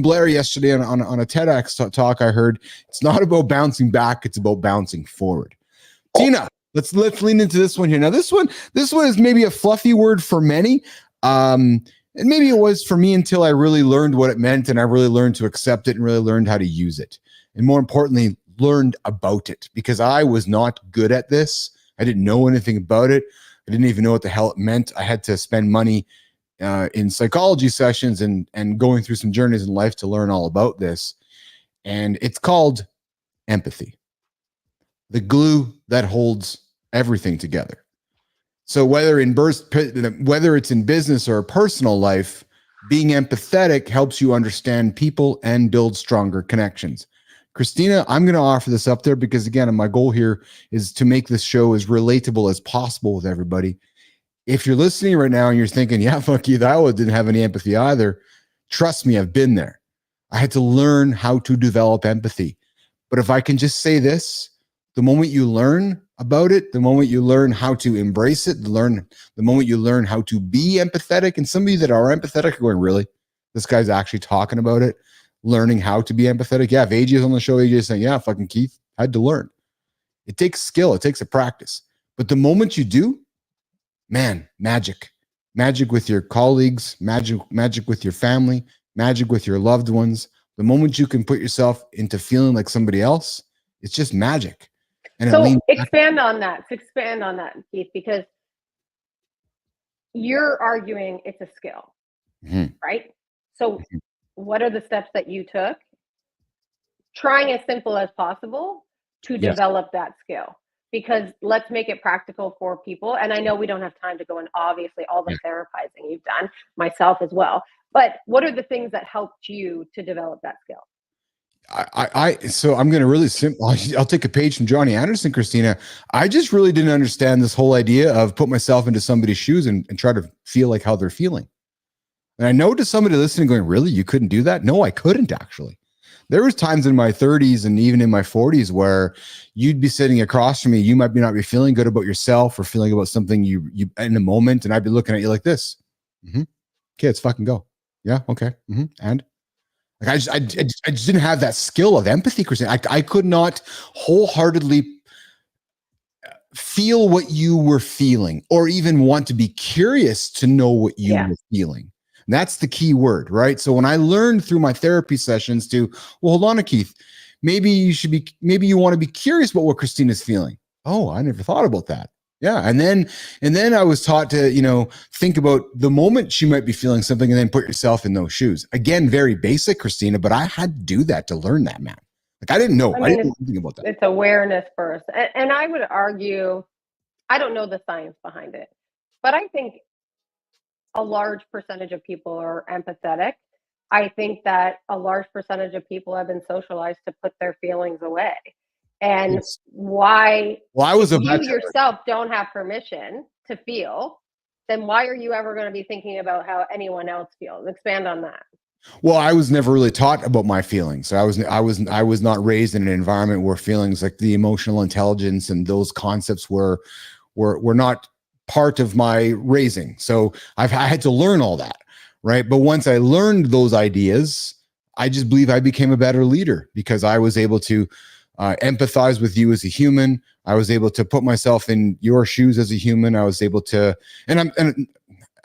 A: Blair yesterday on a TEDx talk I heard, it's not about bouncing back, it's about bouncing forward. Tina, let's lean into this one here. Now, this one is maybe a fluffy word for many. And maybe it was for me until I really learned what it meant and I really learned to accept it and really learned how to use it. And more importantly, learned about it because I was not good at this. I didn't know anything about it. I didn't even know what the hell it meant. I had to spend money in psychology sessions and going through some journeys in life to learn all about this. And it's called empathy, the glue that holds everything together. So whether it's in business or personal life, being empathetic helps you understand people and build stronger connections. Kristina, I'm going to offer this up there because, again, my goal here is to make this show as relatable as possible with everybody. If you're listening right now and you're thinking, yeah, fuck you, that didn't have any empathy either, trust me, I've been there. I had to learn how to develop empathy. But if I can just say this, the moment you learn about it, the moment you learn how to embrace it, the moment you learn how to be empathetic, and some of you that are empathetic are going, really? This guy's actually talking about it, learning how to be empathetic. Yeah, if AJ is on the show, AJ is saying, yeah, fucking Keith, I had to learn. It takes skill. It takes a practice. But the moment you do, man, magic. Magic with your colleagues, magic with your family, magic with your loved ones. The moment you can put yourself into feeling like somebody else, it's just magic. And
D: so expand on that, Keith, because you're arguing it's a skill, right? So what are the steps that you took, trying as simple as possible to develop that skill? Because let's make it practical for people. And I know we don't have time to go in, obviously, all the therapizing you've done, myself as well. But what are the things that helped you to develop that skill?
A: So I'm going to really simple. I'll take a page from Jon Andersen, Kristina. I just really didn't understand this whole idea of put myself into somebody's shoes and try to feel like how they're feeling. And I know to somebody listening going, really, you couldn't do that? No, I couldn't actually. There was times in my 30s and even in my 40s where you'd be sitting across from me. You might not be feeling good about yourself or feeling about something you in the moment. And I'd be looking at you like this. Okay, let's fucking go. Yeah. Okay. And like, I just didn't have that skill of empathy, Kristina. I could not wholeheartedly feel what you were feeling or even want to be curious to know what you were feeling. And that's the key word, right? So when I learned through my therapy sessions to, well, hold on, Keith, maybe you want to be curious about what Kristina's feeling. Oh, I never thought about that. Yeah. And then I was taught to, think about the moment she might be feeling something and then put yourself in those shoes. Again, very basic, Kristina, but I had to do that to learn that, man. Like I didn't know. I didn't know anything about that.
D: It's awareness first. And I would argue, I don't know the science behind it, but I think a large percentage of people are empathetic. I think that a large percentage of people have been socialized to put their feelings away. And why, if you yourself don't have permission to feel, then why are you ever going to be thinking about how anyone else feels? Expand on that.
A: Well, I was never really taught about my feelings. I was not raised in an environment where feelings like the emotional intelligence and those concepts were not part of my raising. So I had to learn all that, right? But once I learned those ideas, I just believe I became a better leader because I was able to empathize with you as a human. I was able to put myself in your shoes as a human. I was able to, and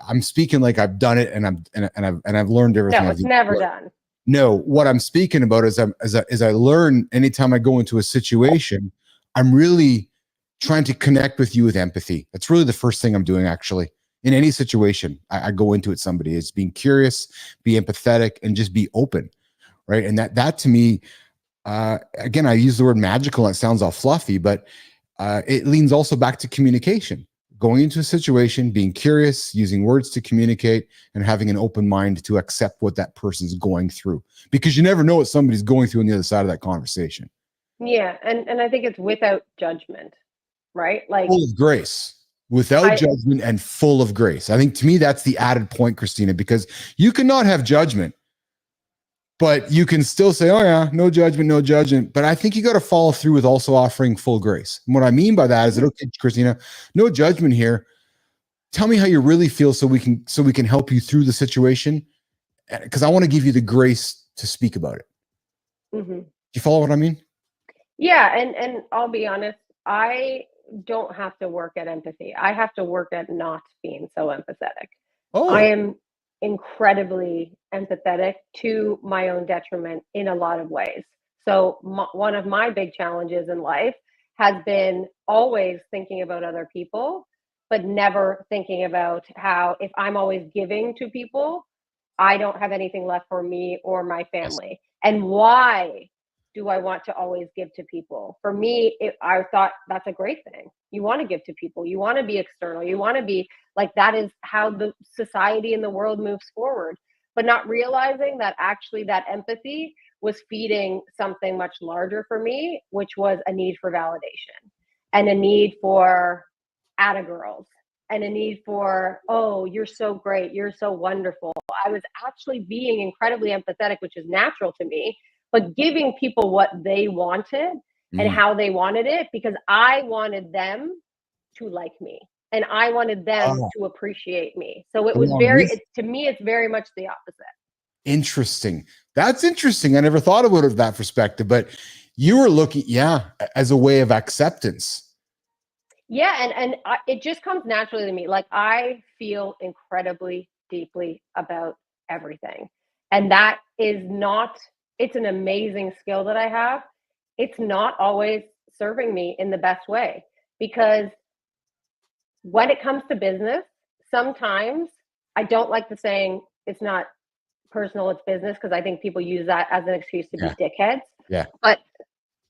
A: I'm speaking like I've done it and I've learned everything.
D: No, it's never done.
A: No, what I'm speaking about is as I learn anytime I go into a situation, I'm really trying to connect with you with empathy. That's really the first thing I'm doing actually. In any situation, I go into it, somebody is being curious, be empathetic, and just be open, right? And that to me, again, I use the word magical and it sounds all fluffy, but it leans also back to communication. Going into a situation, being curious, using words to communicate, and having an open mind to accept what that person's going through. Because you never know what somebody's going through on the other side of that conversation.
D: Yeah, and I think it's without judgment, right? Like
A: full of grace. Without judgment and full of grace. I think to me, that's the added point, Kristina, because you cannot have judgment, but you can still say, oh yeah, no judgment, no judgment. But I think you got to follow through with also offering full grace. And what I mean by that is that, okay, Kristina, no judgment here. Tell me how you really feel so we can help you through the situation. Because I want to give you the grace to speak about it.
D: Mm-hmm.
A: Do you follow what I mean?
D: Yeah. And I'll be honest, I don't have to work at empathy. I have to work at not being so empathetic.
A: Oh.
D: I am incredibly empathetic to my own detriment in a lot of ways. So one of my big challenges in life has been always thinking about other people, but never thinking about how if I'm always giving to people, I don't have anything left for me or my family. And why do I want to always give to people? For me, I thought that's a great thing. You want to give to people. You want to be external. You want to be like, that is how the society and the world moves forward. But not realizing that actually that empathy was feeding something much larger for me, which was a need for validation and a need for atta-girls and a need for, oh, you're so great. You're so wonderful. I was actually being incredibly empathetic, which is natural to me, but giving people what they wanted and how they wanted it, because I wanted them to like me and I wanted them to appreciate me. So it was to me, it's very much the opposite.
A: Interesting. That's interesting. I never thought about it from that perspective, but you were looking, as a way of acceptance.
D: Yeah. And it just comes naturally to me. Like, I feel incredibly deeply about everything. And that is not, it's an amazing skill that I have. It's not always serving me in the best way, because when it comes to business, sometimes I don't like the saying it's not personal, it's business, because I think people use that as an excuse to be dickheads.
A: Yeah.
D: But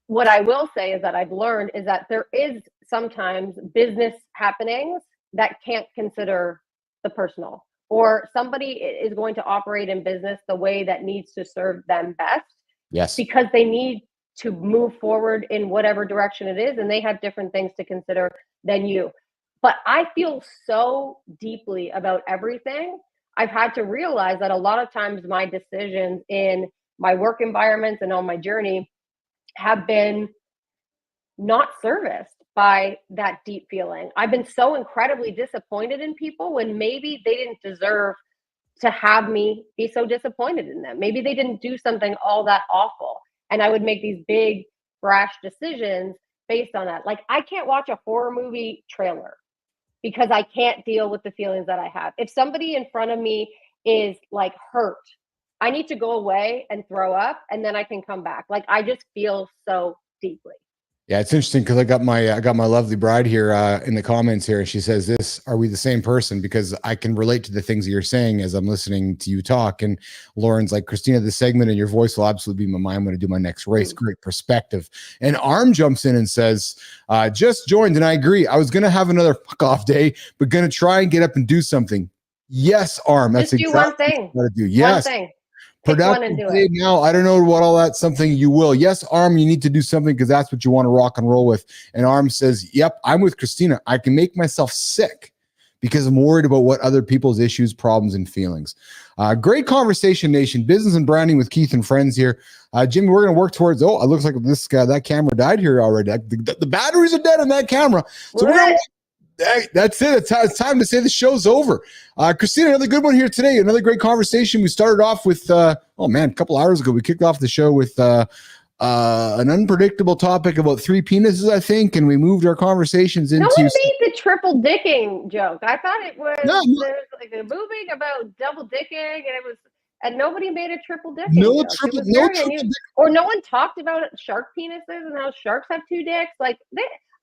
D: what I will say is that I've learned is that there is sometimes business happenings that can't consider the personal, or somebody is going to operate in business the way that needs to serve them best.
A: Yes.
D: Because they need to move forward in whatever direction it is, and they have different things to consider than you. But I feel so deeply about everything. I've had to realize that a lot of times my decisions in my work environments and on my journey have been not serviced by that deep feeling. I've been so incredibly disappointed in people when maybe they didn't deserve to have me be so disappointed in them. Maybe they didn't do something all that awful. And I would make these big, brash decisions based on that. Like, I can't watch a horror movie trailer because I can't deal with the feelings that I have. If somebody in front of me is like hurt, I need to go away and throw up, and then I can come back. Like, I just feel so deeply.
A: Yeah, it's interesting because I got my lovely bride here in the comments here. She says, "This, are we the same person?" Because I can relate to the things that you're saying as I'm listening to you talk. And Lauren's like, "Kristina, this segment and your voice will absolutely be my mind when I do my next race." Great perspective. And Arm jumps in and says, "Just joined, and I agree. I was gonna have another fuck off day, but gonna try and get up and do something." Yes, Arm. That's
D: just do
A: exactly
D: one thing.
A: what I do. Yes.
D: One thing.
A: Productive day now. I don't know what all that's something you will. Yes, Arm, you need to do something because that's what you want to rock and roll with. And Arm says, "Yep, I'm with Kristina. I can make myself sick because I'm worried about what other people's issues, problems, and feelings." Great conversation, Nation. Business and branding with Keith and friends here. Jimmy, we're going to work towards, it looks like this guy, that camera died here already. The batteries are dead on that camera. So we're going to that's it. It's time to say the show's over. Kristina, another good one here today. Another great conversation. We started off with, a couple hours ago, we kicked off the show with an unpredictable topic about 3 penises, I think, and we moved our conversations into.
D: No one made the triple dicking joke. I thought it was there's like a movie about double dicking, and nobody made a triple dicking joke. Or no one talked about shark penises and how sharks have 2 dicks.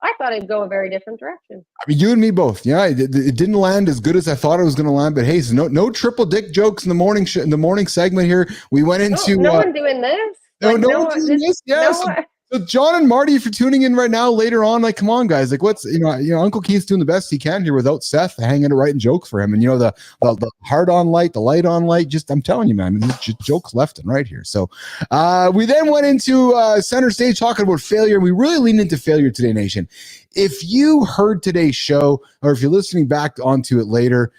D: I thought it'd go a very different direction.
A: I mean, you and me both. Yeah, it didn't land as good as I thought it was going to land. But hey, so no triple dick jokes in the morning in the morning segment here. We went into
D: no one doing this.
A: No one doing this. Yes. So Jon and Marty, if you're tuning in right now, later on, like, come on, guys, like, what's Uncle Keith's doing the best he can here without Seth hanging and writing jokes for him, and the hard on light, the light on light. Just, I'm telling you, man, jokes left and right here. So we then went into center stage talking about failure. We really leaned into failure today, Nation. If you heard today's show, or if you're listening back onto it later,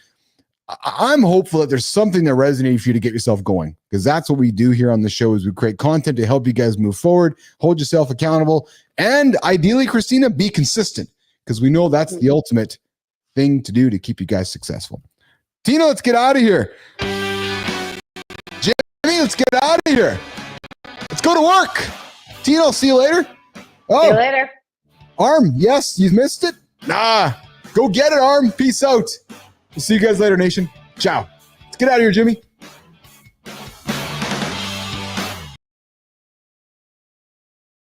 A: I'm hopeful that there's something that resonated for you to get yourself going, because that's what we do here on the show is we create content to help you guys move forward, hold yourself accountable, and ideally, Kristina, be consistent, because we know that's the ultimate thing to do to keep you guys successful. Tina, let's get out of here. Jimmy, let's get out of here. Let's go to work. Tina, I'll see you later.
D: See you later.
A: Arm, yes, you missed it? Nah, go get it, Arm. Peace out. We'll see you guys later, Nation. Ciao. Let's get out of here, Jimmy.